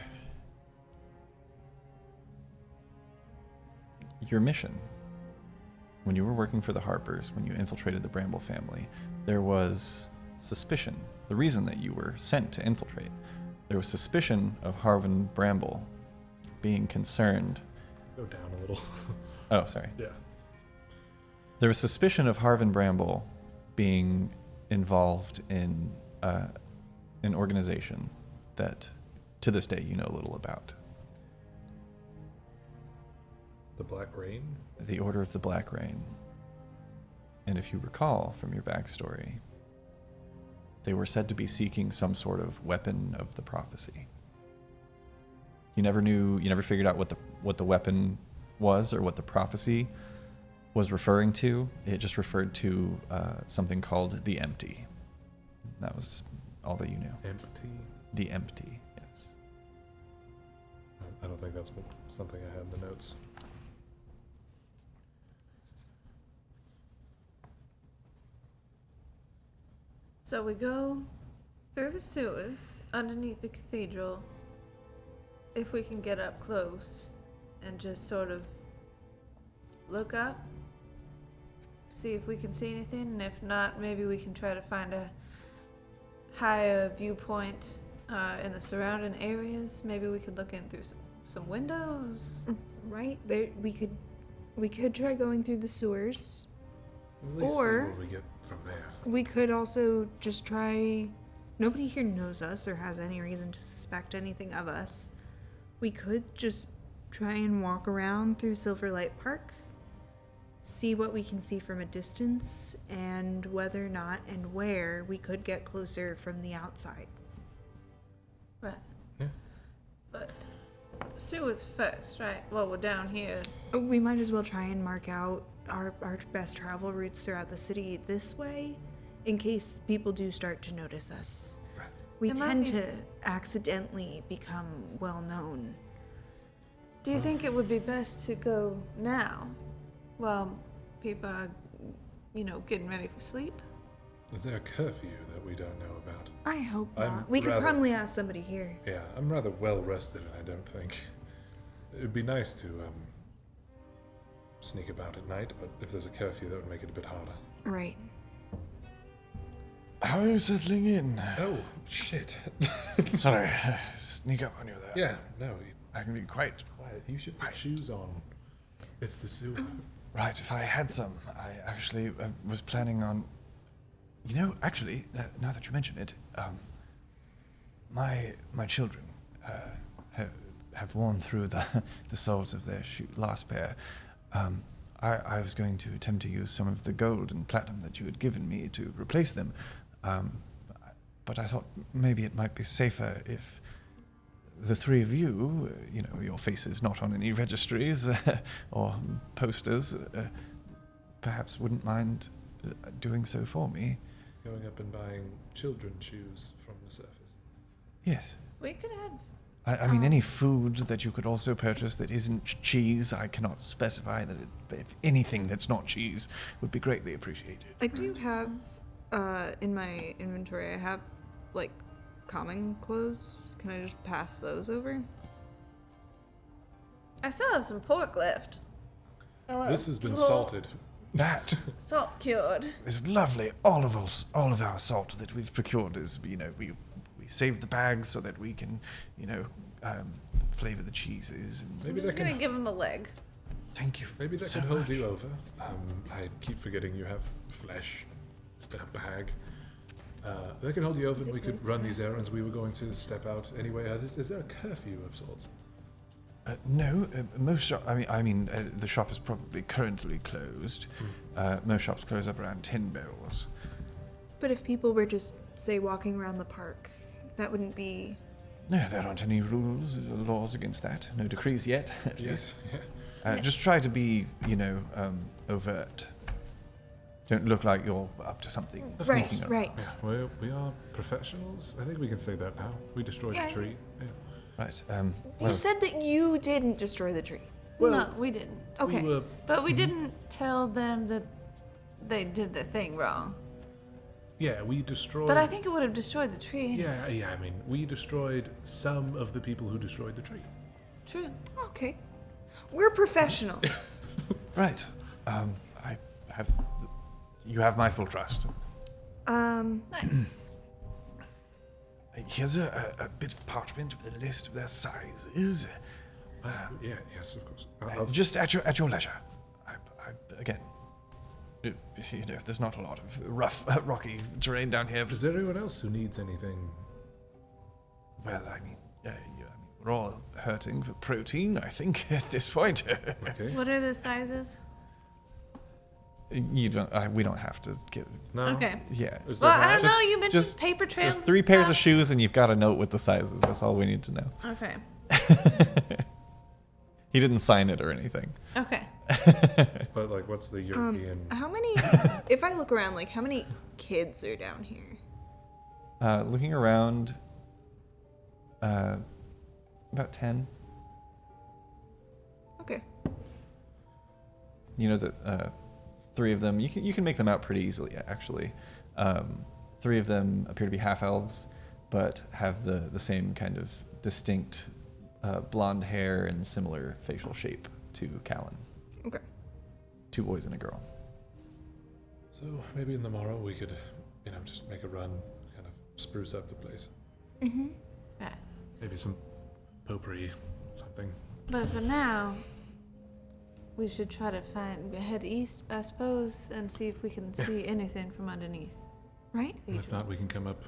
your mission. When you were working for the Harpers, when you infiltrated the Bramble family, there was suspicion. The reason that you were sent to infiltrate, there was suspicion of Harvin Bramble being concerned. Go down a little. Oh, sorry. Yeah. There was suspicion of Harvin Bramble being involved in an organization that, to this day, you know little about. The Black Rain? The Order of the Black Rain. And if you recall from your backstory, they were said to be seeking some sort of weapon of the prophecy. You never figured out what the weapon was or what the prophecy was referring to. It just referred to something called the Empty. That was all that you knew. Empty? The Empty, yes. I don't think that's something I had in the notes. So we go through the sewers underneath the cathedral. If we can get up close and just sort of look up. see if we can see anything, and if not, maybe we can try to find a higher viewpoint in the surrounding areas. Maybe we could look in through some windows. Right there, we could try going through the sewers. At least Or- see what we get from there. We could also just try. Nobody here knows us or has any reason to suspect anything of us. We could just try and walk around through Silverlight Park, see what we can see from a distance, and whether or not and where we could get closer from the outside. Right. Yeah. But sewers first, right? Well, we're down here. We might as well try and mark out our best travel routes throughout the city this way, in case people do start to notice us. Right. We It might tend be- to accidentally become well known. Do you think it would be best to go now, while people are, getting ready for sleep? Is there a curfew that we don't know about? I hope I'm not. We could rather- probably ask somebody here. Yeah, I'm rather well rested, and I don't think it'd be nice to sneak about at night. But if there's a curfew, that would make it a bit harder. Right. How are you settling in? Oh shit! Sorry, sneak up on you there. Yeah, no, I can be quite quiet. You should put shoes on. It's the sewer. right. If I had some, I actually was planning on. Actually, now that you mention it, my children have worn through the soles of their last pair. I was going to attempt to use some of the gold and platinum that you had given me to replace them, but I thought maybe it might be safer if the three of you, your faces not on any registries or posters, perhaps wouldn't mind doing so for me. Going up and buying children's shoes from the surface. Yes. We could have. I mean, any food that you could also purchase that isn't cheese, I cannot specify that if anything that's not cheese would be greatly appreciated. I do have, in my inventory, I have, like, common clothes. Can I just pass those over? I still have some pork left. This has been Little salted. That Salt cured. is lovely. All of our salt that we've procured is, we save the bags so that we can, flavor the cheeses. And Maybe I'm just that gonna can. give him a leg. thank you. Maybe that so could hold much. you over. I keep forgetting you have flesh in a bag. That could hold you over, and we could run these errands. We were going to step out anyway. Is there a curfew of sorts? No, most shop. The shop is probably currently closed. Most shops close up around 10 bells. But if people were just, say, walking around the park, that wouldn't be. No, there aren't any rules or laws against that. No decrees yet, at least. Yeah. Just try to be, overt. Don't look like you're up to something. Right, sneaking up. right. Yeah, we are professionals. I think we can say that now. We destroyed Yeah. a tree. Yeah. Right. You said that you didn't destroy the tree. No, we didn't. Okay. We were, But we didn't tell them that they did the thing wrong. yeah, we destroyed. But I think it would have destroyed the tree. Yeah. I mean, we destroyed some of the people who destroyed the tree. True. Okay. We're professionals. Right. I have. You have my full trust. Nice. Here's a bit of parchment with a list of their sizes. Yes, of course. Just at your leisure. Again, there's not a lot of rough, rocky terrain down here. Is there anyone else who needs anything? Well, we're all hurting for protein, I think, at this point. Okay. What are the sizes? We don't have to give. No. Okay. Yeah. Is Well, there I don't not? know. You mentioned just- paper trails. Just 3 and pairs of stuff. shoes, and you've got a note with the sizes. That's all we need to know. Okay. He didn't sign it or anything. Okay. But like, what's the European? How many, if I look around, like, how many kids are down here? Looking around, about 10. Okay. You know that 3 of them, you can make them out pretty easily, actually. 3 of them appear to be half elves, but have the same kind of distinct blonde hair and similar facial shape to Callan. Okay. 2 boys and a girl. So maybe in the morrow we could, just make a run, kind of spruce up the place. Right. Maybe some potpourri, something. But for now, we should try to head east, I suppose, and see if we can see anything from underneath. Right? And if not, we can come up.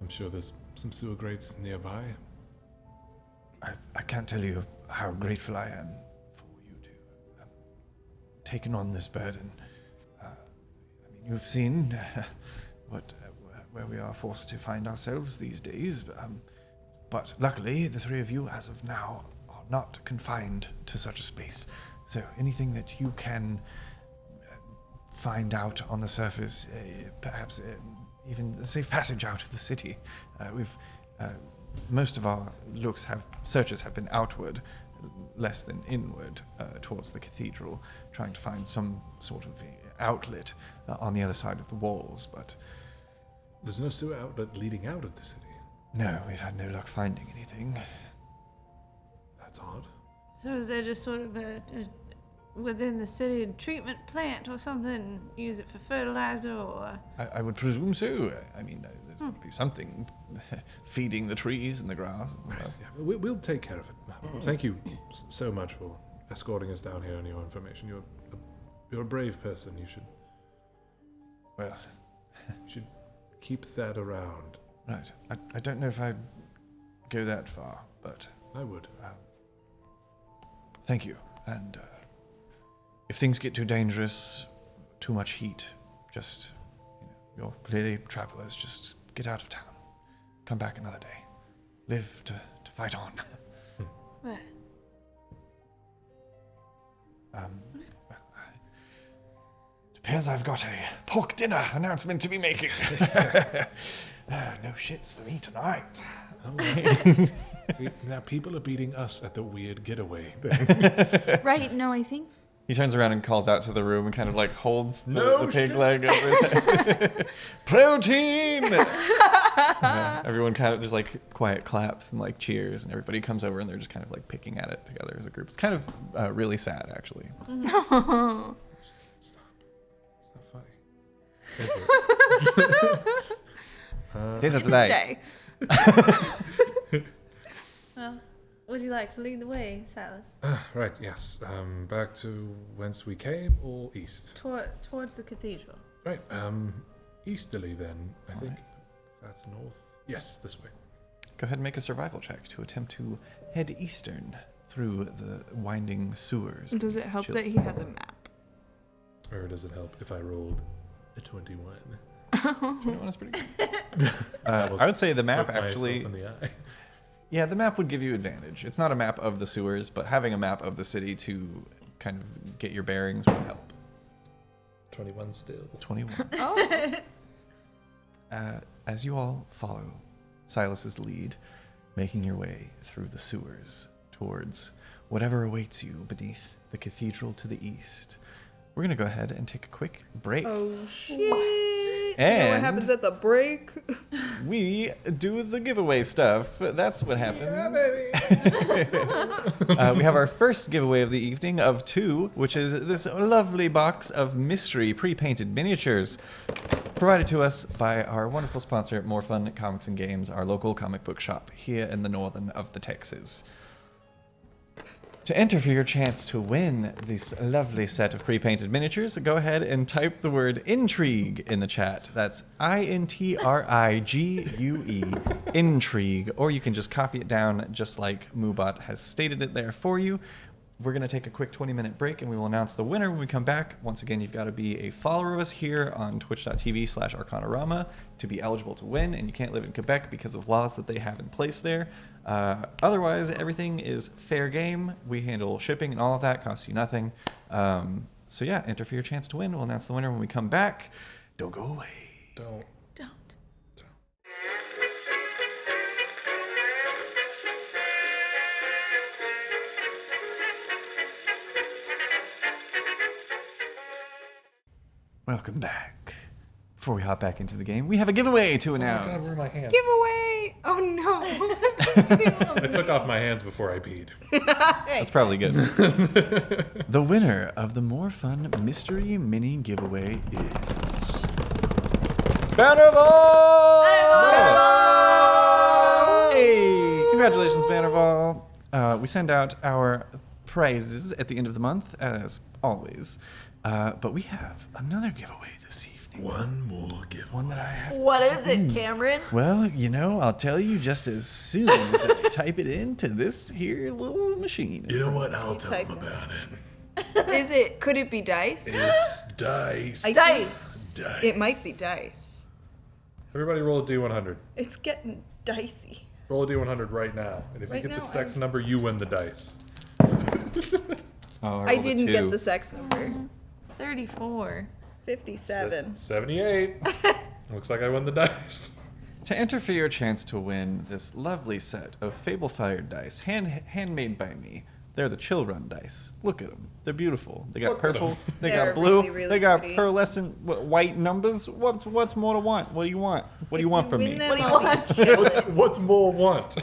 I'm sure there's some sewer grates nearby. I can't tell you how grateful I am for you to have taken on this burden. You've seen where we are forced to find ourselves these days, but luckily the three of you, as of now, are not confined to such a space. So anything that you can find out on the surface, perhaps even a safe passage out of the city. Most of our searches have been outward, less than inward, towards the cathedral, trying to find some sort of outlet on the other side of the walls, but there's no sewer outlet leading out of the city. No, we've had no luck finding anything. That's odd. So is there just sort of within the city treatment plant or something? Use it for fertilizer or? I would presume so. I mean, there would be something feeding the trees and the grass. Yeah, we'll take care of it. Thank you so much for escorting us down here and your information. You're a brave person. You should keep that around. Right. I don't know if I'd go that far, but I would. Thank you. And if things get too dangerous, too much heat, just, you're clearly travelers, just get out of town. Come back another day. Live to fight on. Right. It appears I've got a pork dinner announcement to be making. No shits for me tonight. See, now people are beating us at the weird getaway thing. Right, no, I think He turns around and calls out to the room and kind of like holds No the pig shit. leg over his head. Protein! Everyone kind of just like quiet claps and like cheers, and everybody comes over and they're just kind of like picking at it together as a group. It's kind of really sad, actually. Stop. It's not funny. Is it? Day of the night. Well, would you like to lead the way, Silas? Right, yes. Back to whence we came or east? Towards the cathedral. Right, easterly then, I think. That's north. Yes, this way. Go ahead and make a survival check to attempt to head eastern through the winding sewers. does it help that he has a map? Or does it help if I rolled a 21? 21 is pretty good. I would say the map Look myself actually... in the eye. Yeah, the map would give you advantage. It's not a map of the sewers, but having a map of the city to kind of get your bearings would help. 21 still. 21. Oh. As you all follow Silas's lead, making your way through the sewers towards whatever awaits you beneath the cathedral to the east, we're going to go ahead and take a quick break. Oh shit! You know what And- happens at the break? We do the giveaway stuff. That's what happens. We have our first giveaway of the evening of 2, which is this lovely box of mystery pre-painted miniatures provided to us by our wonderful sponsor, More Fun Comics and Games, our local comic book shop here in the northern of the Texas. To enter for your chance to win this lovely set of pre-painted miniatures, go ahead and type the word intrigue in the chat. That's INTRIGUE, intrigue, or you can just copy it down just like Moobot has stated it there for you. We're going to take a quick 20-minute break, and we will announce the winner when we come back. Once again, you've got to be a follower of us here on twitch.tv/Arcanarama to be eligible to win, and you can't live in Quebec because of laws that they have in place there. Otherwise, everything is fair game. We handle shipping and all of that, costs you nothing. So yeah, enter for your chance to win. We'll announce the winner when we come back. Don't go away. Don't. Welcome back. Before we hop back into the game, we have a giveaway to Oh my announce. God, where are my hands? Giveaway! Oh no. I took off my hands before I peed. That's probably good. The winner of the More Fun Mystery Mini Giveaway is... Bannerval! Hey! Congratulations, Bannerval. We send out our prizes at the end of the month, as always. But we have another giveaway this evening. One more giveaway. One that I have to What type is it, in. Cameron? Well, I'll tell you just as soon as I type it into this here little machine. You know what? I'll tell type them it. about it. Could it be dice? It's dice. Dice. It might be dice. Everybody roll a D100. It's getting dicey. Roll a D100 right now. And if Right you get the now, sex number, you win the dice. Oh, I rolled a didn't 2. get the sex number. 34. 57. 78. Looks like I won the dice. To enter for your chance to win this lovely set of Fable-fired dice, handmade by me. They're the Chillrun dice. Look at them. They're beautiful. They got Look at purple. 'em. They They're got blue. really, really they got pretty. pearlescent white numbers. What's more to want? What do you want? What do you want from me? What do you want? What's more want?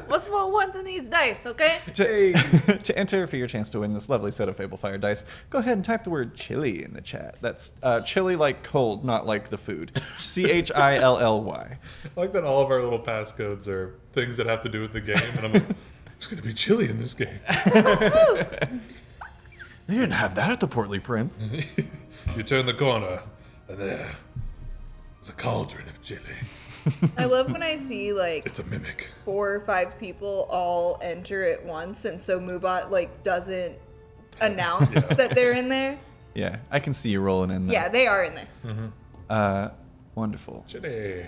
What's more one than these dice, okay? To enter for your chance to win this lovely set of Fable-fired dice, go ahead and type the word chili in the chat. That's chili like cold, not like the food. CHILLY. I like that all of our little passcodes are things that have to do with the game, and I'm like, it's going to be chilly in this game. You didn't have that at the Portly Prince. You turn the corner, and there's a cauldron of chili. I love when I see like It's a mimic. 4 or 5 people all enter at once, and so Moobot like doesn't announce that they're in there. Yeah, I can see you rolling in there. Yeah, they are in there. Wonderful. Chili.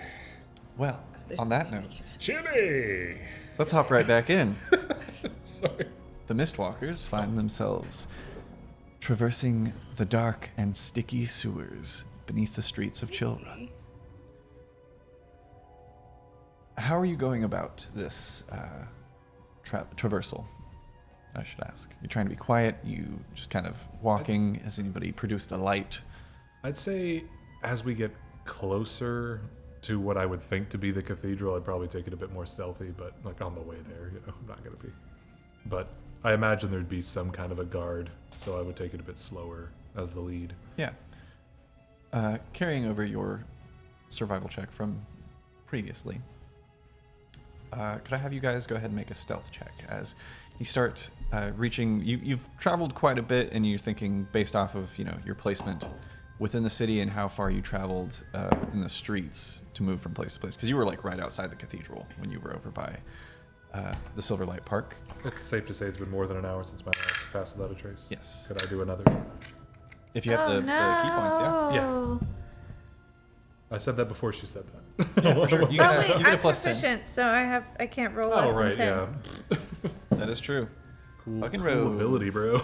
Well, on that note, Chili. let's hop right back in. Sorry. The Mistwalkers find themselves traversing the dark and sticky sewers beneath the streets of Chillrun. How are you going about this traversal? I should ask. You're trying to be quiet. You just kind of walking. Has anybody produced a light? I'd say as we get closer to what I would think to be the cathedral, I'd probably take it a bit more stealthy, but like on the way there, I'm not going to be. But I imagine there'd be some kind of a guard, so I would take it a bit slower as the lead. Yeah. Carrying over your survival check from previously, could I have you guys go ahead and make a stealth check as you start reaching? You've traveled quite a bit, and you're thinking based off of your placement within the city and how far you traveled within the streets to move from place to place, because you were like right outside the cathedral when you were over by the Silverlight Park. It's safe to say it's been more than an hour since my last pass without a trace. Yes. Could I do another? If you have the key points, yeah. Yeah. I said that before she said that. Yeah, for sure. You Oh, get wait, a I'm plus 10. proficient, so I can't roll less Oh, right, than 10. yeah. That is true. Cool, Fucking cool roads. ability, bro.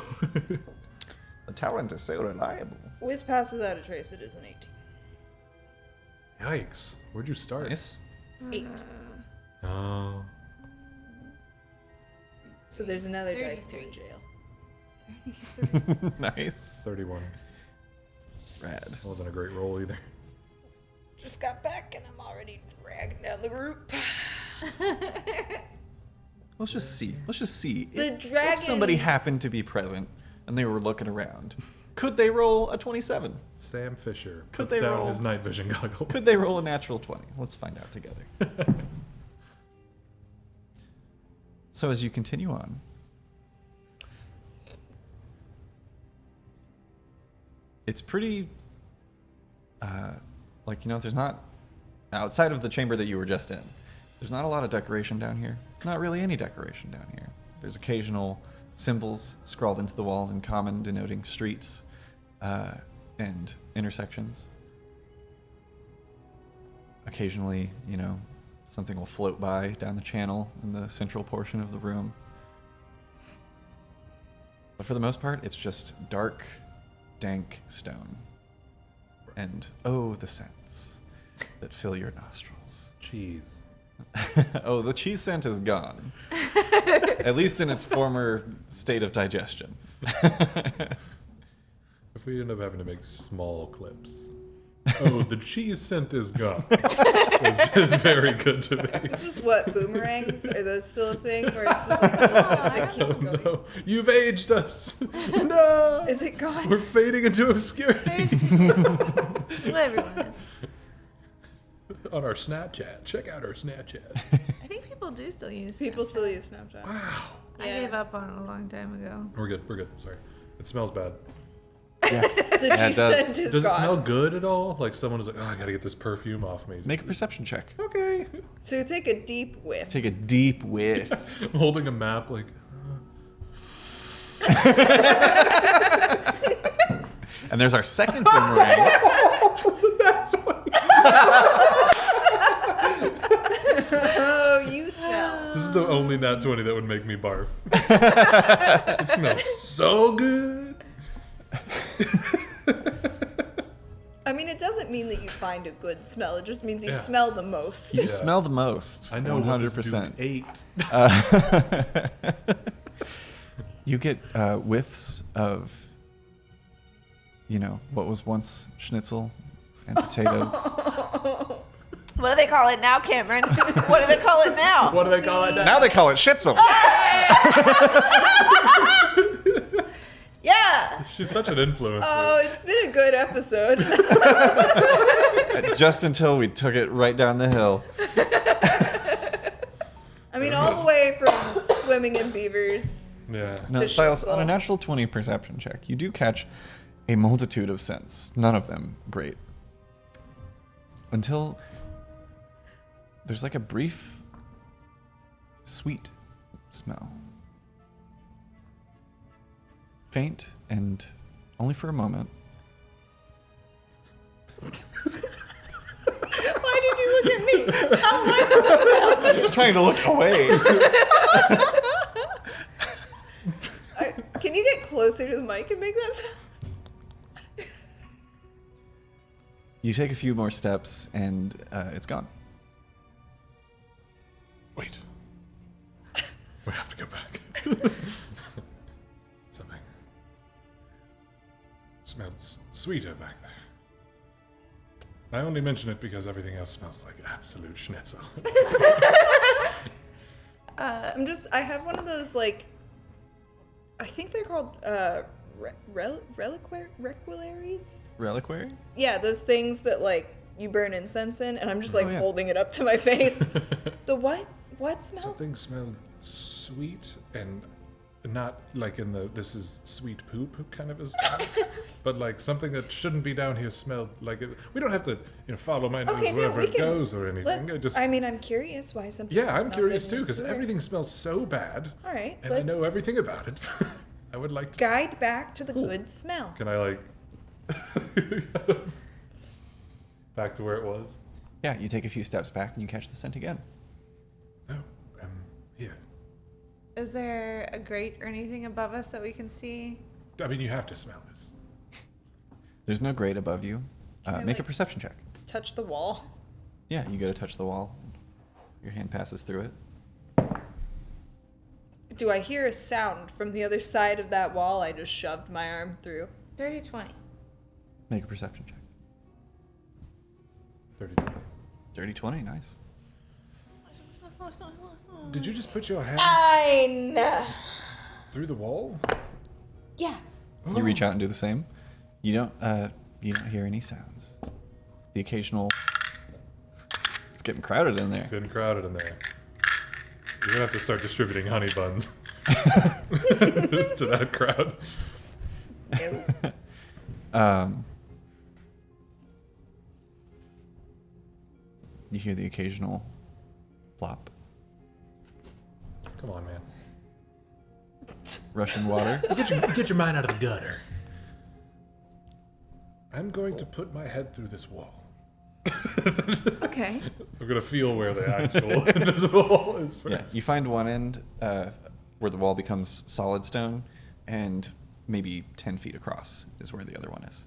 The talent is so reliable. With pass without a trace, it is an 18. Yikes. Where'd you start? Nice. 8. Oh. So there's another dice to 33. jail. Nice. 31. Rad. That wasn't a great roll either. Just got back and I'm already dragging down the group. Let's just see. The If somebody dragons- happened to be present and they were looking around, could they roll a 27? Sam Fisher Could puts they down roll? his night vision goggles. Could they roll a natural 20? Let's find out together. So as you continue on, it's pretty, there's not, outside of the chamber that you were just in, there's not a lot of decoration down here. Not really any decoration down here. There's occasional symbols scrawled into the walls in common denoting streets and intersections. Occasionally, something will float by down the channel in the central portion of the room. But for the most part, it's just dark, dank stone. And oh, the scents that fill your nostrils. Cheese. Oh, the cheese scent is gone. At least in its former state of digestion. If we end up having to make small clips. Oh, the cheese scent is gone. Is very good to me. It's just what, boomerangs? Are those still a thing? Or it's just like a little bit that keeps going? No, you've aged us. No. Is it gone? We're fading into obscurity. Well, everyone is. On our Snapchat. Check out our Snapchat. I think people do still use People Snapchat. still use Snapchat. Wow. I gave up on it a long time ago. We're good. We're good. Sorry. It smells bad. Yeah. The Yeah, it cheese does. scent is Does it gone. smell good at all? Like someone is like, oh, I gotta get this perfume off me. Make a perception check. Okay. So take a deep whiff. Take a deep whiff. I'm holding a map like, And there's our second boomerang. that's what. Oh, you smell. This is the only nat 20 that would make me barf. It smells so good. I mean, it doesn't mean that you find a good smell. It just means you Yeah. smell the most. You smell the most. I know 100%. 100%. You get whiffs of, what was once schnitzel and potatoes. What do they call it now, Cameron? What do they call it now? What do they call it now? Now they call it shitzel. Yeah. She's such an influencer. Oh, it's been a good episode. Just until we took it right down the hill. I mean, all the way from swimming in beavers. Yeah. No, The Silas, on a shitzel. natural 20 perception check, you do catch a multitude of scents. None of them great. Until there's like a brief, sweet smell. Faint and only for a moment. Why did you look at me? How am I supposed to I'm just trying to look away. Can you get closer to the mic and make that sound? You take a few more steps and it's gone. Wait. We have to go back. Something smells sweeter back there. I only mention it because everything else smells like absolute schnitzel. I have one of those, like, I think they're called, reliquaries? Reliquary? Yeah, those things that, like, you burn incense in, and I'm just, like, yeah. holding it up to my face. The what? What smell? Something smelled sweet and not like in the this is sweet poop kind of a smell, but like something that shouldn't be down here smelled like it. We don't have to follow my nose Okay, no, wherever we it can- goes or anything. I mean, I'm curious why some people Yeah, I'm smell curious good in too the because sewer. everything smells so bad. All right, And I know let's everything about it. I would like to. guide back to the Cool. good smell. Can I like back to where it was? Yeah, you take a few steps back and you catch the scent again. No, here. Is there a grate or anything above us that we can see? I mean, you have to smell this. There's no grate above you. I, Make a like- perception check. Touch the wall. Yeah, you go to touch the wall. Your hand passes through it. Do I hear a sound from the other side of that wall I just shoved my arm through? Dirty 20. Make a perception check. 32. Dirty 20, nice. Did you just put your hand 9. through the wall? Yeah. You reach out and do the same. You don't hear any sounds. The occasional. It's getting crowded in there. It's getting crowded in there. You're gonna have to start distributing honey buns to that crowd. You hear the occasional plop. Come on, man. Rushing water. Get your mind out of the gutter. I'm going to put my head through this wall. Okay. I'm gonna feel where the actual invisible wall is first. Yeah, you find one end where the wall becomes solid stone, and maybe 10 feet across is where the other one is.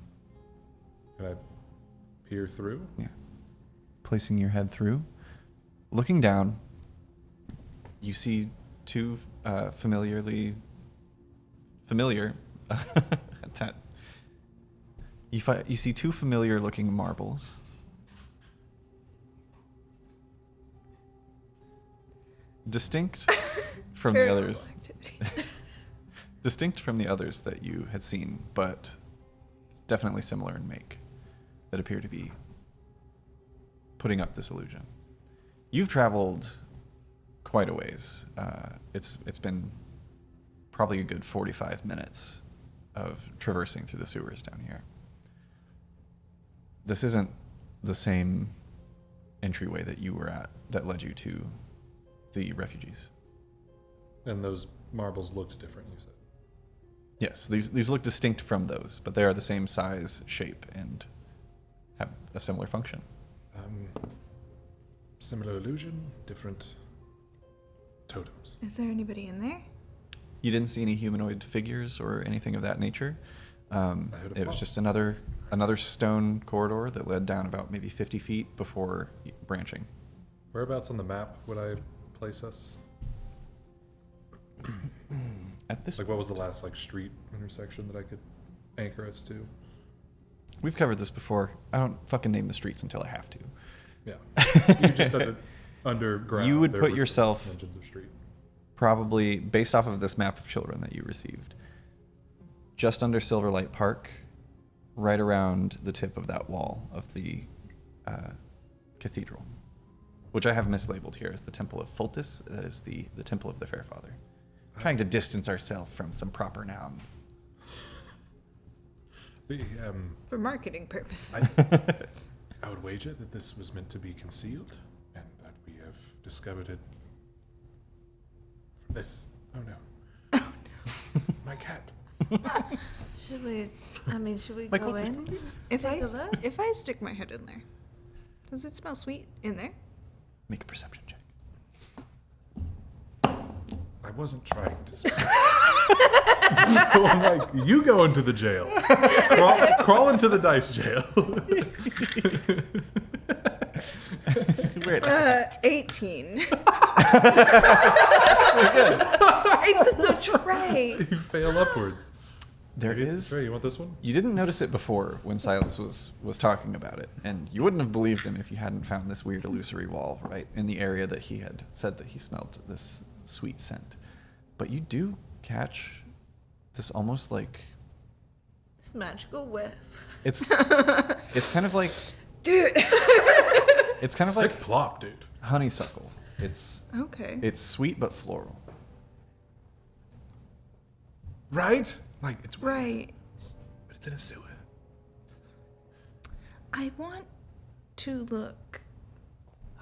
Can I peer through? Yeah. Placing your head through, looking down, you see two familiar. You see two familiar-looking marbles. Distinct from the Paranormal others. activity. Distinct from the others that you had seen, but definitely similar in make, that appear to be putting up this illusion. You've traveled quite a ways. It's been probably a good 45 minutes of traversing through the sewers down here. This isn't the same entryway that you were at that led you to the refugees. And those marbles looked different, you said. Yes, these look distinct from those, but they are the same size, shape, and have a similar function. Similar illusion, different totems. Is there anybody in there? You didn't see any humanoid figures or anything of that nature. heard a It was pop. just another stone corridor that led down about maybe 50 feet before branching. Whereabouts on the map would I place us? At this, Like, what was the last street intersection that I could anchor us to? we've covered this before. I don't fucking name the streets until I have to. Yeah, you just said that underground. You would there put were yourself- mentions of street. Probably based off of this map of Chillrun that you received, just under Silverlight Park, right around the tip of that wall of the cathedral, which I have mislabeled here as the Temple of Fultus. That is the Temple of the Fairfather. Trying to distance ourselves from some proper nouns. The, For marketing purposes. I would wager that this was meant to be concealed, and that we have discovered it from this. Oh no. Oh no. My cat. Should we Like, go what- in? If I Take a look. if I stick my head in there, does it smell sweet in there? Make a perception check. I wasn't trying to speak. So I'm like, you go into the jail. Crawl into the dice jail. We're at 18. It's the tray. You fail upwards. There Maybe it's is. the tray. You want this one? You didn't notice it before when Silas was talking about it, and you wouldn't have believed him if you hadn't found this weird illusory wall right in the area that he had said that he smelled this sweet scent. But you do catch this almost like This magical whiff. it's kind of like Dude. it's kind of Sick like plop, dude. honeysuckle. It's Okay. sweet but floral. Right? Like, it's weird, Right. but it's in a sewer. I want to look.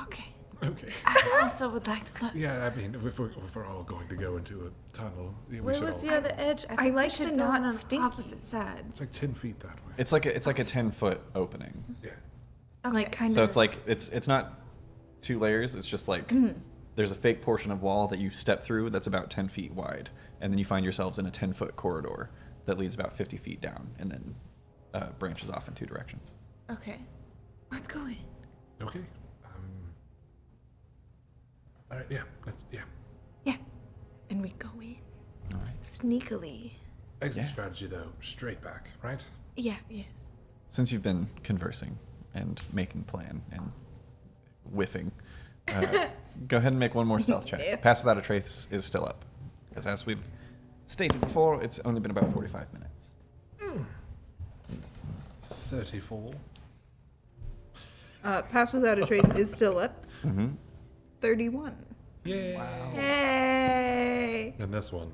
Okay. Okay. I also would like to look. Yeah, I mean, if we're all going to go into a tunnel, we Where should was all... the other edge? I think we like should the go not in on stinky. opposite sides. It's like 10 feet that way. It's like a 10-foot opening. Yeah. Okay. Like kind So of. it's like it's not 2 layers. It's just like there's a fake portion of wall that you step through that's about 10 feet wide, and then you find yourselves in a 10-foot corridor that leads about 50 feet down, and then branches off in 2 directions. Okay. Let's go in. Okay. All right, yeah. Yeah. And we go in. All right. Sneakily. Exit Yeah. strategy, though. Straight back, right? Yeah. Yes. Since you've been conversing and making plan and whiffing, go ahead and make one more stealth check. Pass without a trace is still up, because as we've stated before, it's only been about 45 minutes. 34. Pass without a trace is still up. Mm-hmm. 31. Yay. Hey. And this one.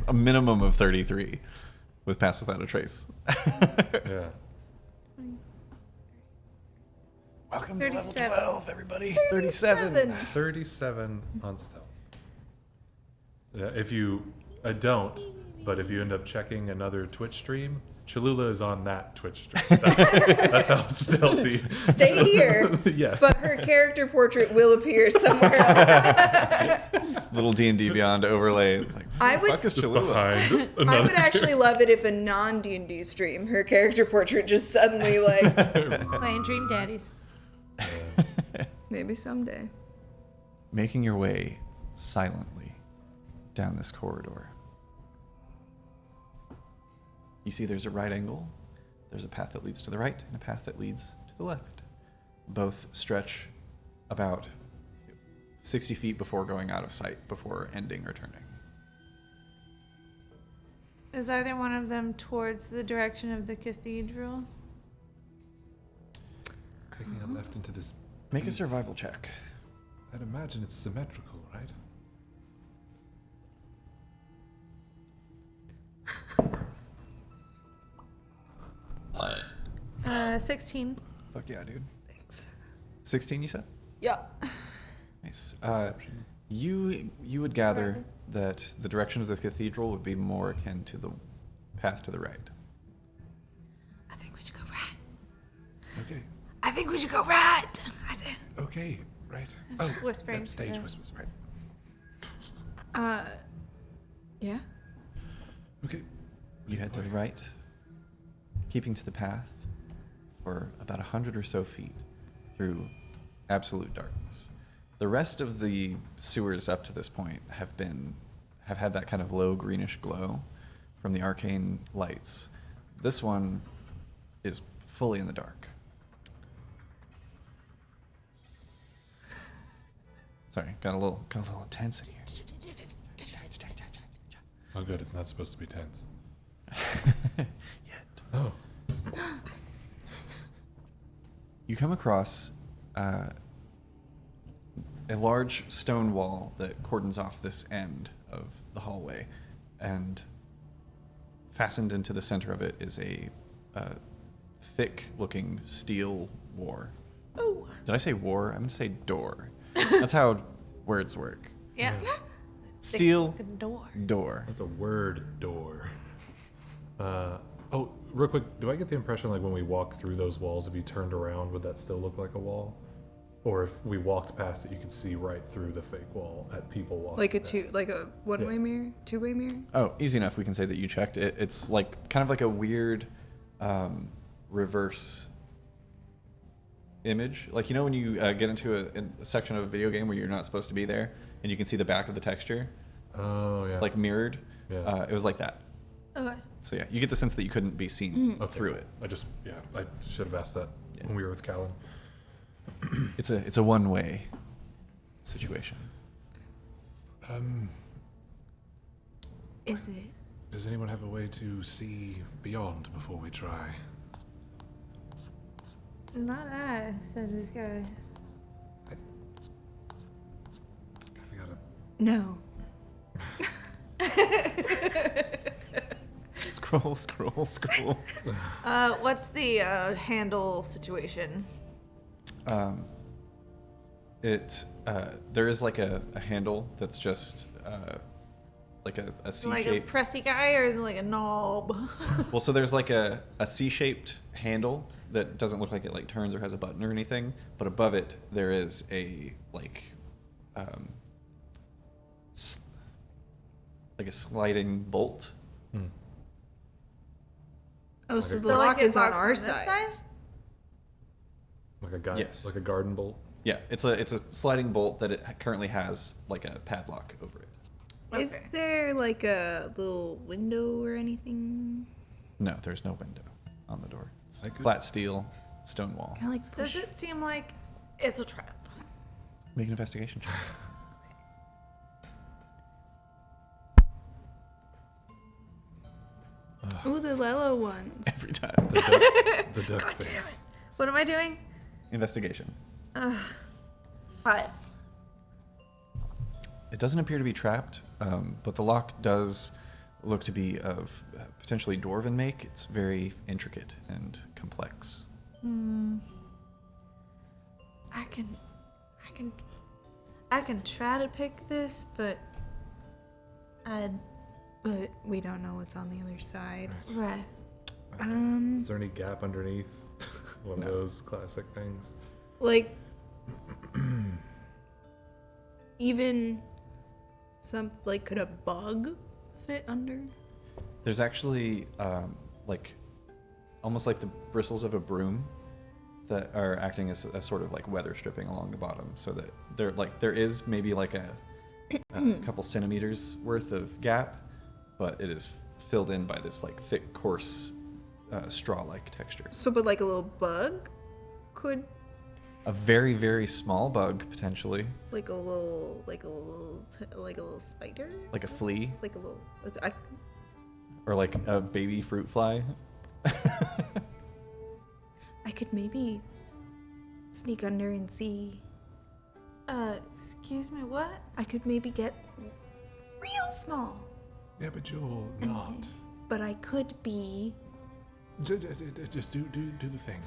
A minimum of 33 with pass without a trace. Yeah. Welcome to level 37. 12, everybody. 37. 37 on stealth. Yeah, if you... I don't, but if you end up checking another Twitch stream, Cholula is on that Twitch stream. That's how stealthy. Stay here. Yeah. But her character portrait will appear somewhere else. Little D&D Beyond overlay. It's like, I who the would- fuck is Just Cholula? behind another I would actually love it if a non D&D stream, her character portrait just suddenly Playing Dream Daddies. maybe someday. Making your way silently down this corridor. You see there's a right angle there's a path that leads to the right and a path that leads to the left. Both stretch about 60 feet before going out of sight, before ending or turning. Is either one of them towards the direction of the cathedral? Taking a left into this. Make a survival check. I'd imagine it's symmetrical, right? 16. Fuck yeah, dude. Thanks. 16, you said? Yeah. Nice. You would gather that the direction of the cathedral would be more akin to the path to the right. I think we should go right. Okay. I think we should go right. I said. Okay. Right. Oh, Whispering yep, stage to the- whispers. Right. Yeah. Okay. You head to the right, keeping to the path for about 100 or so feet through absolute darkness. The rest of the sewers up to this point have had that kind of low greenish glow from the arcane lights. This one is fully in the dark. Sorry, got a little intense in here. Oh, good. It's not supposed to be tense. Yet. Oh. You come across a large stone wall that cordons off this end of the hallway, and fastened into the center of it is a thick-looking steel war. Oh. Did I say war? I'm going to say door. That's how words work. Yeah. Steel Thick door. door. That's a word door. Oh, real quick, do I get the impression like when we walk through those walls, if you turned around, would that still look like a wall? Or if we walked past it, you could see right through the fake wall at people walking Like past. like a one-way Yeah. mirror, two-way mirror. Oh, easy enough. We can say that you checked it. It's like kind of like a weird reverse image. Like, you know when you get into a section of a video game where you're not supposed to be there, and you can see the back of the texture? Oh, yeah. It's like mirrored. Yeah. It was like that. Okay. So yeah, you get the sense that you couldn't be seen Okay. through it. I should have asked that when we were with Callan. It's a one-way situation. Is it? Does anyone have a way to see beyond before we try? Not I, said this guy. We gotta. No. Scroll. What's the handle situation? There is like a handle that's just like a C Like a shape. pressy guy, or is it like a knob? Well, so there's like a C-shaped handle that doesn't look like it like turns or has a button or anything, but above it there is a like like a sliding bolt. Oh, so Like the a- lock is on locks our this side. Like a guy. Yes. Like a garden bolt. Yeah, it's a sliding bolt that it currently has like a padlock over it. Is Okay. there like a little window or anything? No, there's no window on the door. It's I could- flat steel, stone wall. Kind of like Does push. it seem like it's a trap? Make an investigation check. Ooh, the Lelo ones. Every time. The duck face. What am I doing? Investigation. 5. It doesn't appear to be trapped, but the lock does look to be of potentially dwarven make. It's very intricate and complex. I can try to pick this, but But we don't know what's on the other side. right. Is there any gap underneath? One of those classic things. Like even some like could a bug fit under? There's actually like almost like the bristles of a broom that are acting as a sort of like weather stripping along the bottom, so that there is maybe like a couple centimeters worth of gap, but it is filled in by this like thick, coarse straw-like texture. So, but like a little bug could, A very, very small bug, potentially. like a little spider, Like a flea, like a little. or like a baby fruit fly. I could maybe sneak under and see. Excuse me, what? I could maybe get real small, Yeah, but you're not. but I could be. Just do the thing.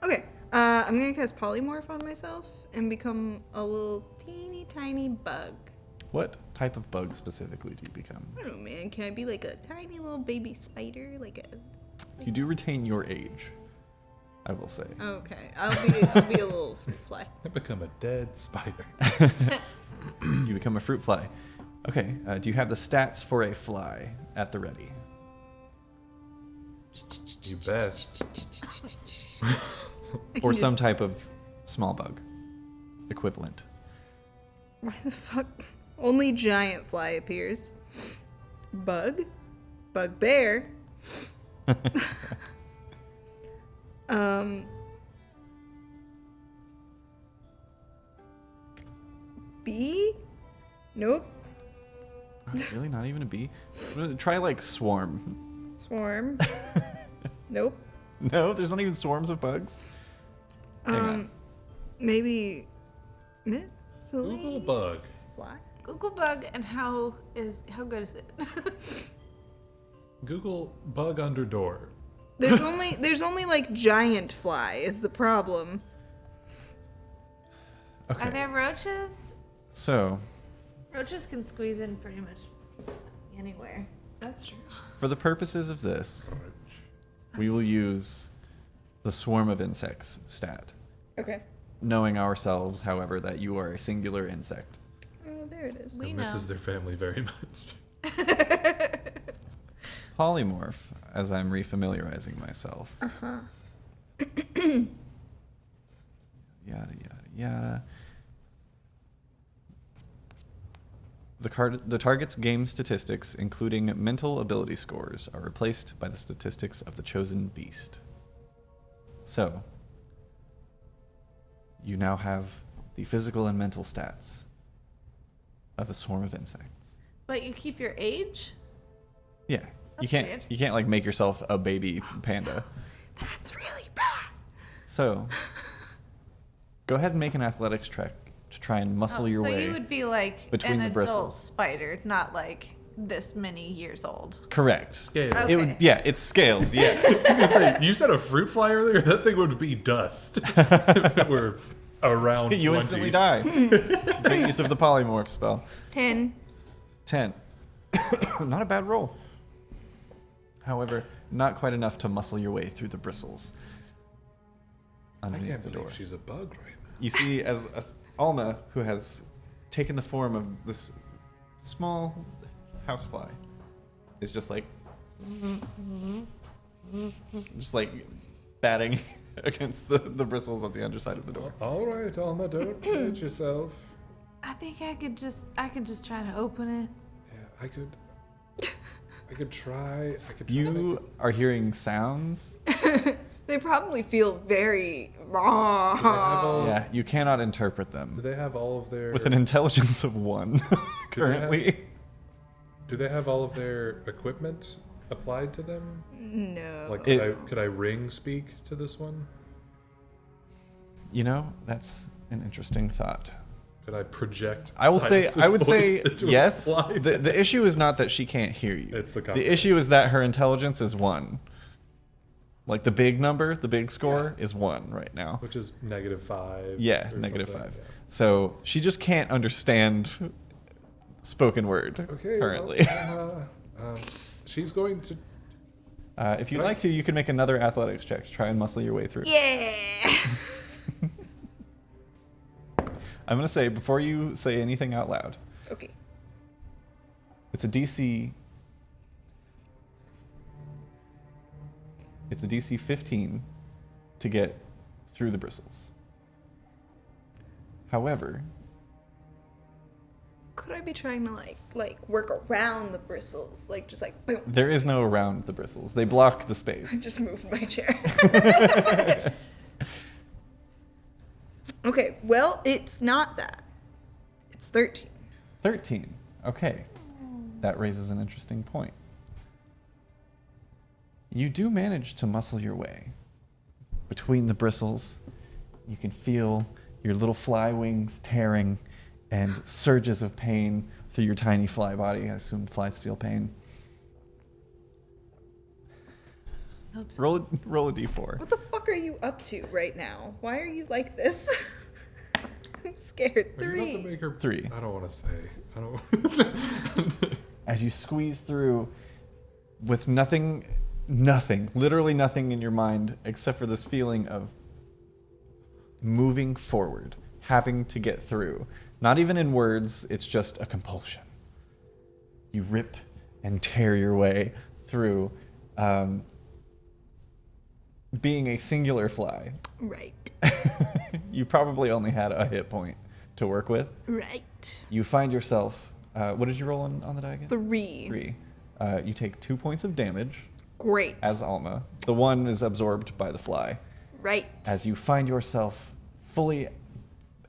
Okay, I'm gonna cast polymorph on myself and become a little teeny tiny bug. What type of bug specifically do you become? I don't know, man. Can I be like a tiny little baby spider? Like a. You do retain your age, I will say. Okay, I'll be a little fruit fly. I become a dead spider. You become a fruit fly. Okay, do you have the stats for a fly at the ready? You best. Or some type of small bug equivalent. Why the fuck? Only giant fly appears. Bug? Bugbear? Bee? Nope. Really? Not even a bee? Try like swarm. Swarm? Nope. No, there's not even swarms of bugs. Hang on. Maybe miscellaneous Google bug. fly? Google bug, and how good is it? Google bug under door. There's only like giant fly is the problem. Are Okay, there roaches? so Roaches can squeeze in pretty much anywhere. That's true. for the purposes of this, we will use the swarm of insects stat. Okay. Knowing ourselves, however, that you are a singular insect. Oh, there it is. We That know. misses their family very much. Polymorph, as I'm refamiliarizing myself. Yada, yada, yada. The target's game statistics, including mental ability scores, are replaced by the statistics of the chosen beast. So, you now have the physical and mental stats of a swarm of insects. But you keep your age? Yeah, That's weird. you can't like make yourself a baby panda. That's really bad. So, go ahead and make an athletics check to try and muscle your so way. you would be like between an the adult bristles. spider, not like this many years old. Correct. Scale. Okay. It would, yeah, it's scaled. Yeah. You said a fruit fly earlier? That thing would be dust. If it were around You 20. instantly die. Great use of the polymorph spell. 10. 10. Not a bad roll. However, not quite enough to muscle your way through the bristles I underneath can't the believe door. she's a bug right now. You see, as Alma, who has taken the form of this small housefly, is just like batting against the bristles on the underside of the door. All right, Alma, don't hurt yourself. I think I could just try to open it. Yeah, I could try. You are hearing sounds. They probably feel very Do wrong. Yeah, you cannot interpret do them they have all of their with an intelligence of 1 Do they have- currently. Do they have all of their equipment applied to them? No. Like, It- could I ring speak to this one? You know, that's an interesting thought. Could I project? I would say Silas's voice into a yes. fly? The issue is not that she can't hear you. It's the The issue is that her intelligence is 1. Like the big number, the big score is 1 right now. Which is -5. Yeah, or negative something, 5. yeah. So she just can't understand spoken word Okay. currently. Well, she's going to. If you'd like to, you can make another athletics check to try and muscle your way through. Yeah. I'm going to say, before you say anything out loud, Okay. it's a DC. It's a DC 15 to get through the bristles. However, Could I be trying to like work around the bristles, like just like boom? There is no around the bristles. They block the I space. just moved my chair. Okay, well, it's not that. It's 13. 13. Okay. That raises an interesting point. You do manage to muscle your way between the bristles. You can feel your little fly wings tearing and surges of pain through your tiny fly body. I assume flies feel pain. Hope so. Roll a d4. What the fuck are you up to right now? Why are you like this? I'm scared. Are you about to 3. make her 3. I don't want to say. I don't. As you squeeze through with nothing, literally nothing in your mind except for this feeling of moving forward, having to get through. Not even in words, it's just a compulsion. You rip and tear your way through, being a singular fly. Right. You probably only had a hit point to work with. Right. You find yourself, what did you roll on the die again? 3. 3. You take 2 points of damage Great. as Alma. The 1 is absorbed by the fly. Right. As you find yourself fully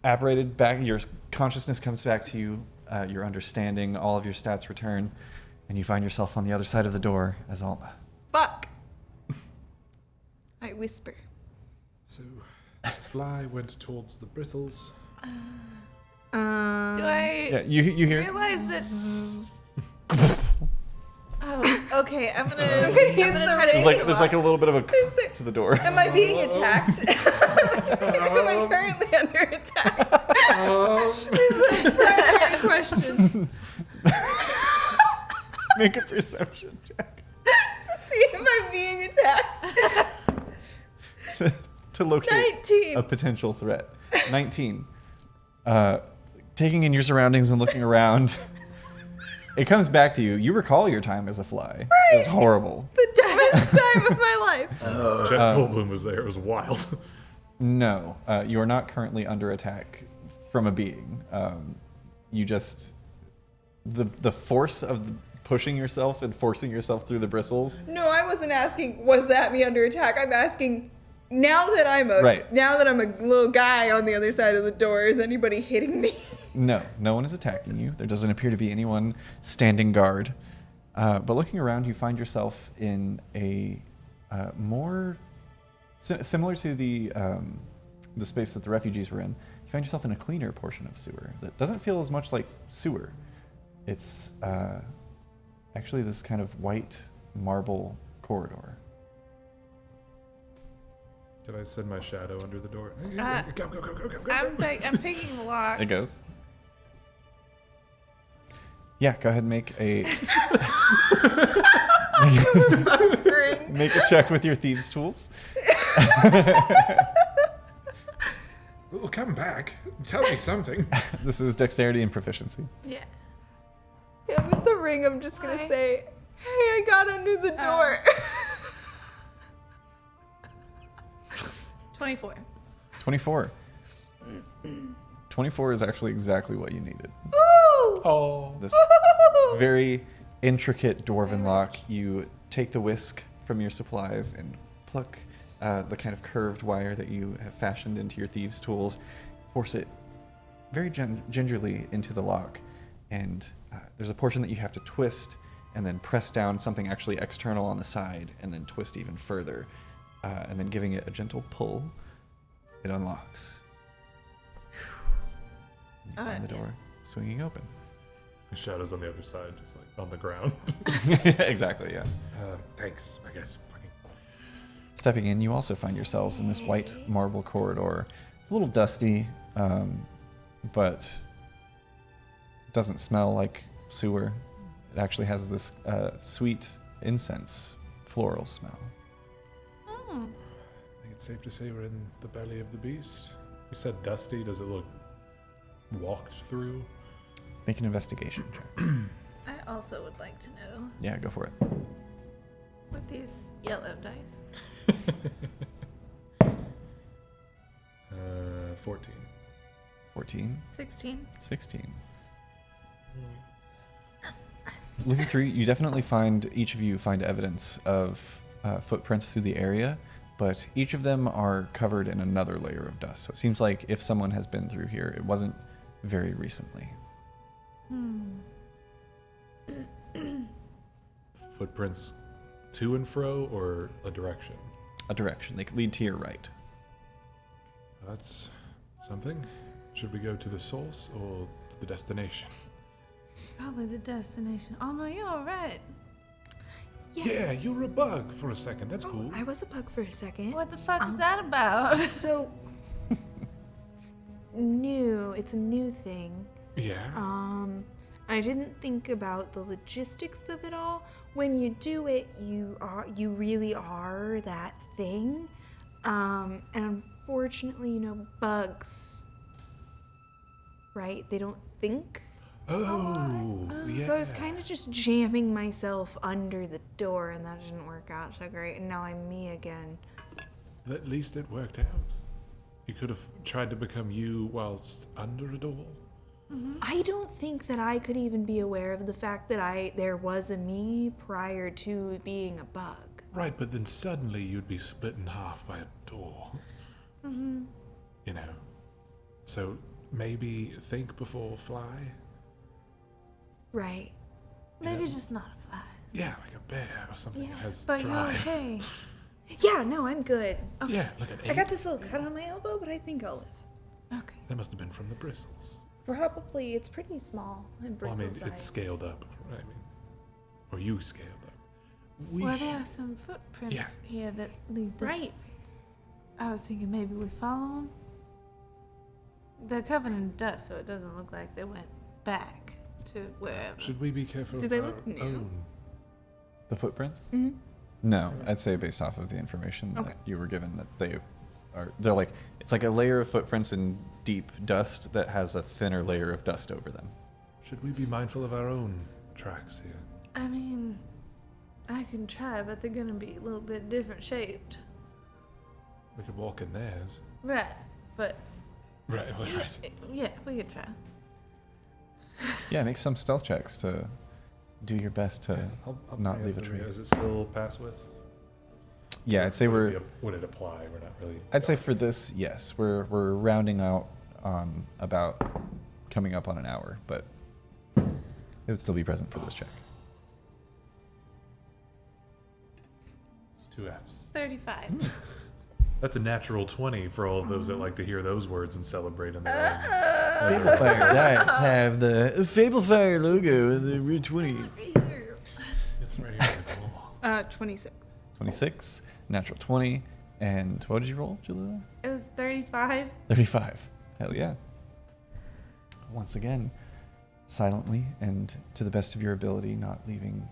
apparated back, your consciousness comes back to you, your understanding, all of your stats return, and you find yourself on the other side of the door as Alma. Fuck. I whisper. So, fly went towards the bristles. Do I Yeah, you hear? realize that? Oh, okay. I'm gonna use the try to There's like a little bit of a to the door. Am I being attacked? Am I currently under attack? This is a primary question. Make a perception check To see if I'm being attacked. to locate 19. a potential threat. 19. Taking in your surroundings and looking around, it comes back to you. You recall your time as a fly. It was horrible. The dumbest time of my life. Jeff Goldblum was there. It was wild. No, you are not currently under attack from a being. You just the force of pushing yourself and forcing yourself through the bristles. No, I wasn't asking, was that me under attack? I'm asking, now that I'm a little guy on the other side of the door, is anybody hitting me? No one is attacking you. There doesn't appear to be anyone standing guard. But looking around, you find yourself in a more similar to the space that the refugees were in. You find yourself in a cleaner portion of sewer that doesn't feel as much like sewer. It's actually this kind of white marble corridor. Did I send my shadow under the door? Go. I'm picking the lock. It goes. Yeah, go ahead and make a make a check with your thieves' tools. Oh, come back. Tell me something. This is dexterity and proficiency. Yeah. Yeah, with the ring, I'm just gonna Hi. say, hey, I got under the door. 24. 24. 24 is actually exactly what you needed. Ooh! Oh. This very intricate dwarven lock. You take the whisk from your supplies and pluck the kind of curved wire that you have fashioned into your thieves' tools, force it very gingerly into the lock, and there's a portion that you have to twist and then press down something actually external on the side and then twist even further, and then giving it a gentle pull, it unlocks. You find the door swinging open. The shadow's on the other side, just like on the ground. Exactly, yeah. Thanks, I guess. Fucking. Stepping in, you also find yourselves in this white marble corridor. It's a little dusty, but it doesn't smell like sewer. It actually has this sweet incense floral smell. I think it's safe to say we're in the belly of the beast. You said dusty. Does it look walked through? Make an investigation check. I also would like to know Yeah, go for it. with these yellow dice. 14. 14, 16. 16. Looking through, you definitely each of you find evidence of footprints through the area, but each of them are covered in another layer of dust. So it seems like if someone has been through here, it wasn't very recently. Footprints to and fro, or a direction? A direction. They lead to your right. That's something. Should we go to the source or to the destination? Probably the destination. Alma, you alright? Yes. Yeah, you were a bug for a second. That's cool. I was a bug for a second. What the fuck is that about? So, it's new. It's a new thing. Yeah. I didn't think about the logistics of it all. When you do it, you really are that thing. And unfortunately, bugs, right? They don't think. Oh, yeah. So I was kind of just jamming myself under the door, and that didn't work out so great. And now I'm me again. At least it worked out. You could have tried to become you whilst under a door. I don't think that I could even be aware of the fact that there was a me prior to being a bug. Right, but then suddenly you'd be split in half by a door. Mm-hmm. So maybe think before fly. Right. Maybe just not a fly. Yeah, like a bear or something that has But drive. you're okay. Yeah, no, I'm good. Yeah, like an I got this little cut on my elbow, but I think I'll live. Okay. That must have been from the bristles. Probably, it's pretty small and Well, I bristle mean, size. it's scaled up. Or you scaled up. Well, there are some footprints here that lead this Right. way. I was thinking maybe we follow them. They're covered in dust, so it doesn't look like they went back to wherever. Should we be careful Do of they our look new? own? The footprints? Mm-hmm. No, I'd say based off of the information Okay. that you were given that they're like, it's like a layer of footprints in deep dust that has a thinner layer of dust over them. Should we be mindful of our own tracks here? I mean, I can try, but they're gonna be a little bit different shaped. We could walk in theirs. Right, but Right. yeah, we could try. Yeah, make some stealth checks to do your best to I'll not pay leave a it for you. trace. Is it still pass with? Yeah, I'd say would it apply? We're not really. I'd say for this, yes, we're rounding out on about coming up on an hour, but it would still be present for this check. 2 Fs. 35. That's a natural 20 for all of those that like to hear those words and celebrate in their own. Fablefire dice have the Fablefire logo and the Route 20. It's right here. on the wall. 26. 26, natural 20, and what did you roll, Julia? It was 35. 35. Hell yeah. Once again, silently and to the best of your ability, not leaving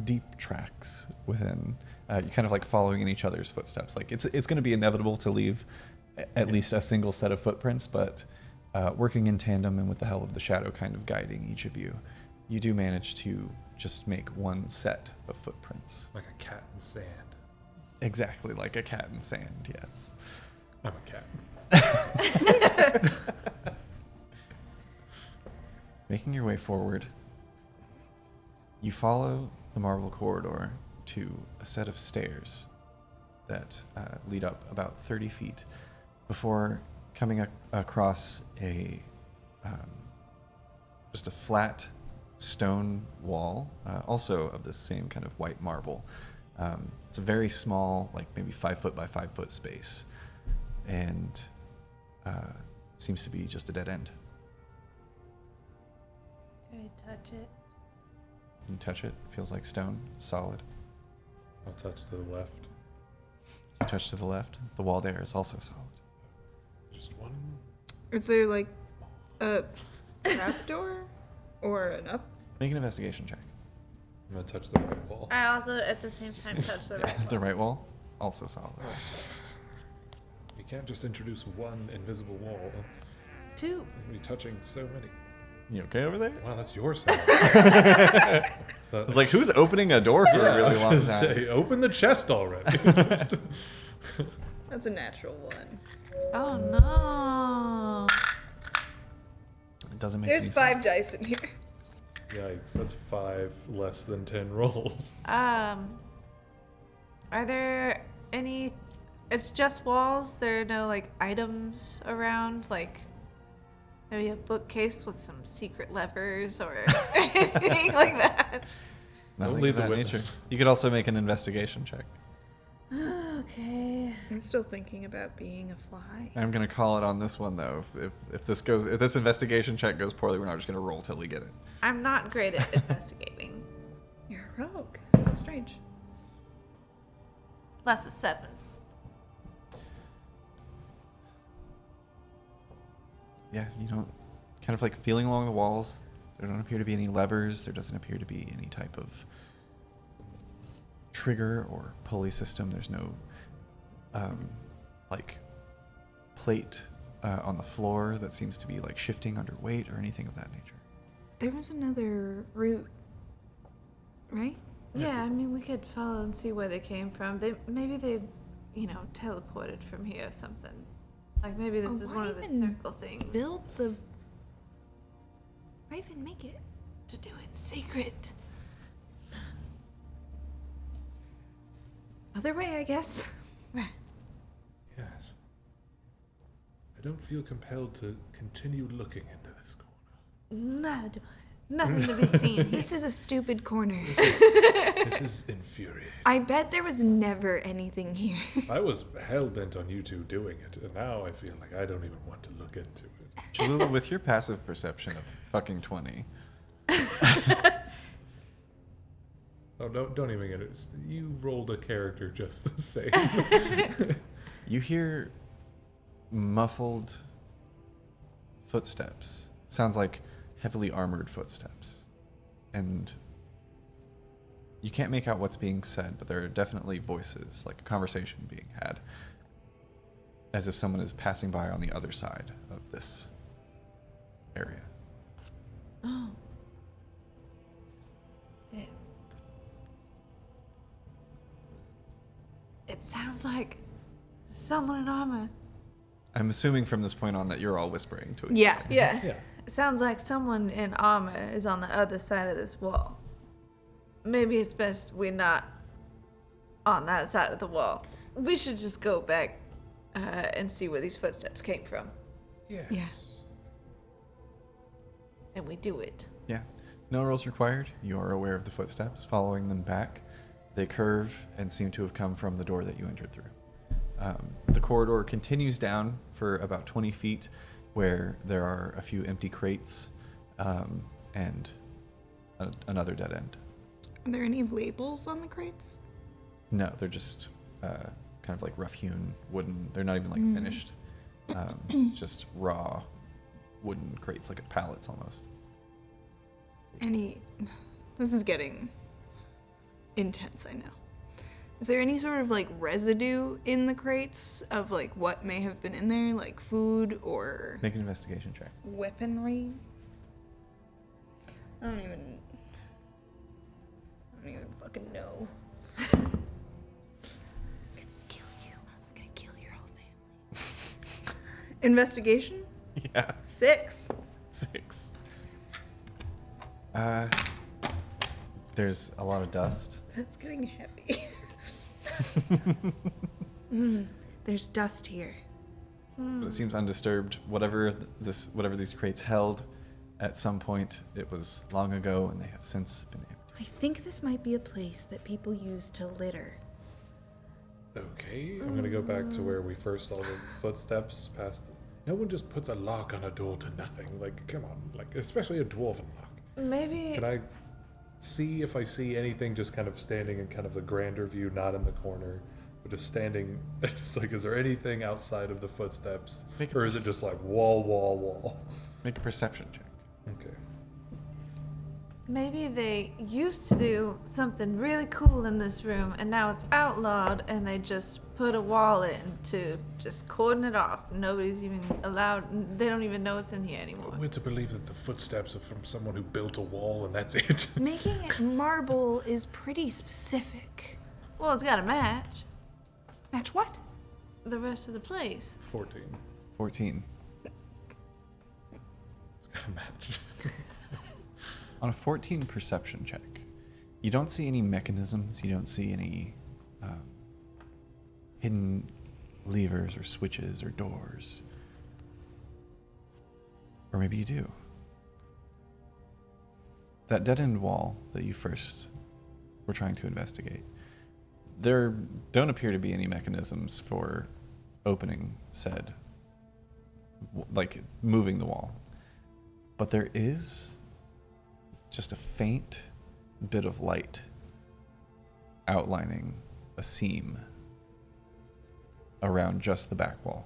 deep tracks within. You're kind of like following in each other's footsteps. Like it's going to be inevitable to leave at least a single set of footprints, but working in tandem and with the help of the shadow kind of guiding each of you, you do manage to just make one set of footprints. Like a cat in sand. Exactly like a cat in sand, yes. I'm a cat. Making your way forward, you follow the marble corridor to a set of stairs that lead up about 30 feet before coming across just a flat stone wall, also of the same kind of white marble. It's a very small, like maybe 5 foot by 5 foot space, and seems to be just a dead end. Can I touch it? You touch it, feels like stone, it's solid. I'll touch to the left. You touch to the left, the wall there is also solid. Just one. Is there like a trap door or an up? Make an investigation check. I'm gonna touch the right wall. I also, at the same time, touch the right The right wall, also solid. You can't just introduce one invisible wall. 2. You're gonna be touching so many. You okay over there? Wow, that's your side. It's like, who's opening a door for a really long time? Say, open the chest already. That's a natural 1. Oh no. doesn't make There's any 5 sense. dice in here. Yikes, that's 5 less than 10 rolls. Are there any? It's just walls. There are no like items around, like maybe a bookcase with some secret levers or anything like that. Nothing Don't lead of the that witness. nature. You could also make an investigation check. Okay. I'm still thinking about being a fly. I'm gonna call it on this one though. If this investigation check goes poorly, we're not just gonna roll till we get it. I'm not great at investigating. You're a rogue. How strange. That's a 7. Yeah, you don't kind of like feeling along the walls. There don't appear to be any levers. There doesn't appear to be any type of trigger or pulley system. There's no like plate on the floor that seems to be like shifting under weight or anything of that nature. There was another route, right? Yeah, I mean we could follow and see where they came from. Maybe they, teleported from here or something. Like maybe this is why one of the even circle things. Build the. Why even make it? To do it in secret. Other way, I guess. Right. Yes. I don't feel compelled to continue looking into this corner. Nothing to be seen. This is a stupid corner. This is infuriating. I bet there was never anything here. I was hell-bent on you two doing it, and now I feel like I don't even want to look into it. Cholula, with your passive perception of fucking 20, Oh, don't even get it. You rolled a character just the same. you hear muffled footsteps. Sounds like heavily armored footsteps. And you can't make out what's being said, but there are definitely voices, like a conversation being had, as if someone is passing by on the other side of this area. Oh. It sounds like someone in armor. I'm assuming from this point on that you're all whispering to each Yeah. other. Yeah. Yeah. It sounds like someone in armor is on the other side of this wall. Maybe it's best we're not on that side of the wall. We should just go back and see where these footsteps came from. Yes. Yeah. And we do it. Yeah. No rolls required. You are aware of the footsteps, following them back. They curve and seem to have come from the door that you entered through. The corridor continues down for about 20 feet, where there are a few empty crates and another dead end. Are there any labels on the crates? No, they're just kind of like rough-hewn wooden. They're not even like finished. Just raw wooden crates, like pallets almost. This is getting intense, I know. Is there any sort of like residue in the crates of like what may have been in there, like food or Make an investigation check. weaponry? I don't even fucking know. I'm gonna kill you. I'm gonna kill your whole family. Investigation? Yeah, 6. 6. There's a lot of dust. That's getting heavy. There's dust here. But it seems undisturbed. Whatever these crates held, at some point it was long ago, and they have since been empty. I think this might be a place that people use to litter. Okay, I'm gonna go back to where we first saw the footsteps past. No one just puts a lock on a door to nothing. Like, come on, like especially a dwarven lock. Maybe. Can I see if I see anything just kind of standing in kind of the grander view, not in the corner, but just standing? Just like, is there anything outside of the footsteps, or is it just like wall? Make a perception check. Okay. Maybe they used to do something really cool in this room and now it's outlawed and they just put a wall in to just cordon it off. Nobody's even allowed, they don't even know it's in here anymore. We're to believe that the footsteps are from someone who built a wall and that's it. Making it marble is pretty specific. Well, it's got to match Match what? the rest of the place. 14. 14. Gotta match. On a 14 perception check, you don't see any mechanisms. You don't see any hidden levers or switches or doors. Or maybe you do. That dead-end wall that you first were trying to investigate, there don't appear to be any mechanisms for opening said, like moving the wall. But there is just a faint bit of light outlining a seam around just the back wall.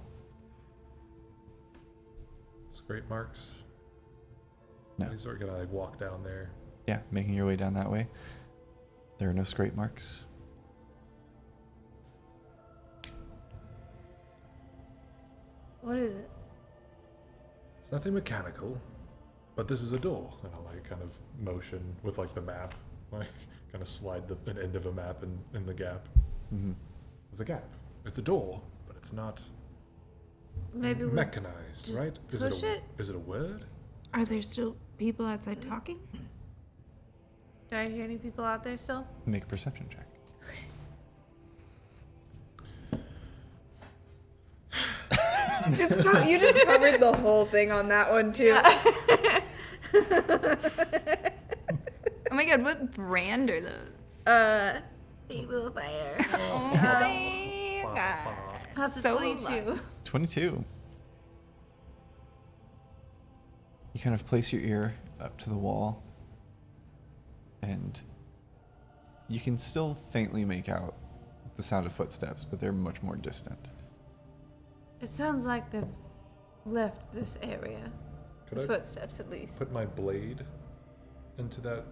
Scrape marks. No. You sort of gonna like walk down there. Yeah, making your way down that way. There are no scrape marks. What is it? It's nothing mechanical, but this is a door. And I'll like kind of motion with like the map, like kind of slide an end of a map in the gap. Mm-hmm. There's a gap. It's a door, but it's not Maybe we mechanized, just right? push it? Is it a word? Are there still people outside talking? Do I hear any people out there still? Make a perception check. You just covered the whole thing on that one too. Oh my god, what brand are those? Evil Fire. Oh my god. How's it So 22? 22. You kind of place your ear up to the wall, and you can still faintly make out the sound of footsteps, but they're much more distant. It sounds like they've left this area. Could The I footsteps, at least. put my blade into that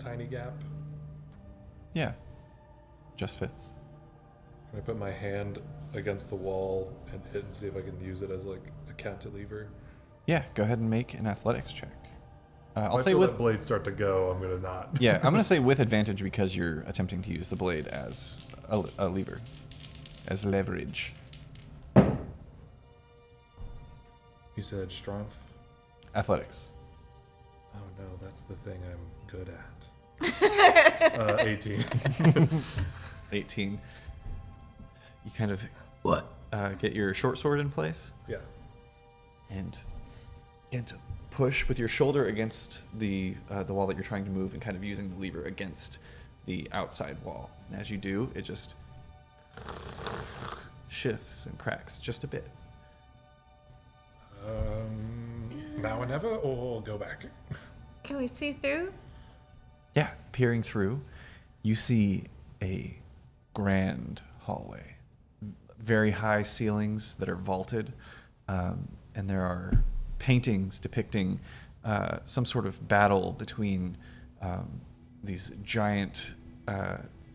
tiny gap? Yeah, just fits. Can I put my hand against the wall and hit and see if I can use it as like a cantilever? Yeah, go ahead and make an athletics check. I'll If I say feel with that blade start to go, I'm gonna not. yeah, I'm gonna say with advantage because you're attempting to use the blade as a lever, as leverage. You said strength. Athletics. Oh no, that's the thing I'm good at. 18. 18. You kind of get your short sword in place Yeah. and begin to push with your shoulder against the wall that you're trying to move, and kind of using the lever against the outside wall. And as you do, it just shifts and cracks just a bit. Now or never, or go back? Can we see through? Yeah, peering through, you see a grand hallway. Very high ceilings that are vaulted, and there are paintings depicting some sort of battle between these giant,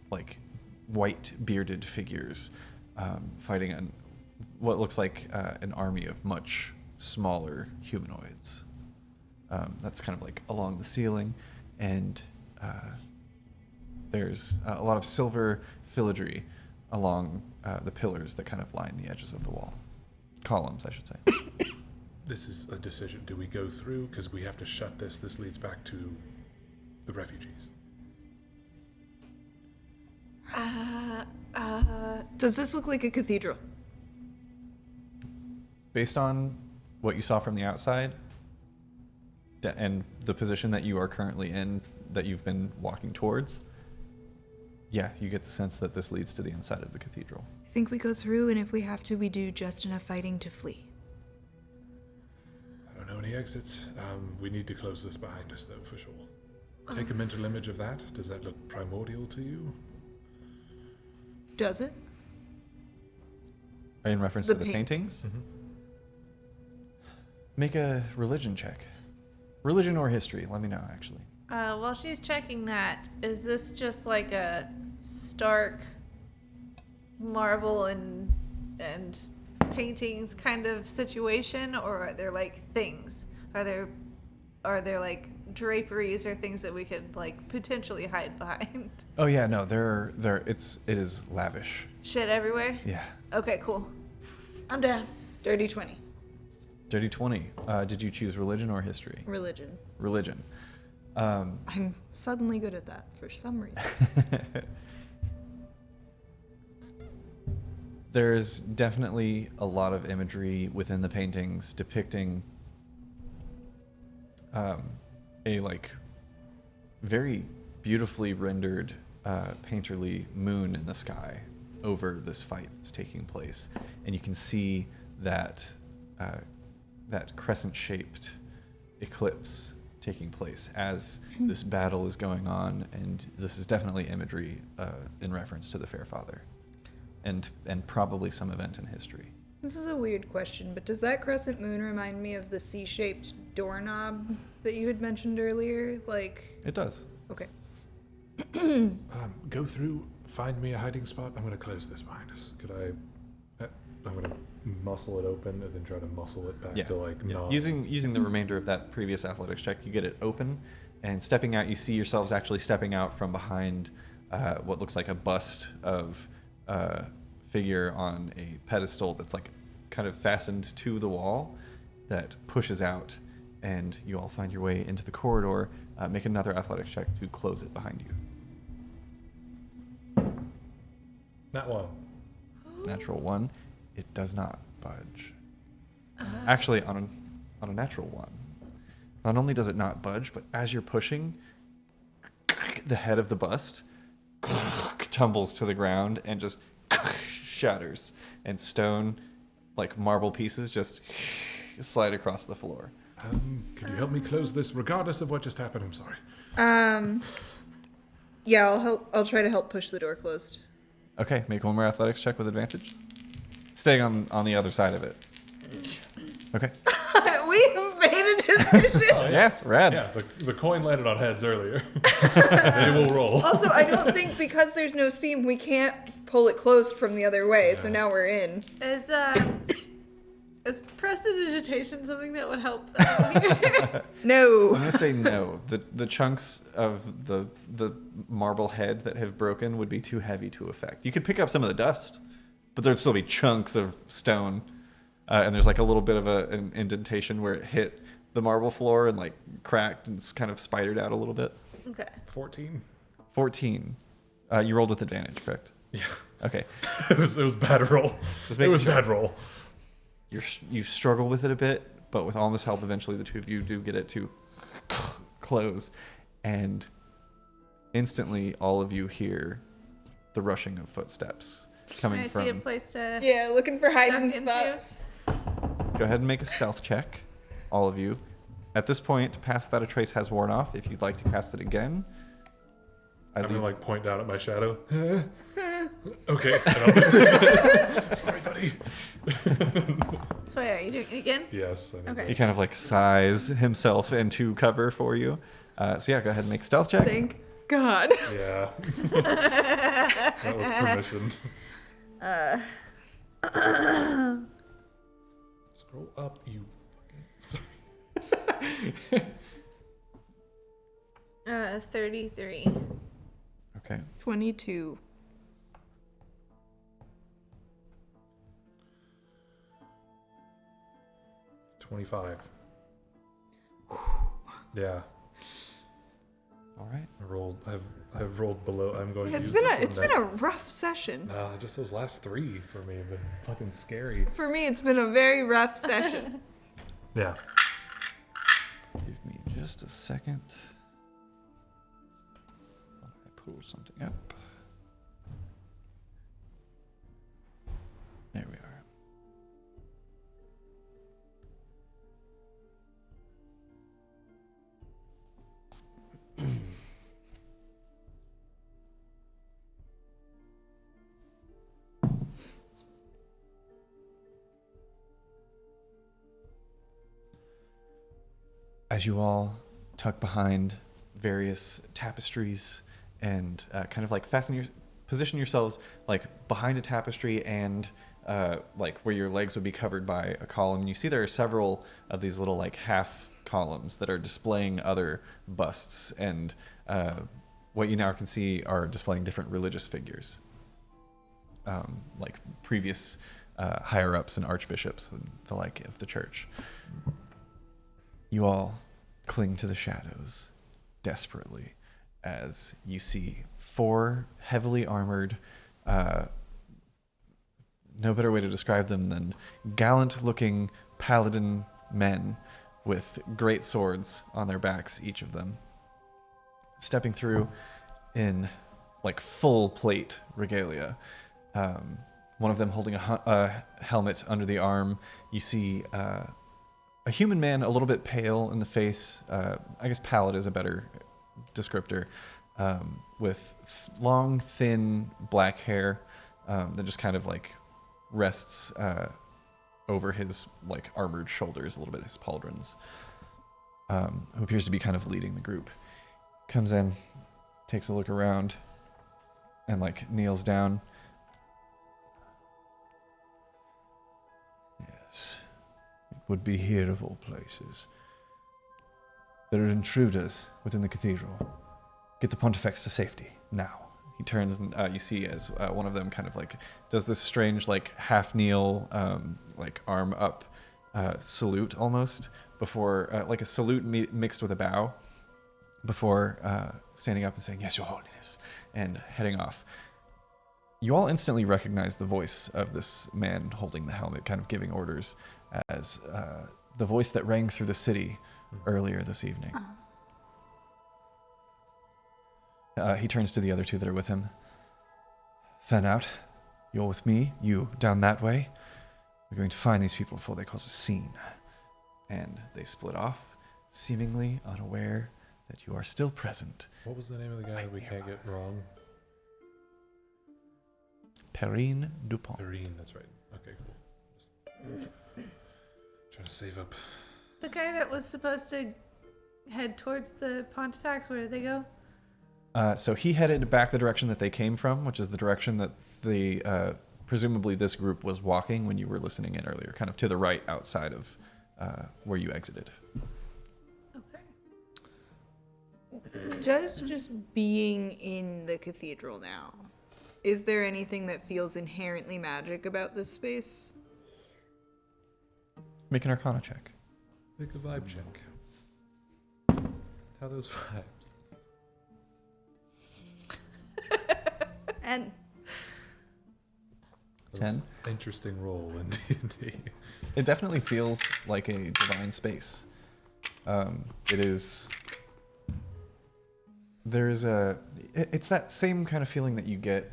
like, white bearded figures fighting on what looks like an army of much smaller humanoids. That's kind of like along the ceiling, and there's a lot of silver filigree along the pillars that kind of line the edges of the wall. Columns, I should say. This is a decision. Do we go through? Because we have to shut this. This leads back to the refugees. Does this look like a cathedral? Based on what you saw from the outside and the position that you are currently in, that you've been walking towards, yeah, you get the sense that this leads to the inside of the cathedral. I think we go through, and if we have to, we do just enough fighting to flee. I don't know any exits. We need to close this behind us, though, for sure. Take a mental image of that. Does that look primordial to you? Does it? In reference The to the paint- paintings? Make a religion check. Religion or history, let me know, actually. While she's checking that, is this just like a stark marble and paintings kind of situation, or are there like things? Are there like draperies or things that we could like potentially hide behind? Oh yeah, no, it is lavish. Shit everywhere? Yeah. Okay, cool. I'm down. Dirty 20. Dirty 20. Did you choose religion or history? Religion. Religion. I'm suddenly good at that for some reason. There's definitely a lot of imagery within the paintings depicting a like very beautifully rendered painterly moon in the sky over this fight that's taking place, and you can see that that crescent-shaped eclipse taking place as this battle is going on, and this is definitely imagery in reference to the Fair Father, and probably some event in history. This is a weird question, but does that crescent moon remind me of the C-shaped doorknob that you had mentioned earlier? Like, It does. okay. Go through, find me a hiding spot. I'm going to close this behind us. Could I... I'm going to muscle it open and then try to muscle it back to, like, not... Using the remainder of that previous athletics check, you get it open, and stepping out, you see yourselves actually stepping out from behind what looks like a bust of figure on a pedestal that's like kind of fastened to the wall that pushes out, and you all find your way into the corridor. Make another athletics check to close it behind you. That one. Natural 1. It does not budge. Actually, on a natural 1, not only does it not budge, but as you're pushing, the head of the bust tumbles to the ground and just shatters, and stone, like marble pieces, just slide across the floor. Could you help me close this, regardless of what just happened? I'm sorry. Yeah, I'll help. I'll try to help push the door closed. Okay, make one more athletics check with advantage. Staying on the other side of it. Okay. We've made a decision. Yeah, rad. Yeah, the coin landed on heads earlier. It will roll. Also, I don't think because there's no seam, we can't pull it closed from the other way. So now we're in. Is prestidigitation something that would help out here? No. I'm gonna say no. The chunks of the marble head that have broken would be too heavy to affect. You could pick up some of the dust, but there'd still be chunks of stone, and there's like a little bit of an indentation where it hit the marble floor and like cracked and it's kind of spidered out a little bit. Okay. 14. 14. You rolled with advantage, correct? Yeah. Okay. It was bad roll. Just It making was sure. bad roll. You struggle with it a bit, but with all this help, eventually the two of you do get it to close, and instantly all of you hear the rushing of footsteps coming I from. see a place to. Yeah, looking for hiding Duck into. spots. Go ahead and make a stealth check, all of you. At this point, past that a trace has worn off. If you'd like to cast it again, I'm leave- gonna like point down at my shadow. Okay. Sorry, buddy. So wait, are you doing it again? Yes. I know. he kind of like sighs himself into cover for you. So yeah, go ahead and make a stealth check. Thank God. Yeah. That was permissioned. Scroll up, you fucking. Sorry. 33. Okay. 22. $25. Yeah. All right. I've rolled below. I'm going. It's to been use a rough session. Nah, just those last 3 for me have been fucking scary. For me, it's been a very rough session. Yeah. Give me just a second. While I pull something up. There we are. As you all tuck behind various tapestries and kind of like position yourselves like behind a tapestry and like where your legs would be covered by a column, you see there are several of these little like half columns that are displaying other busts, and what you now can see are displaying different religious figures, like previous higher ups and archbishops and the like of the church. You all cling to the shadows desperately as you see 4 heavily armored, no better way to describe them than gallant-looking paladin men with great swords on their backs, each of them, stepping through in like full plate regalia. One of them holding a helmet under the arm. You see a human man, a little bit pale in the face. I guess pallid is a better descriptor, with long, thin black hair that just kind of like rests over his like armored shoulders, a little bit his pauldrons, who appears to be kind of leading the group. Comes in, takes a look around, and like kneels down. Yes, it would be here of all places. There are intruders within the cathedral. Get the Pontifex to safety now. He turns and you see as one of them kind of like does this strange like half kneel, like arm up salute almost before like a salute mixed with a bow before standing up and saying, "Yes, Your Holiness," and heading off. You all instantly recognize the voice of this man holding the helmet, kind of giving orders, as the voice that rang through the city earlier this evening. He turns to the other 2 that are with him. "Fan out. You're with me. You down that way. We're going to find these people before they cause a scene." And they split off, seemingly unaware that you are still present. What was the name of the guy that we can't get wrong? Perrine Dupont. Irene, that's right. Okay, cool. Just trying to save up. The guy that was supposed to head towards the Pontifex, where did they go? So he headed back the direction that they came from, which is the direction that the presumably this group was walking when you were listening in earlier, kind of to the right outside of where you exited. Okay. Does just being in the cathedral now, is there anything that feels inherently magic about this space? Make an Arcana check. Make a vibe check. How are those vibes? And 10. Interesting role in D&D. It definitely feels like a divine space. It is. It's that same kind of feeling that you get,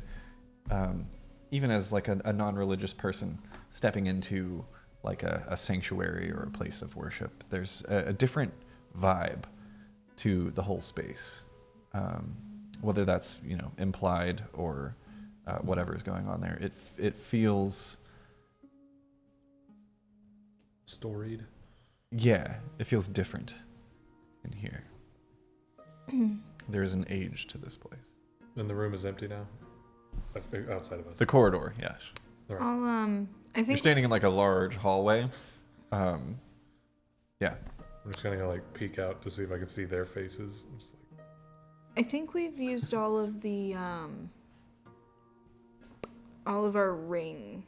even as like a non-religious person stepping into like a sanctuary or a place of worship. There's a different vibe to the whole space, whether that's implied or whatever is going on there. It feels. Storied. Yeah, it feels different in here. There's an age to this place. And the room is empty now? Outside of us. The corridor, yes. All right. I You're think standing in like a large hallway. Yeah. I'm just gonna like peek out to see if I can see their faces. I'm just like, I think we've used all of our ring.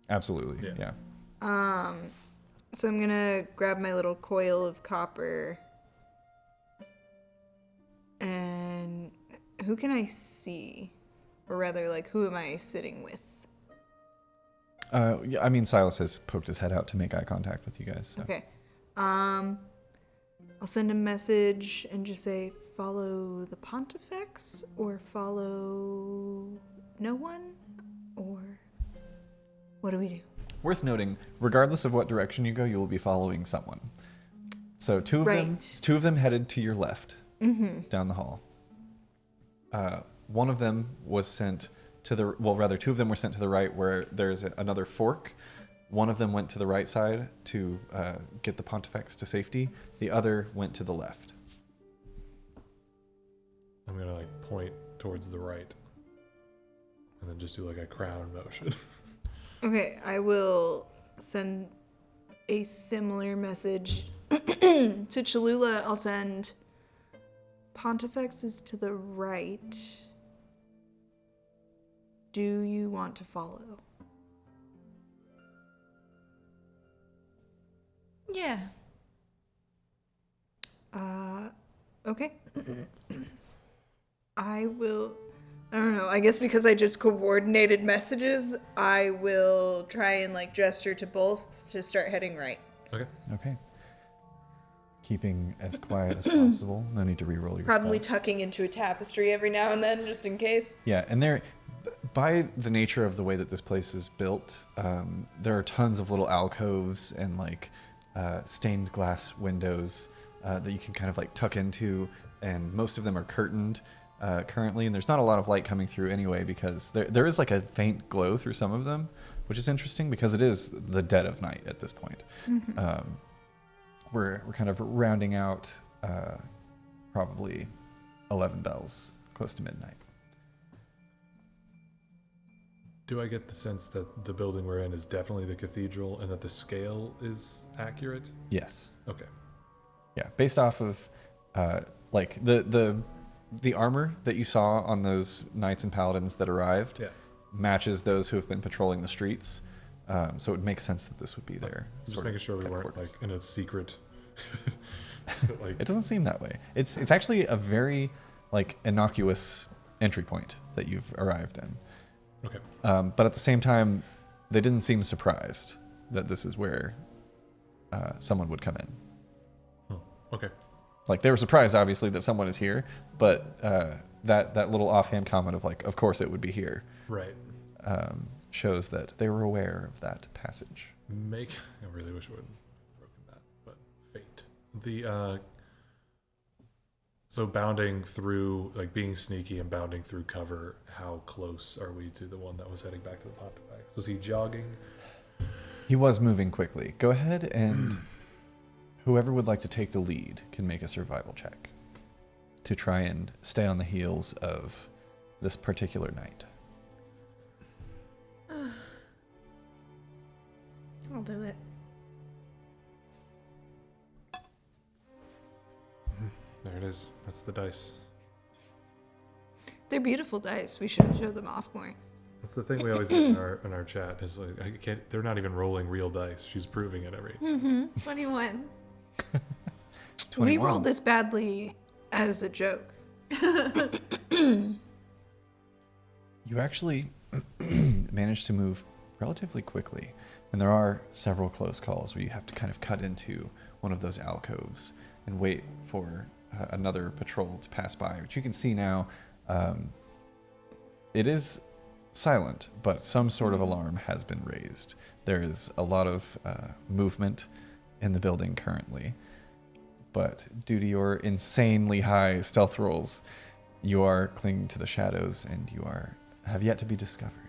Absolutely. Yeah. So I'm gonna grab my little coil of copper. And who can I see? Or rather, like, who am I sitting with? Yeah, I mean, Silas has poked his head out to make eye contact with you guys. So. Okay. I'll send a message and just say, follow the Pontifex, or follow no one, or what do we do? Worth noting, regardless of what direction you go, you will be following someone. So two of them headed to your left, down the hall. One of them was sent to the, well, rather, two of them were sent to the right where there's another fork. One of them went to the right side to get the Pontifex to safety. The other went to the left. I'm gonna like point towards the right. And then just do like a crown motion. Okay, I will send a similar message to Cholula. I'll send Pontifex is to the right. Do you want to follow? Yeah. Okay. I don't know, I guess because I just coordinated messages, I will try and like gesture to both to start heading right. Okay. Okay. Keeping as quiet as possible. No need to re-roll your Probably tucking into a tapestry every now and then, just in case. Yeah, and there, by the nature of the way that this place is built, there are tons of little alcoves and like stained glass windows that you can kind of like tuck into, and most of them are curtained currently, and there's not a lot of light coming through anyway because there is like a faint glow through some of them, which is interesting because it is the dead of night at this point. Mm-hmm. We're kind of rounding out probably 11 bells, close to midnight. Do I get the sense that the building we're in is definitely the cathedral and that the scale is accurate? Yes. Okay. Yeah, based off of like the armor that you saw on those knights and paladins that arrived matches those who have been patrolling the streets. So it would make sense that this would be there. Just making sure we weren't like in a secret. Like, it doesn't seem that way. It's actually a very like innocuous entry point that you've arrived in. Okay. But at the same time, they didn't seem surprised that this is where someone would come in. Okay. Like, they were surprised, obviously, that someone is here, but that little offhand comment of like, of course it would be here, Right. shows that they were aware of that passage. I really wish I would have broken that, but fate. So bounding through, like being sneaky and bounding through cover, how close are we to the one that was heading back to the Pontifex? Was he jogging? He was moving quickly. Go ahead and whoever would like to take the lead can make a survival check to try and stay on the heels of this particular knight. I'll do it. There it is. That's the dice. They're beautiful dice. We should show them off more. That's the thing we always get in our chat is like they're not even rolling real dice. She's proving it every. 21. 21. We rolled this badly as a joke. You actually managed to move relatively quickly, and there are several close calls where you have to kind of cut into one of those alcoves and wait for another patrol to pass by, which you can see now. It is silent, but some sort of alarm has been raised. There is a lot of movement in the building currently, but due to your insanely high stealth rolls, you are clinging to the shadows and you have yet to be discovered.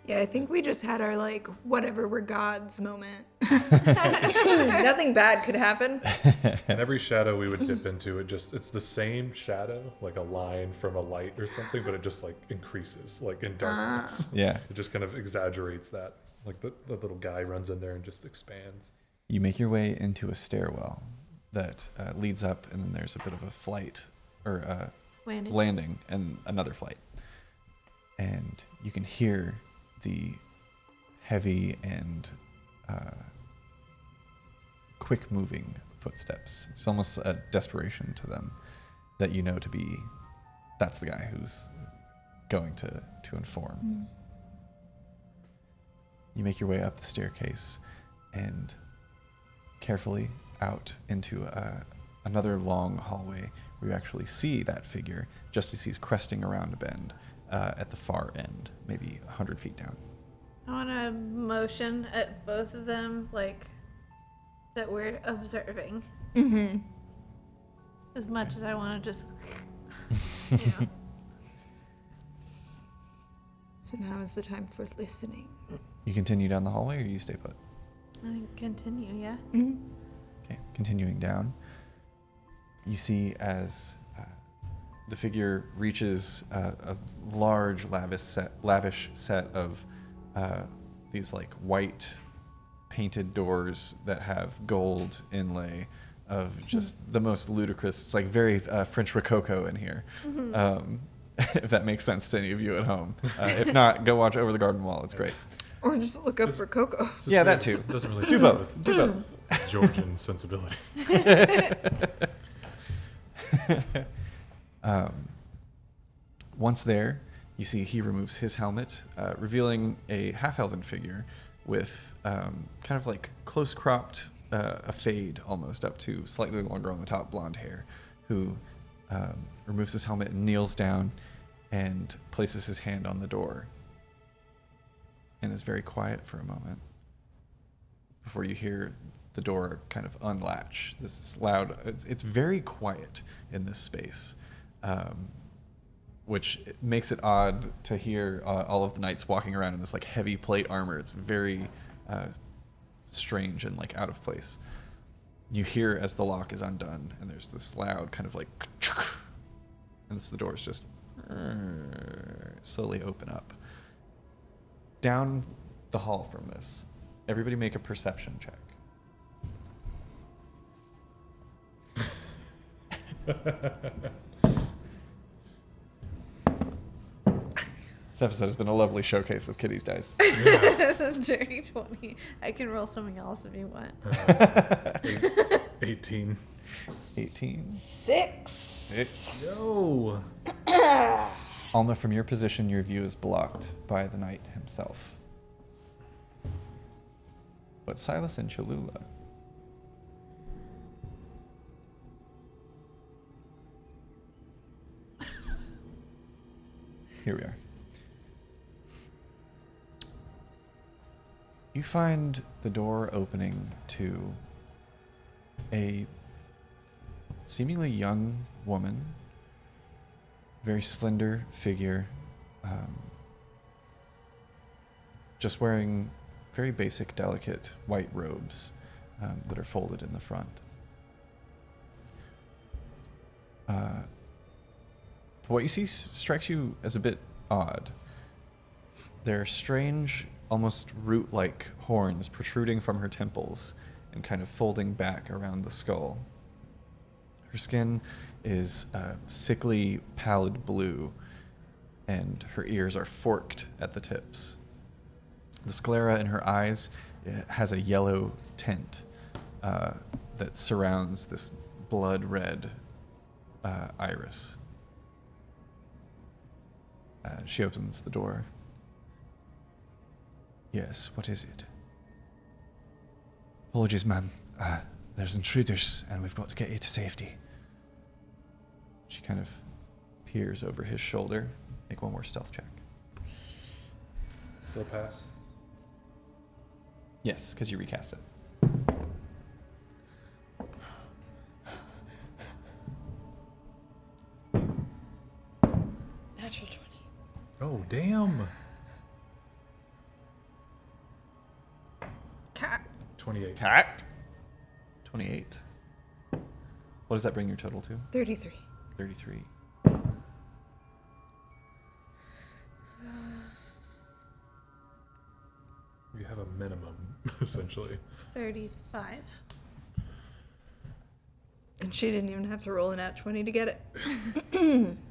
Yeah, I think we just had our, like, whatever, we're gods moment. Nothing bad could happen. And every shadow we would dip into, it's the same shadow, like a line from a light or something, but it just, like, increases, like, in darkness. Yeah. It just kind of exaggerates that. Like, the little guy runs in there and just expands. You make your way into a stairwell that leads up, and then there's a bit of a flight, or landing, and another flight. And you can hear the heavy and quick-moving footsteps. It's almost a desperation to them that you know to be, that's the guy who's going to inform. Mm. You make your way up the staircase and carefully out into another long hallway where you actually see that figure just as he's cresting around a bend at the far end, maybe 100 feet down. I want to motion at both of them, like, that we're observing. Mm-hmm. As much as I want to just, you know. So now is the time for listening. You continue down the hallway, or you stay put? I think continue, yeah. Mm-hmm. Okay, continuing down, you see as the figure reaches a large, lavish set of these like white painted doors that have gold inlay of just the most ludicrous. It's like very French Rococo in here. If that makes sense to any of you at home. If not, go watch Over the Garden Wall. It's great. Or just look up for Coco. Yeah, that too. Doesn't really Do both. Do both. Georgian sensibilities. Once there, you see he removes his helmet, revealing a half-elven figure with kind of like close-cropped, a fade almost up to slightly longer on the top blonde hair, who removes his helmet and kneels down and places his hand on the door and is very quiet for a moment before you hear the door kind of unlatch. This is loud. It's very quiet in this space, which makes it odd to hear all of the knights walking around in this like heavy plate armor. It's very strange and like out of place. You hear as the lock is undone, and there's this loud kind of like, and the doors just slowly open up. Down the hall from this, everybody make a perception check. This episode has been a lovely showcase of Kitty's dice. This is dirty 20. I can roll something else if you want. 18. 18. 6. Yo! Alma, from your position, your view is blocked by the knight himself. But Silas and Cholula. Here we are. You find the door opening to a seemingly young woman, very slender figure, just wearing very basic, delicate white robes that are folded in the front. What you see strikes you as a bit odd. There are strange, almost root-like horns protruding from her temples and kind of folding back around the skull. Her skin is sickly, pallid blue, and her ears are forked at the tips. The sclera in her eyes has a yellow tint that surrounds this blood-red iris. She opens the door. Yes, what is it? Apologies, ma'am. There's intruders, and we've got to get you to safety. She kind of peers over his shoulder. Make one more stealth check. Still pass? Yes, because you recast it. Natural 20. Oh, damn! Cat. 28. Cat. 28. What does that bring your total to? 33. 33. You have a minimum, essentially. 35. And she didn't even have to roll a nat 20 to get it.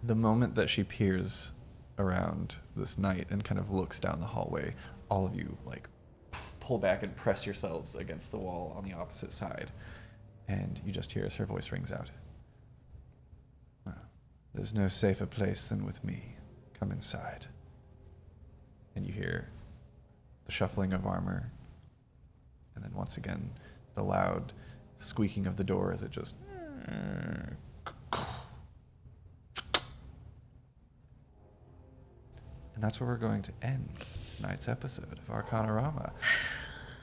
The moment that she peers around this knight and kind of looks down the hallway, all of you like pull back and press yourselves against the wall on the opposite side, and you just hear as her voice rings out. Well, there's no safer place than with me. Come inside. And you hear the shuffling of armor, and then once again the loud squeaking of the door as it just... And that's where we're going to end tonight's episode of Arcanarama.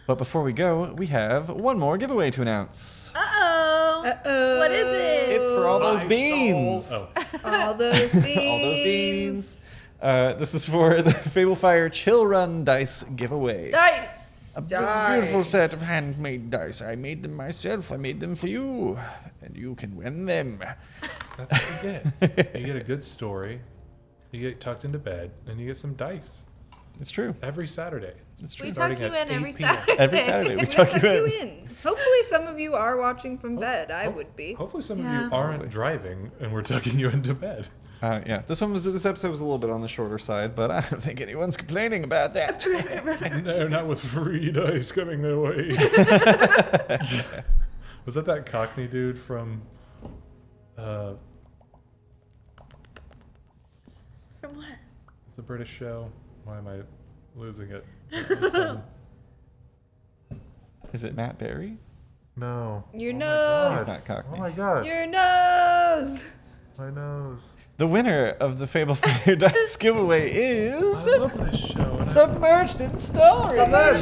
But before we go, we have one more giveaway to announce. Uh-oh. Uh-oh. What is it? It's for all those My beans. soul. All those beans. All those beans. This is for the Fablefire Chillrun dice giveaway. Dice. A beautiful set of handmade dice. I made them myself. I made them for you. And you can win them. That's what you get. You get a good story, you get tucked into bed, and you get some dice. It's true. Every Saturday. It's true. We Starting tuck you at in every 8 p.m. Saturday. Every Saturday we We tuck tuck you you in. in. Hopefully some of you are watching from bed. I would be. Hopefully some of Yeah. you aren't driving, and we're tucking you into bed. Yeah, this episode was a little bit on the shorter side, but I don't think anyone's complaining about that. No, not with 3 dice coming their way. Was that Cockney dude from... From what? It's a British show. Why am I losing it? Is it Matt Berry? No. Your Oh nose. It's not Oh Cockney. my god. Your nose. My nose. The winner of the Fable Fire Dice giveaway is I love this show. And Submerged in Story. They went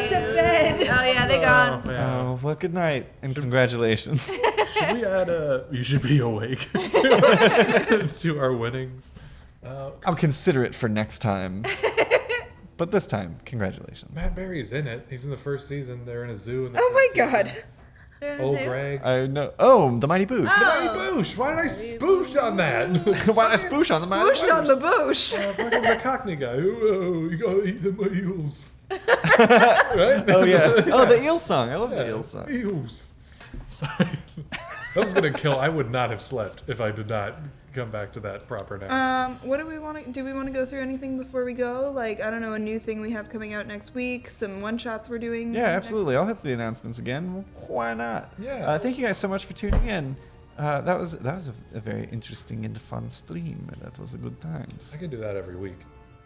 to bed. Oh yeah, they gone. Oh, well, good night and congratulations. Should we add You should be awake to our winnings? I'll consider it for next time. But this time, congratulations. Matt Berry's in it. He's in the first season. They're in a zoo. In the Oh my first season. god. They're in a Oh, zoo? Greg. I know. Oh, the Mighty Boosh. Mighty Boosh. Why did I spoosh on that? Why did I spoosh on the Mighty Pushed on the bush. Fucking the Cockney guy. Oh, you gotta eat them eels. Right? Oh, yeah. Oh, the eel song. I love the eel song. Eels. Sorry. That was gonna kill. I would not have slept if I did not come back to that proper nap. What do we want to? Do we want to go through anything before we go? Like, I don't know, a new thing we have coming out next week. Some one shots we're doing. Yeah, absolutely. I'll hit the announcements again. Why not? Yeah. Thank you guys so much for tuning in. That was a very interesting and fun stream. That was a good times. I could do that every week.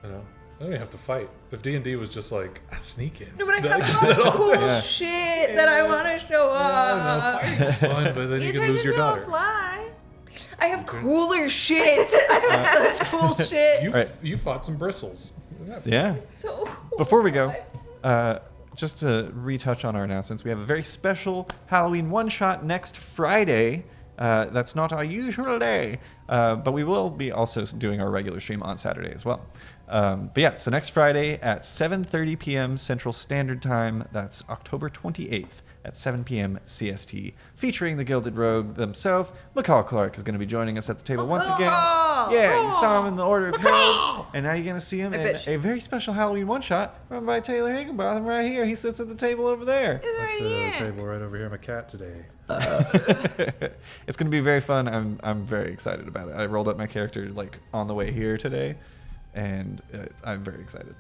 You know, I don't even have to fight. If D&D was just like a sneak in. No, but I have a lot of cool Yeah. shit that I want to show up. Fighting's fun, but then you can lose your daughter. Fly. I have cooler shit. I have such cool shit. Right. You fought some bristles. Yeah. So cool. Before we go, just to retouch on our announcements, we have a very special Halloween one-shot next Friday. That's not our usual day, but we will be also doing our regular stream on Saturday as well. But yeah, so next Friday at 7:30 p.m. Central Standard Time, that's October 28th at 7 p.m. CST, featuring the Gilded Rogue themselves. McCall Clark is going to be joining us at the table once again. Yeah, you saw him in the Order of Heralds, and now you're going to see him in bitch. a very special Halloween one-shot run by Taylor Higginbotham right here. He sits at the table over there. It's I right sit at a here. table right over here. I'm a cat today. It's going to be very fun. I'm very excited about it. I rolled up my character like on the way here today, and I'm very excited.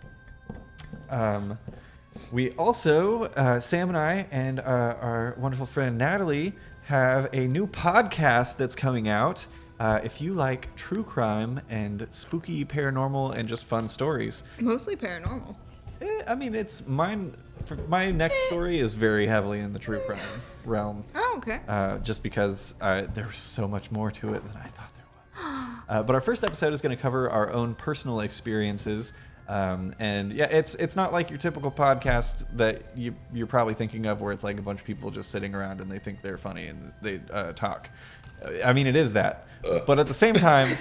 We also, Sam and I and our wonderful friend Natalie have a new podcast that's coming out. If you like true crime and spooky paranormal and just fun stories, Mostly paranormal. I mean, it's mine. My next story is very heavily in the true crime realm. Oh, okay. Just because there was so much more to it than I thought there was. But our first episode is going to cover our own personal experiences. And yeah, it's not like your typical podcast that you're probably thinking of where it's like a bunch of people just sitting around and they think they're funny and they talk. I mean, it is that. But at the same time,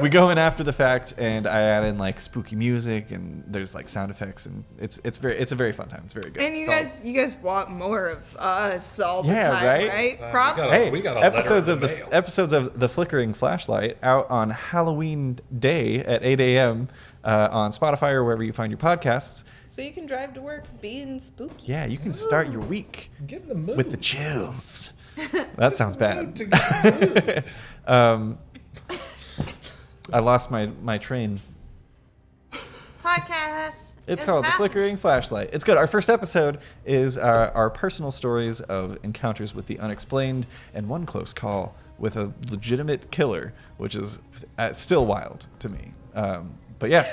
we go in after the fact and I add in like spooky music and there's like sound effects and it's a very fun time. It's very good. And It's you guys want more of us all the Yeah, time, right? right? We Probably. got Hey, we got a episodes letter of in the mail. episodes of The Flickering Flashlight out on Halloween day at 8 a.m. On Spotify or wherever you find your podcasts. So you can drive to work being spooky. Yeah, you can start your week Get in the mood. with the chills. That sounds bad. To get in the mood. I lost my train. Podcast. It's called The happening. Flickering Flashlight. It's good. Our first episode is our personal stories of encounters with the unexplained and one close call with a legitimate killer, which is still wild to me. But yeah,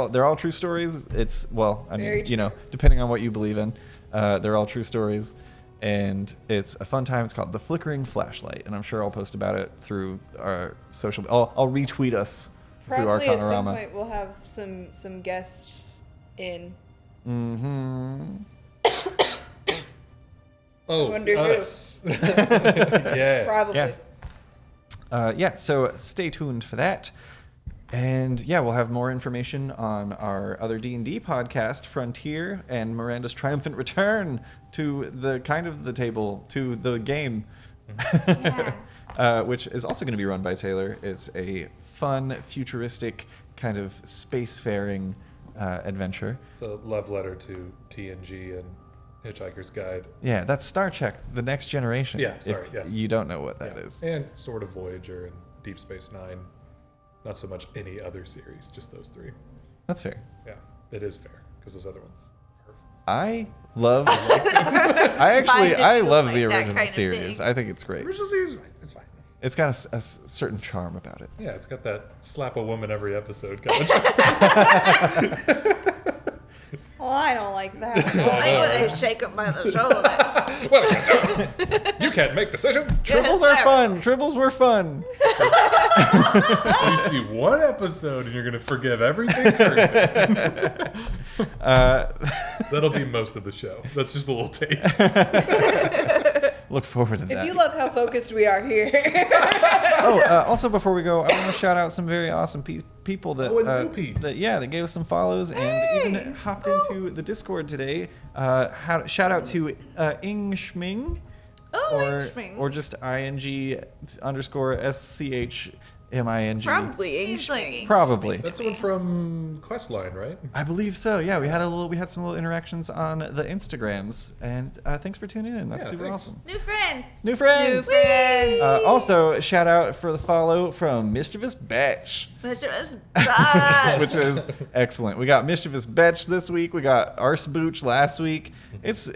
they're all true stories. Very true. Depending on what you believe in, they're all true stories. And it's a fun time. It's called The Flickering Flashlight. And I'm sure I'll post about it through our social... I'll retweet us through Probably at some Arcanarama. point we'll have some guests in. Mm-hmm. Oh, Wonder who. us. Yeah. Probably. Yeah. So stay tuned for that. And yeah, we'll have more information on our other D&D podcast, Frontier, and Miranda's triumphant return to the table, to the game, Yeah. which is also going to be run by Taylor. It's a fun, futuristic kind of spacefaring adventure. It's a love letter to TNG and Hitchhiker's Guide. Yeah, that's Star Trek: The Next Generation. Yeah, sorry, if yes. you don't know what that Yeah. is. And sort of Voyager and Deep Space Nine. Not so much any other series, just those 3. That's fair. Yeah, it is fair because those other ones are. I love. I love like the that original kind of series. thing. I think it's great. Original series is fine. It's fine. It's got a certain charm about it. Yeah, it's got that slap a woman every episode kind of. Well, I don't like that. Like when they shake him by the shoulder. What are you doing? You can't make decisions. Tribbles are fun. Tribbles were fun. You see one episode and you're going to forgive everything. Kirk did. That'll be most of the show. That's just a little taste. Look forward to that. If you love how focused we are here. Also before we go, I want to shout out some very awesome people that, new peeps. that gave us some follows and even hopped into the Discord today. Shout out to Ing Schming, or just ing_SCHMING. Probably Seems like English. Probably. That's the one from Questline, right? I believe so. Yeah, we had some little interactions on the Instagrams, and thanks for tuning in. That's Yeah, super thanks. awesome. New friends. New friends. New friends. Also, shout out for the follow from Mischievous Betch, Mr. was bad. which is excellent. We got Mischievous Betch this week. We got Arsebooch last week. It's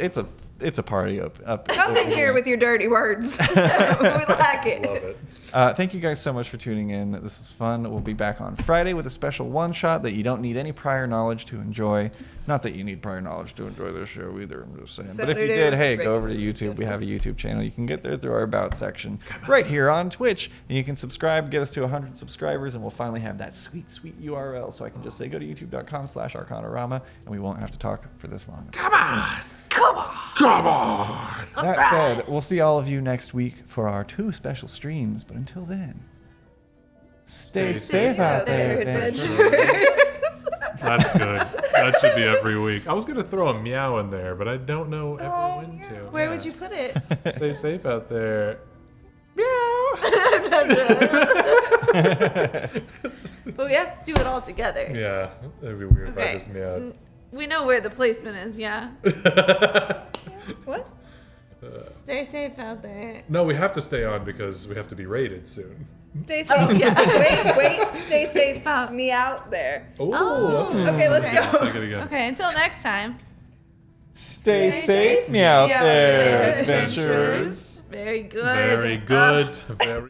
a party up. Come in here with your dirty words. We like it. Love it. Thank you guys so much for tuning in. This is fun. We'll be back on Friday with a special one-shot that you don't need any prior knowledge to enjoy. Not that you need prior knowledge to enjoy this show either, I'm just saying. But if you did, hey, go over to YouTube. We have a YouTube channel. You can get there through our About section right here on Twitch. And you can subscribe, get us to 100 subscribers, and we'll finally have that sweet, sweet URL. So I can just say go to youtube.com/Arcanarama, and we won't have to talk for this long. Come on. That said, we'll see all of you next week for our 2 special streams. But until then, stay safe out there, adventurers. That's good. That should be every week. I was going to throw a meow in there, but I don't know ever when to. Where would you put it? Stay safe out there. But we have to do it all together. Yeah, it'd be weird if I Okay. just meowed. We know where the placement is, yeah. What? Stay safe out there. No, we have to stay on because we have to be rated soon. Stay safe. Oh, yeah. Wait. Stay safe. Me out there. Oh, okay. Okay, let's go. Take it again. Okay, until next time. Stay safe, me out Yeah, there, adventurers. adventurers. Very good. Very good. Very